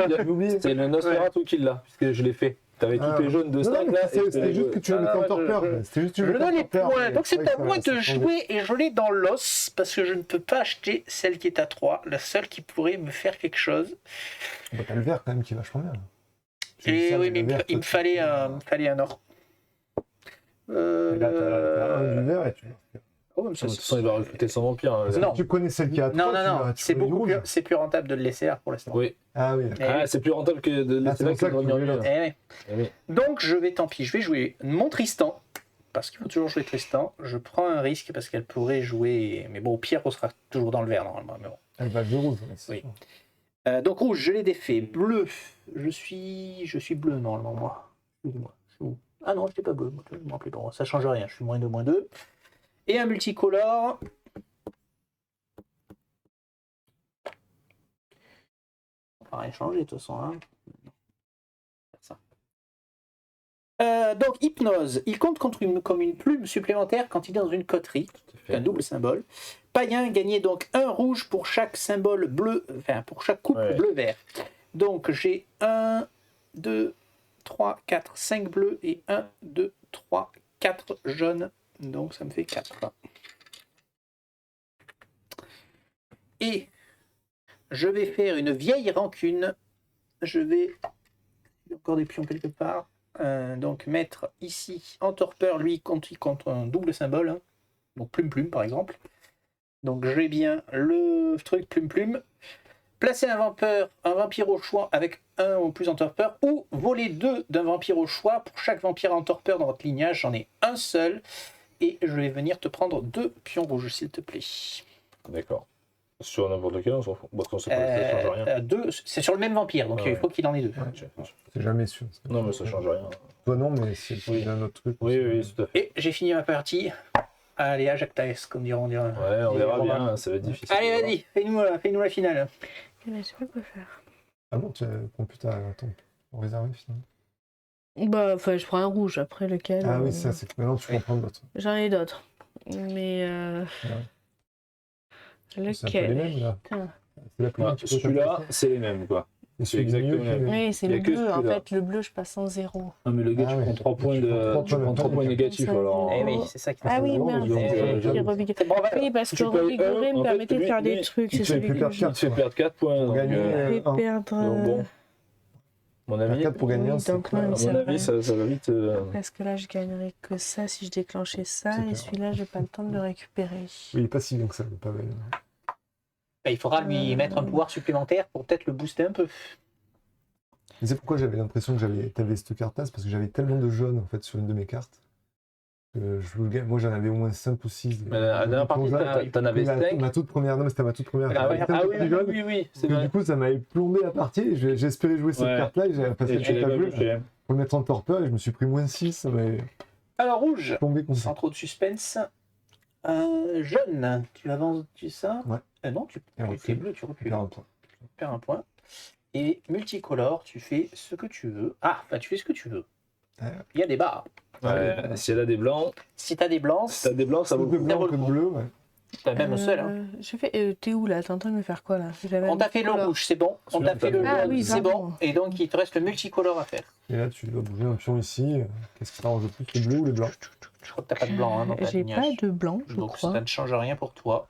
J'avais oublié. C'est le Nosferatu qui l'a, puisque je l'ai fait. T'avais Ah. tous les jaunes de Non, 5 non, là. c'était juste que tu le mettais en torpeur. C'était juste que tu Je le mettais en donne les torpeur, points. mais Donc c'est vrai à que moi ça de changeait. jouer et je l'ai dans l'os parce que je ne peux pas acheter celle qui est à 3, la seule qui pourrait me faire quelque chose. Bah, t'as le vert quand même qui est vachement bien. Et oui, mais le vert, il me toi, fallait un or. Et là, t'as un du vert et tu. Oh, mais De ça, toute façon, il va recruter son vampire. hein. Non. Tu connais celle qui a Non, trois, non, non, tu c'est connais du beaucoup plus, rouge. c'est plus rentable de le laisser là pour l'instant. Oui. Ah oui, d'accord. Eh Ah, c'est plus rentable que de Ah, laisser c'est là pour ça que de que tu revenir voulais mieux. là. Eh oui. Eh oui. Donc je vais jouer mon Tristan, parce qu'il faut toujours jouer Tristan. Je prends un risque parce qu'elle pourrait jouer, mais bon, au pire, on sera toujours dans le vert normalement. Mais bon. Elle va jouer rouge. Ouais, c'est Oui. sûr. Donc rouge, je l'ai défait. Bleu, je suis bleu normalement moi. Excusez-moi. C'est où Ah non, je n'étais pas bleu. Je me rappelais pas. Ça change rien. Je suis -2. Et un multicolore. On va rien changer de toute façon. Hein. Ça. Donc hypnose. Il compte comme une plume supplémentaire quand il est dans une coterie. Un double symbole. Païen, gagnez donc un rouge pour chaque symbole bleu, enfin pour chaque couple Ouais. bleu-vert. Donc j'ai 1, 2, 3, 4, 5 bleus et 1, 2, 3, 4 jaunes. Donc ça me fait 4. Et je vais faire une vieille rancune. Je vais... Il y a encore des pions quelque part. Donc mettre ici en torpeur, lui, il compte un double symbole. Hein. Donc plume par exemple. Donc j'ai bien le truc plume. Placer un vampire au choix avec un ou plus en torpeur, ou voler 2 d'un vampire au choix. Pour chaque vampire en torpeur dans votre lignage, j'en ai un seul. Et je vais venir te prendre 2 pions rouges, s'il te plaît. D'accord. Sur n'importe lequel, on s'en fout. Parce qu'on sait pas, ça change rien. 2, c'est sur le même vampire, donc Ouais. il faut qu'il en ait 2. Ouais. C'est jamais sûr. Non, mais ça change rien. Toi non, mais c'est Oui. un autre truc. Oui, tout à fait. Et j'ai fini ma partie. Allez, à Jacques Taès, comme diront. Ouais, on verra bien, ça va être difficile. Allez, vas-y, fais-nous la finale. Eh ben, je sais pas quoi faire. Ah bon, tu prends plus ton réservé finalement. Bah, enfin, je prends un rouge, après lequel. Ah oui, ça, c'est que maintenant tu peux en prendre d'autres. J'en ai d'autres. Mais. C'est un peu les Lequel mêmes là. Putain. C'est la plus Ouais, celui-là, c'est les mêmes, quoi. Et c'est celui du exactement milieu, le même. Oui, c'est Il y a le que bleu. En celui-là. fait, le bleu, je passe en 0. Non, mais le gars, Ah tu ouais. prends 3 points Tu prends tu prends 3 points négatifs, Ça, alors. Eh oui, c'est ça qui Ah oui, zéro, merde, donc, c'est jaloux. qui revigore. C'est bon, on va- Oui, parce Tu que payes revigorer un, me en fait, permettait de lui, faire des lui, trucs. il C'est te fait celui plus que perdre je Il te fait perdre 4 points. Pour Donc, gagner, vais perdre. donc bon, mon avis, 4 pour gagner, oui, c'est donc quoi non, à ça mon va. avis, ça va vite. Parce que là, je gagnerais que ça si je déclenchais ça. C'est Et clair. celui-là, j'ai pas le temps de le récupérer. Oui, il est pas si bien que ça, le Pavel. Il faudra lui mettre un pouvoir supplémentaire pour peut-être le booster un peu. Mais c'est pourquoi j'avais l'impression que t'avais cette carte-là, c'est parce que j'avais tellement de jaunes en fait sur une de mes cartes. Moi j'en avais au moins 5 ou 6. Mais la dernière partie, t'en avais 5. Ma toute première, non mais c'était ma toute première. Ah, J'avais tellement de jaunes c'est que vrai. du coup ça m'avait plombé la partie. J'espérais jouer cette Ouais. carte-là et j'avais passé Et le tu l'as à pas bleu vu, pour le mettre en torpeur et je me suis pris -6. Ça m'avait Alors, rouge, plombé comme sans ça. trop de suspense. Jaune, tu avances ça Ouais. Non, tu Et on es fait- bleu, tu recules. Faire un point. Tu perds un point. Et multicolore, tu fais ce que tu veux. Ah, bah tu fais ce que tu veux. Il y a des barres. Ouais, si elle a des blancs, Si t'as des blancs, si t'as des blancs, ça vaut De le coup. blanc vaut que le de coup. bleu, ouais. t'as même un seul. Hein. Je fais. T'es où là? T'es en train de me faire quoi là? On t'a fait le rouge, c'est bon. On t'a fait le Ah jaune, oui, c'est pardon. bon. Et donc il te reste le multicolore à faire. Et là tu dois bouger un pion ici. Qu'est-ce qui t'arrange le plus, le bleu ou le blanc? Je crois que t'as pas de blanc hein, dans ta J'ai pas lignage. de blanc, je Donc crois. ça ne change rien pour toi.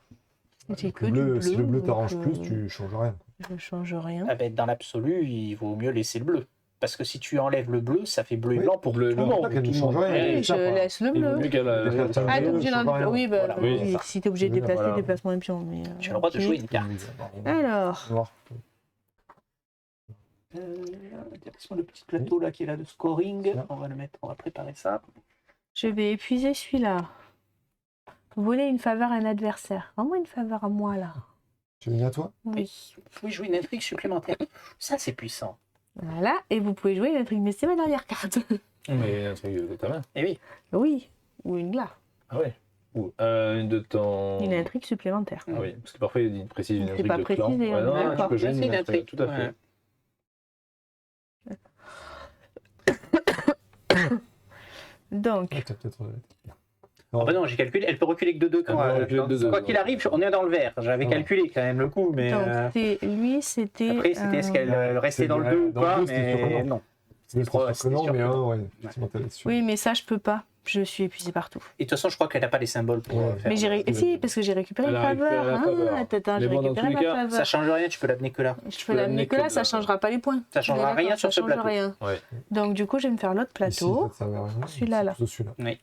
J'ai que Le du bleu, bleu. si le bleu t'arrange donc, plus, tu changes rien. Je change rien. Ah ben, dans l'absolu, il vaut mieux laisser le bleu. Parce que si tu enlèves le bleu, ça fait bleu et Oui. blanc pour Bleu et tout le blanc. monde. Pas qu'elle tout ne le change monde. rien. Oui, ça, je quoi. laisse le Il vaut bleu. mieux qu'elle Ah, Ah, t'es bleu, obligé ça change rien. d'en. Oui, bah, Voilà. Oui, oui, c'est ça. si t'es obligé de Oui, déplacer, voilà. déplacement de pion. Mais, Tu as le droit de ok. jouer une carte. Alors, Noir. Intéressant le petit plateau là qui est là de scoring. Ça. On va le mettre, on va préparer ça. je vais épuiser celui-là. Vous voulez une faveur à un adversaire. Rends-moi une faveur à moi là. Tu viens à toi? Oui. Vous pouvez jouer une intrigue supplémentaire. Ça, c'est puissant. Voilà. Et vous pouvez jouer une intrigue. Mais c'est ma dernière carte. Mais un truc de ta main. Eh oui. Oui. Ou une là. Ah ouais. Ou une de ton. Une intrigue supplémentaire. Ah oui, parce que parfois il précise une C'est intrigue pas de clan. précisé, Ouais, non, tu d'accord. peux jouer Là, c'est une intrigue, tout à fait. Ouais. Donc, Ah, t'as peut-être. Ah bah non, j'ai calculé, elle peut reculer que de 2 Elle peut reculer de deux, quoi qu'il donc. arrive, on est dans le vert. J'avais Ouais. calculé quand même le coup, mais Donc, lui, c'était. après, c'était est-ce qu'elle restait C'est dans le vrai, 2 ou dans le pas, deux, c'était sûr que mais non. non. C'est trop- sûr que c'était non, sûr mais que non. ouais, effectivement, t'as là-dessus. Oui, mais ça, je peux pas. Je suis épuisée partout. Et de toute façon, je crois qu'elle n'a pas les symboles pour Ouais. faire. Mais si, parce que j'ai récupéré Elle une a récupéré faveur. la faveur. Attends, Mais j'ai bon, dans récupéré tous ma les cas, faveur. Ça change rien, tu peux l'amener que là. Je peux l'amener que là, ça changera pas les points. Ça changera On est d'accord, rien sur ça ce change plateau. rien. Ouais. Donc, du coup, je vais me faire l'autre plateau. Ici, ça va rien. Celui-là, là. C'est plutôt celui-là. Oui.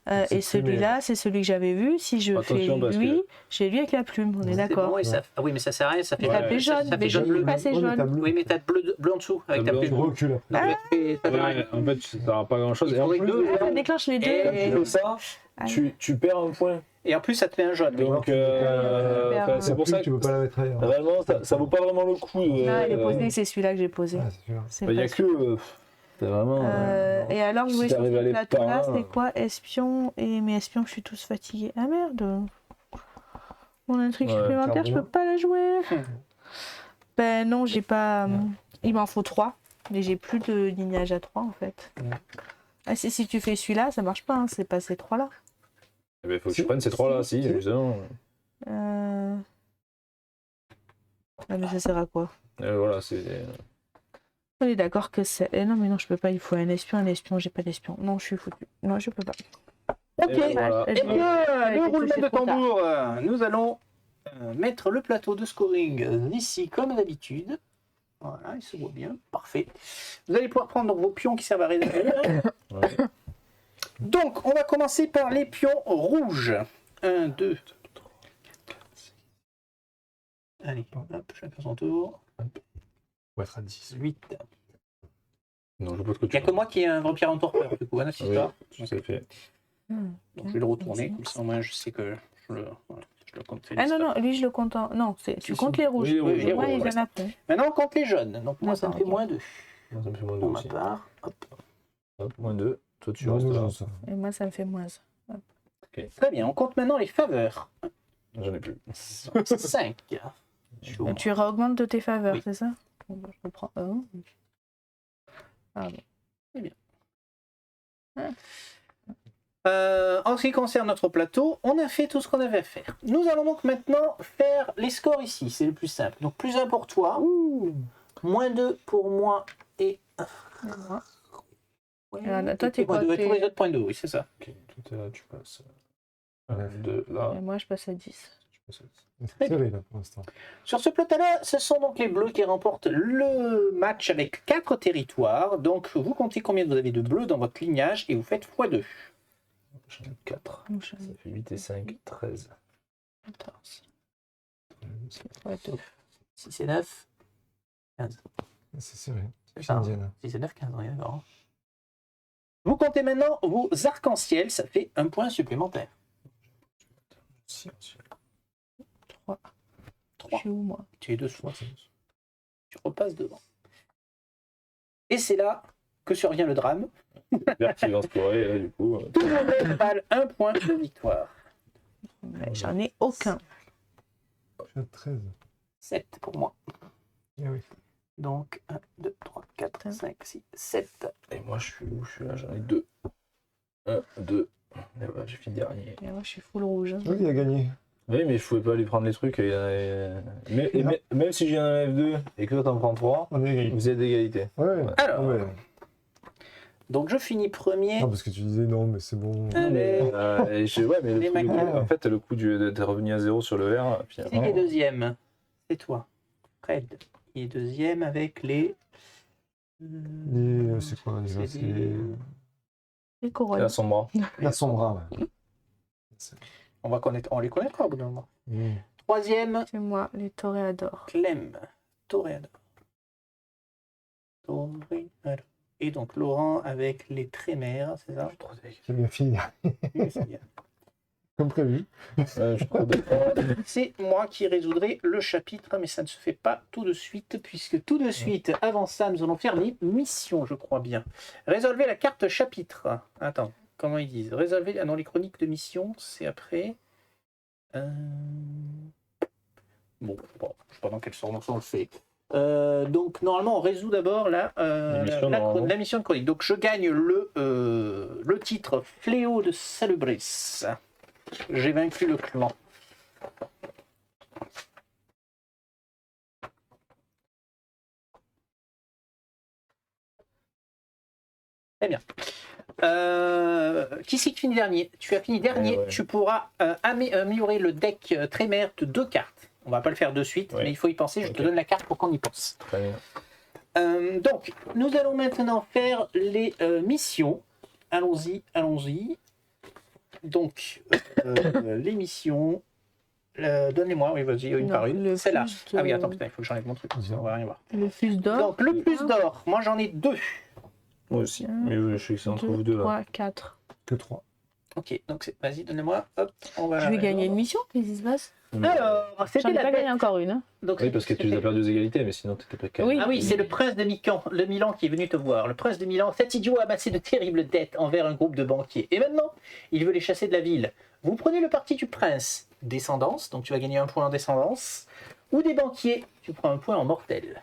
Et C'est celui-là, c'est celui que j'avais vu. Si je Attention, fais parce lui, que- j'ai lui avec la plume. On est C'est d'accord. bon, et ça... Ah oui, mais ça sert à rien, ça fait, Ça fait jaune, ça mais fait jaune bleu. pas c'est Ouais, mais jaune. t'as bleu. Oui, mais t'as bleu en dessous avec T'as ta bleu Tu plume. recules après. Non, mais ça fait rien. Ouais, en fait, ça sert à pas grand chose. Il Et en faudrait plus, deux. Ah, ça déclenche les deux. Et- tu fais ça, tu perds un point. Et en plus, ça te fait un jaune. oui. Donc, c'est La pour ça plume, tu peux que pas la mettre ailleurs. réellement, ça vaut pas vraiment le coup. Non, elle est posée, c'est celui-là que j'ai posé. Ouais, c'est celui-là. C'est Il y pas a que. C'est vraiment. Et alors, vous si voyez sur t'arrives à ce aller plateau-là, par là, c'est quoi? Espion et mes espions, je suis tous fatigués. Ah merde! Mon intrigue Ouais, supplémentaire, je peux clairement. pas la jouer. Ben non, j'ai pas. Il m'en faut 3. Mais j'ai plus de lignage à 3 en fait. Ah, si tu fais celui-là, ça marche pas, hein, c'est pas ces 3-là. Il faut que Si. tu prennes ces trois-là, si, Si. justement. Ah, mais ça sert à quoi? Voilà, c'est. On est d'accord que c'est. Non, mais non, je peux pas, il faut un espion, j'ai pas d'espion. Non, je suis foutu. Non, je peux pas. Ok. Et voilà. Eh bien, Ouais, le j'ai roulement touché de trop tard. tambour, nous allons mettre le plateau de scoring ici comme d'habitude. Voilà, il se voit bien, parfait. Vous allez pouvoir prendre vos pions qui servent à réserver. Ouais. Donc, on va commencer par les pions rouges. 1, 2. Allez, hop, chacun son tour. Faut être à 10. 8. Non, je vois pas de quoi Il n'y a que moi qui ai un vampire en torpeur, du coup, hein, cette histoire. tout à fait. Donc, je vais le retourner, comme ça, au moins, je sais que je le, voilà, je le compte. Ah non, non, lui je le compte en. Non, tu Si, comptes si. les rouges. Oui, oui, les Moi, rouges, il ouais. y en a plein. Maintenant, on compte les jaunes. Donc, moi, ça me D'accord, fait ok. moins 2. Moi, ça me fait moins 2 Pour ma aussi. part. Hop. Hop, moins 2. Toi, tu Non, restes non, là. non, ça. Et moi, ça me fait moins. Très bien, on compte maintenant les faveurs. J'en ai plus. 5. Tu réaugmentes de tes faveurs, Oui. c'est ça? Bon, bah, je reprends un. Ah bon. En ce qui concerne notre plateau, on a fait tout ce qu'on avait à faire. Nous allons donc maintenant faire les scores ici, c'est le plus simple. Donc plus 1 pour toi, moins 2 pour moi et... Moi. Ouais, Alors, toi, t'es moins quoi, deux, et t'es- tous les autres points 2, oui, c'est ça. Ok, tout est là, tu passes. 1, 2, là. Et moi, je passe à 10. Tu passes à- C'est serré là pour l'instant. Sur ce plateau-là, ce sont donc les bleus qui remportent le match avec 4 territoires. Donc vous comptez combien vous avez de bleus dans votre lignage et vous faites x2. J'en ai 4. Donc, je Ça fait 8 et 5, 13. 14. Ouais, 6 et 9, 15. C'est serré. C'est C'est ça. indienne. 6 et 9, 15, oui, d'accord. Vous comptez maintenant vos arcs-en-ciel, ça fait un point supplémentaire. Si, si. 3. 3. Je suis où, moi? Tu es dessous. Tu repasses devant. Et c'est là que survient le drame. Vert qui lance pour et là, du coup. Tout le monde valent un point de victoire. Mais j'en ai aucun. Je suis à 13. 7 pour moi. Ah oui. Donc 1, 2, 3, 4, 5, 6, 7. Et moi, je suis où? Je suis là, j'en ai 2. 1, 2. Et voilà, j'ai fini dernier. Et moi, je suis full rouge. Oui, il a gagné. Oui, mais je pouvais pas aller prendre les trucs. Même si j'ai un F2 et que toi t'en prends 3, On est égalité. vous êtes d'égalité. Ouais. Alors. Ouais. Donc je finis premier. Non, parce que tu disais non, mais c'est bon. Allez. Ouais, mais Les truc, maquillettes. en fait, le coup d'être revenu à 0 sur le vert, C'est qui est finalement. deuxième? C'est toi. Fred. Il est deuxième avec les... C'est quoi déjà? C'est C'est des- Les couronnes. Là, son bras. la sombra. Ouais. On les connaîtra au bout d'un moment. Mmh. Troisième, C'est moi, les toréadors. Clem. Toréador. Toréador. Et donc Laurent avec les trémères, c'est ça? J'ai bien fini. Comme prévu. Je suis trop d'accord. C'est moi qui résoudrai le chapitre, mais ça ne se fait pas tout de suite, puisque tout de suite, avant ça, nous allons faire les missions, je crois bien. Résolvez la carte chapitre. Attends, comment ils disent? Résolvez... Ah non, les chroniques de mission, c'est après. Bon, je sais pas dans quel sens on le fait. Donc normalement on résout d'abord la mission de chronique. Donc je gagne le titre Fléau de Salubris. J'ai vaincu le clan. Très bien. Qui c'est qui finit dernier? Tu as fini dernier. Ouais. Tu pourras améliorer le deck Trémère de 2 cartes. On va pas le faire de suite, Ouais. mais il faut y penser. Je te Ok. donne la carte pour qu'on y pense. Très bien. Donc, nous allons maintenant faire les missions. Allons-y, allons-y. Donc, les missions. Donnez-moi, oui, vas-y, une Non, par une. le Celle-là. plus de- Ah oui, attends, putain, il faut que j'enlève mon truc. Vas-y. On va rien voir. Le plus d'or. Donc, le plus d'or, moi j'en ai 2. Moi aussi. Mais je sais que c'est entre 2, vous deux là. 3, 4. Que 3. Ok, donc vas-y, donnez-moi. Hop, on va. Je vais gagner une mission, qu'est-ce qui se passe? Alors, J'en c'était ai la pas bête. gagné encore une. Hein. Donc, Oui, parce que tu les as perdu aux égalités, mais sinon t'étais pas calme. Oui. Ah oui, c'est le prince de Milan qui est venu te voir. Le prince de Milan, cet idiot a amassé de terribles dettes envers un groupe de banquiers. Et maintenant, il veut les chasser de la ville. Vous prenez le parti du prince, descendance, donc tu vas gagner un point en descendance, ou des banquiers, tu prends un point en mortel.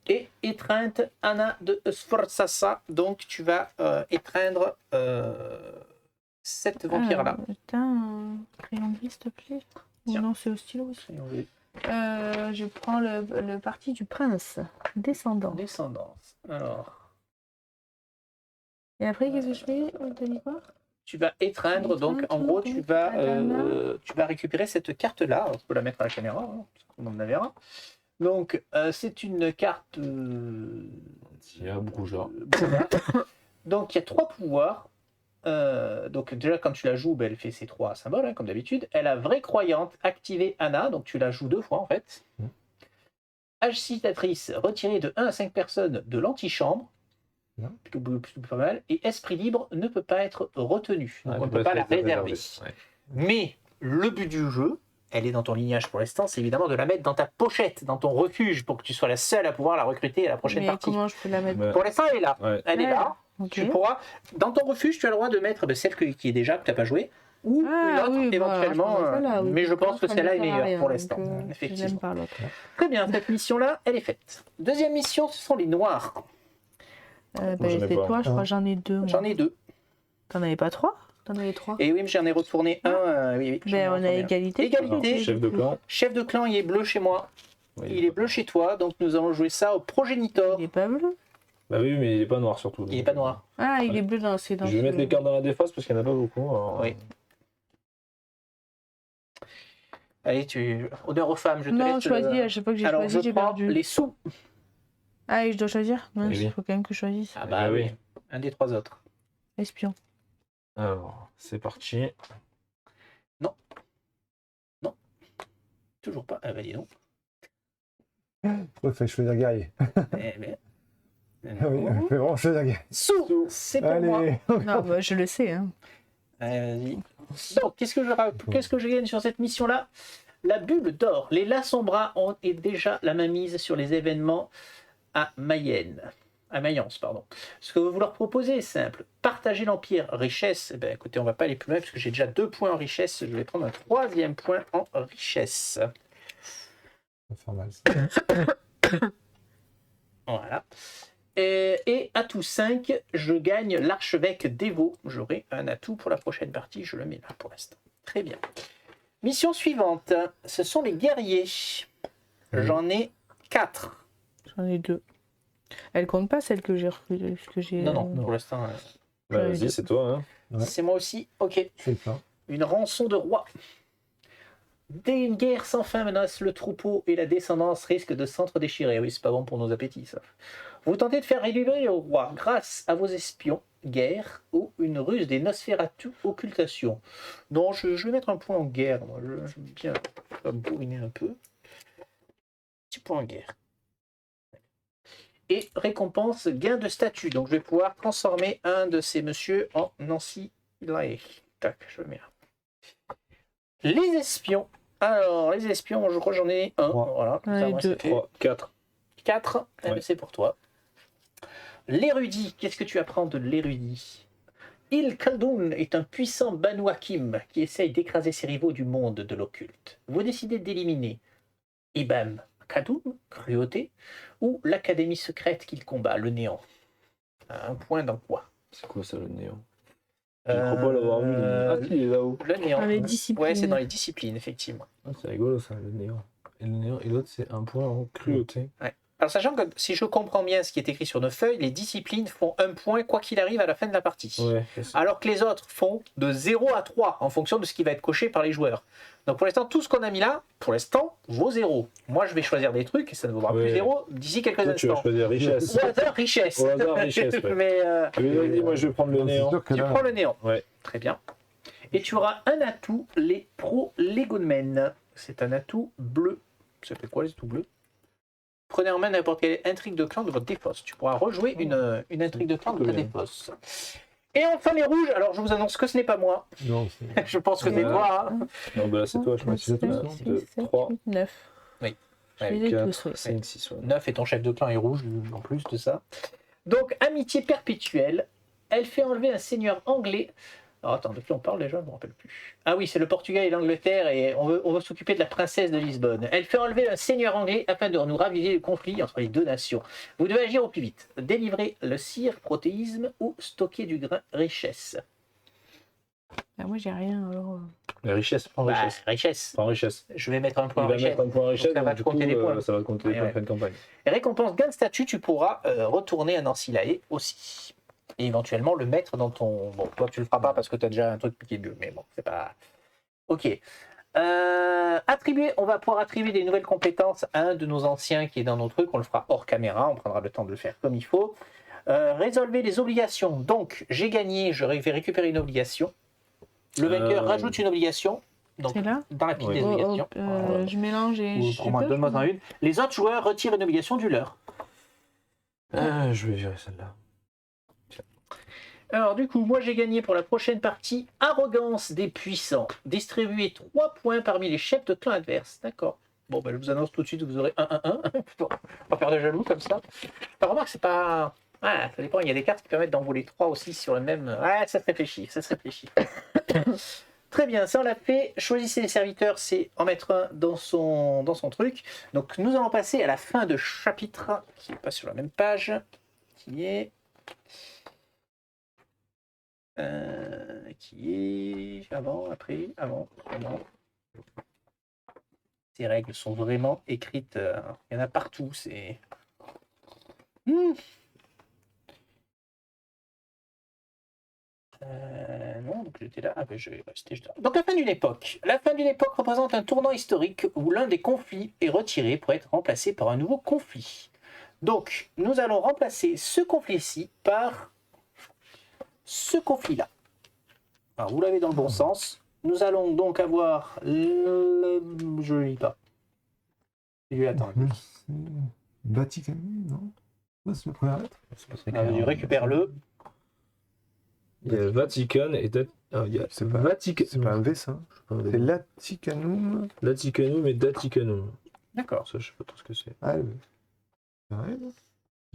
Et étreinte Anna de Sforzassa, donc tu vas étreindre cette vampire-là. Putain, crayon gris, s'il te plaît. Ou Tiens. non, c'est au stylo aussi. Je prends le parti du prince, descendant. Descendance. Alors, Et après, qu'est-ce que je fais? T'as dit quoi? tu vas étreindre, donc en gros, tu vas récupérer cette carte-là. Alors, tu peux la mettre à la caméra, hein, on en verra. Donc, c'est une carte. Diable rougeard. Donc, il y a 3 pouvoirs. Donc, déjà, quand tu la joues, ben, elle fait ses 3 symboles, hein, comme d'habitude. Elle a vraie croyante, activer Anna, donc tu la joues 2 fois en fait. Agitatrice, retirée de 1 à 5 personnes de l'antichambre. Bien. Plutôt pas mal. Et esprit libre ne peut pas être retenu. Donc, Ouais, on ne peut pas la être réserver. Ouais. Mais le but du jeu, elle est dans ton lignage pour l'instant, c'est évidemment de la mettre dans ta pochette, dans ton refuge, pour que tu sois la seule à pouvoir la recruter à la prochaine Mais partie. comment je peux la mettre? Ouais. Pour l'instant, elle est là. Ouais. Elle est Ouais. là. Ok. Tu pourras, dans ton refuge, tu as le droit de mettre celle qui est déjà, que tu n'as pas joué, ou Ah, une autre oui, bah, éventuellement. je prends celle-là, oui. Mais je pense que Ça me celle-là est sert à meilleure rien, pour donc, l'instant, Je l'aime effectivement. par l'autre. Très bien, cette mission-là, elle est faite. Deuxième mission, ce sont les noirs. Ben, j'en ai c'est pas. toi, je crois, j'en ai 2. J'en ai 2. T'en avais pas 3? T'en avais 3. Et oui, mais j'en ai retourné un. Oui, j'en ai Ben, on a retourné un. égalité. Égalité. Alors, chef de clan. Chef de clan, il est bleu chez moi. Oui, Il est bleu chez toi, donc nous allons jouer ça au progénitor. Il est pas bleu. Bah oui, mais il est pas noir surtout. Il est pas noir. Ah, il est bleu dans Je vais mettre les cartes dans la défausse parce qu'il n'y en a pas beaucoup. Alors... Oui. Allez, honneur aux femmes, je te Non, laisse. choisis, à chaque fois que j'ai Alors, choisi, je j'ai prends perdu. les sous. Ah, et je dois choisir? Non, Eh il oui. faut quand même que je choisisse. Ah bah oui. Un des 3 autres. Espion. Alors, c'est parti. Toujours pas. Ah bah dis donc. Ouais, fait choisir guerrier. Eh ben. Ah oui, il fait vraiment choisir guerrier. Sous, c'est pour moi. Allez, Non, bah, je le sais. Hein. Allez, vas-y. Donc, qu'est-ce que je gagne sur cette mission-là? La bulle d'or. Les Lassombras ont déjà la main mise sur les événements à Mayenne. À Mayence, pardon. Ce que vous leur proposez est simple. Partager l'empire richesse. Eh ben, écoutez, on va pas aller plus loin parce que j'ai déjà 2 points en richesse. Je vais prendre un 3e point en richesse. ça va faire mal. Ça. Voilà. Et atout 5, je gagne l'archevêque dévot. J'aurai un atout pour la prochaine partie. Je le mets là pour l'instant. Très bien. Mission suivante. Ce sont les guerriers. J'en ai 4. J'en ai 2. Elle compte pas celle que j'ai refusée. Non, pour l'instant, Bah, vas-y, c'est toi. Hein. Ouais. c'est moi aussi. Ok. C'est le plan. Une rançon de roi. Dès une guerre sans fin menace le troupeau et la descendance risquent de s'entre-déchirer. Oui, c'est pas bon pour nos appétits, ça. Vous tentez de faire délivrer le roi grâce à vos espions, guerre ou une ruse des Nosferatu, occultation. Non, je vais mettre un point en guerre. Moi, j'aime bien bourriner un peu. Petit point en guerre. Et récompense gain de statut. Donc je vais pouvoir transformer un de ces messieurs en Nancy Lae. Tac, je le mets là. Les espions. Alors, les espions, je crois que j'en ai un. Trois. Voilà. Ouais, Ça, moi, deux. ça fait 3, 4. 4. Ouais. C'est pour toi. L'érudit. Qu'est-ce que tu apprends de l'érudit? Il Khaldun est un puissant Banu Hakim qui essaye d'écraser ses rivaux du monde de l'occulte. Vous décidez d'éliminer. Et bam, Kadoum, cruauté, ou l'académie secrète qu'il combat, le néant. Un point dans quoi? C'est quoi ça le néant? Je crois pas l'avoir vu. Ah si, il est là-haut. Le néant. Dans les disciplines. Ouais, c'est dans les disciplines, effectivement. Ah, c'est rigolo ça, le néant. Et le néant, et l'autre c'est un point en cruauté. Alors, sachant que si je comprends bien ce qui est écrit sur nos feuilles, les disciplines font un point quoi qu'il arrive à la fin de la partie. Ouais. Alors que les autres font de 0 à 3 en fonction de ce qui va être coché par les joueurs. Donc pour l'instant, tout ce qu'on a mis là, pour l'instant, vaut 0. Moi, je vais choisir des trucs et ça ne vaudra plus 0 d'ici quelques Toi, tu vas instants. choisir richesse. Au hasard, richesse. Au hasard, richesse, ouais. Mais Vas-y, moi je vais prendre le Non, c'est néant. sûr que tu là, prends le néant. Ouais. Très bien. Et tu auras un atout, les Pro Lego Men. C'est un atout bleu. Ça fait quoi les atouts bleus? Prenez en main n'importe quelle intrigue de clan de votre défausse. Tu pourras rejouer une intrigue de clan de ta défausse. Et enfin les rouges, alors je vous annonce que ce n'est pas moi. non, c'est- Je pense que c'est toi. Hein. Non, bah là c'est toi, je crois. 7, 2, 3, 9. Oui. Je les ai 4, tous, oui. 5, 6. 9 et ton chef de clan est rouge en plus de ça. Donc amitié perpétuelle. Elle fait enlever un seigneur anglais. Alors attends, de qui on parle déjà? Je ne me rappelle plus. Ah oui, c'est le Portugal et l'Angleterre et on veut s'occuper de la princesse de Lisbonne. Elle fait enlever un seigneur anglais afin de nous raviver le conflit entre les deux nations. Vous devez agir au plus vite. Délivrer le cire, protéisme ou stocker du grain, richesse. Ah, moi, j'ai rien. Alors... La richesse, prends Bah, richesse. richesse. Prends richesse. Je vais mettre un point Il en va richesse. mettre un point en richesse, ça va donc du te compter coup, des points. ça va compter des points de fin de campagne. Récompense gain de statut, tu pourras retourner à Nancy-Laé aussi. Et éventuellement le mettre dans ton... Bon, toi tu le feras pas parce que tu as déjà un truc piqué bleu, mais bon, c'est pas... Ok. Attribuer, on va pouvoir attribuer des nouvelles compétences à un de nos anciens qui est dans nos trucs, on le fera hors caméra, on prendra le temps de le faire comme il faut. Résolver les obligations, donc j'ai gagné, je vais récupérer une obligation. Le vainqueur rajoute une obligation. Donc, C'est là dans la pile Ouais. des obligations. Je mélange et je Pour moi, peux, donne-moi une. Les autres joueurs retirent une obligation du leur. Je vais virer celle-là. Alors du coup, moi j'ai gagné pour la prochaine partie Arrogance des puissants. Distribuez 3 points parmi les chefs de clan adverses. D'accord. Bon, ben, je vous annonce tout de suite que vous aurez 1-1-1. Pas faire de jaloux comme ça. Remarque, c'est pas... Ah, ça dépend, il y a des cartes qui permettent d'envoler 3 aussi sur le même... Ouais, ça se réfléchit, ça se réfléchit. Très bien, ça on l'a fait. Choisissez les serviteurs, c'est en mettre un dans son truc. Donc nous allons passer à la fin de chapitre, qui n'est pas sur la même page, qui est... avant, après, avant. Ces règles sont vraiment écrites. Il y en a partout. C'est. Non, donc j'étais là. Ah, ben, je vais rester juste là. Donc la fin d'une époque. La fin d'une époque représente un tournant historique où l'un des conflits est retiré pour être remplacé par un nouveau conflit. Donc nous allons remplacer ce conflit-ci par ce conflit-là. Alors, vous l'avez dans le bon sens. Nous allons donc avoir je ne lis pas. Attends. Vatican, non? Ouais, c'est la première lettre. Récupère-le. Il y a Vatican et C'est pas, Vaticanum. c'est pas un V, ça. C'est Laticanum. Laticanum et Daticanum. D'accord. Ça, je sais pas trop ce que c'est. Ah, ouais,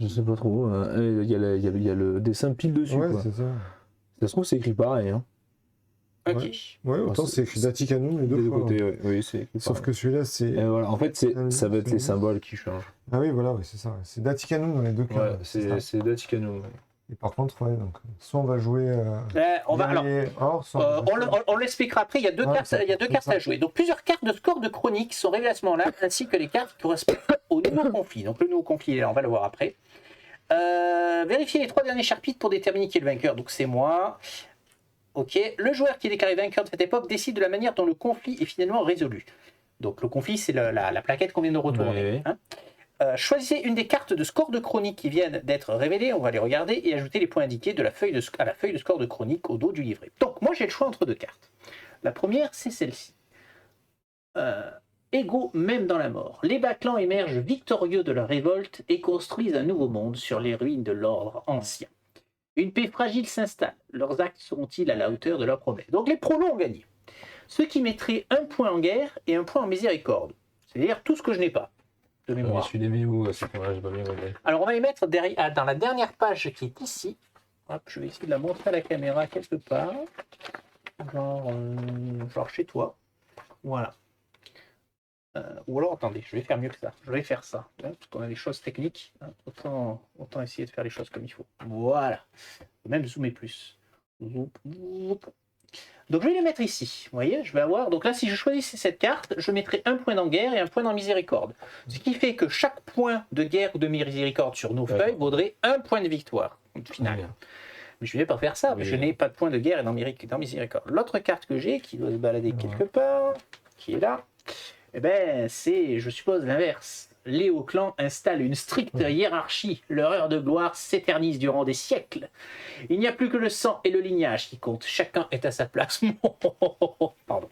Je sais pas trop. Il y a le dessin pile dessus. ouais, Quoi. c'est ça. Ça se trouve, c'est écrit pareil. Hein. Ok. Ouais. Ouais, autant c'est écrit Vaticanum les Des deux deux fois. côtés, ouais. Oui, c'est écrit Sauf pareil. que celui-là, c'est. Et voilà. En fait, ça va être les symboles qui changent. Ah oui, voilà, ouais, c'est ça. C'est Vaticanum dans les deux cas. Ouais, ouais, ça. c'est Daticanum. Ouais. Et par contre, ouais, donc, soit on va jouer. On va alors. Or, soit On l'expliquera après, il y a deux Ouais, cartes, ça- il y a deux ça- cartes ça- à jouer. Donc plusieurs cartes de score de chronique sont révélées à ce moment-là, ainsi que les cartes qui correspondent au nouveau conflit. Donc le nouveau conflit, là, on va le voir après. Vérifiez les 3 derniers chapitres pour déterminer qui est le vainqueur. Donc c'est moi. Ok. Le joueur qui est déclaré vainqueur de cette époque décide de la manière dont le conflit est finalement résolu. Donc le conflit, c'est la plaquette qu'on vient de retourner. Ouais. Hein. Choisissez une des cartes de score de chronique qui viennent d'être révélées, on va les regarder, et ajoutez les points indiqués à la feuille de score de chronique au dos du livret. Donc moi j'ai le choix entre 2 cartes. La première c'est celle-ci. Égaux même dans la mort. Les Bas-clans émergent victorieux de la révolte et construisent un nouveau monde sur les ruines de l'ordre ancien. Une paix fragile s'installe. Leurs actes seront-ils à la hauteur de leurs promesses? Donc les prolos ont gagné. Ce qui mettrait 1 point en guerre et 1 point en miséricorde. C'est-à-dire tout ce que je n'ai pas. De Je mémoire. suis les mis où à ce point-là, j'ai pas bien regardé. Alors on va les mettre dans la dernière page qui est ici. Hop, je vais essayer de la montrer à la caméra quelque part. Genre chez toi. Voilà. Ou alors, attendez, je vais faire mieux que ça. Je vais faire ça. Hein, parce qu'on a des choses techniques. Hein, autant essayer de faire les choses comme il faut. Voilà. Même zoomer plus. Zoom. Donc je vais les mettre ici. Vous voyez, je vais avoir. Donc là, si je choisissais cette carte, je mettrais un point dans guerre et un point dans miséricorde. Ce qui fait que chaque point de guerre ou de miséricorde sur nos feuilles vaudrait un point de victoire finale. Mais je ne vais pas faire ça, parce que je n'ai pas de point de guerre et dans miséricorde. L'autre carte que j'ai, qui doit se balader quelque part, qui est là, eh ben, c'est, je suppose, l'inverse. Les hauts clans installent une stricte hiérarchie. Leur heure de gloire s'éternise durant des siècles. Il n'y a plus que le sang et le lignage qui comptent. Chacun est à sa place. Pardon.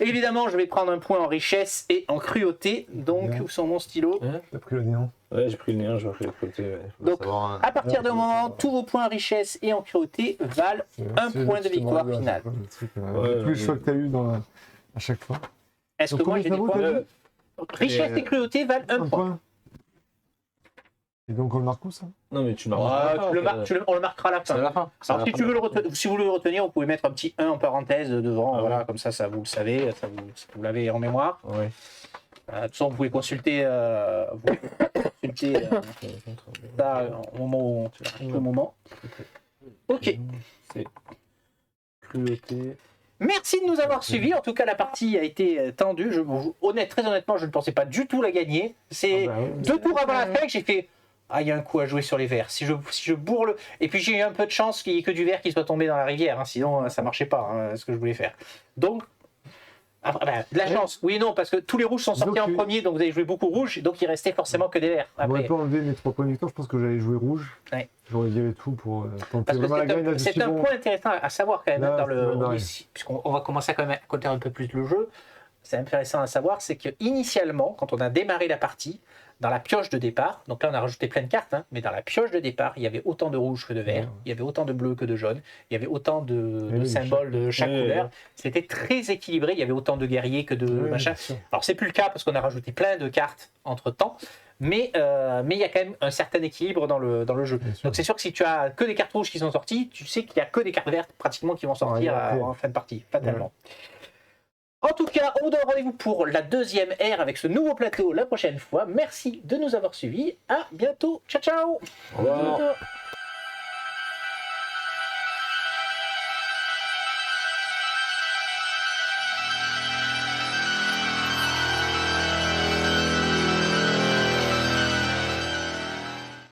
Évidemment, je vais prendre un point en richesse et en cruauté. Donc, où sont mon stylo? T'as pris le néant. Ouais, j'ai pris le néant, j'ai pris le côté. Ouais. Donc, à partir de moment, tous vos points en richesse et en cruauté valent un point de victoire finale. Tous les choix que t'as eu à chaque fois. Est-ce que moi j'ai des points? Richesse et cruauté valent un point. Et donc on le marque où ça? Non, mais tu le On le marquera à la fin. C'est à la fin. Alors, si vous voulez le retenir, vous pouvez mettre un petit 1 en parenthèse devant. Voilà, comme ça vous le savez, vous l'avez en mémoire. Ouais. De toute façon, vous pouvez consulter, ça au moment. Ok. C'est cruauté. Merci de nous avoir suivis. En tout cas, la partie a été tendue. Très honnêtement, je ne pensais pas du tout la gagner. C'est 2 tours avant la fin que j'ai fait. Ah, il y a un coup à jouer sur les verts. Si je bourre le. Et puis j'ai eu un peu de chance qu'il n'y ait que du vert qui soit tombé dans la rivière. Hein. Sinon, ça ne marchait pas, ce que je voulais faire. Donc. De la chance, oui et non, parce que tous les rouges sont sortis en premier, donc vous avez joué beaucoup rouge, donc il restait forcément que des verts. J'aurais pas enlevé mes 3 points de victoire, je pense que j'allais jouer rouge. Ouais. J'aurais viré tout pour tenter Parce que vraiment la gagne. c'est un point intéressant à savoir quand même Là, dans le. ouais. Puisqu'on va commencer à quand même compter un peu plus le jeu, c'est intéressant à savoir, c'est que initialement, quand on a démarré la partie, dans la pioche de départ, donc là on a rajouté plein de cartes, hein, mais dans la pioche de départ, il y avait autant de rouge que de vert, il y avait autant de bleu que de jaune, il y avait autant de symboles de chaque couleur. C'était très équilibré, il y avait autant de guerriers que de machin. Alors c'est plus le cas parce qu'on a rajouté plein de cartes entre temps, mais il y a quand même un certain équilibre dans le jeu. Donc c'est sûr que si tu as que des cartes rouges qui sont sorties, tu sais qu'il n'y a que des cartes vertes pratiquement qui vont sortir en fin de partie, fatalement. En tout cas, on vous donne rendez-vous pour la 2e ère avec ce nouveau plateau la prochaine fois. Merci de nous avoir suivis. À bientôt. Ciao, ciao. Au revoir.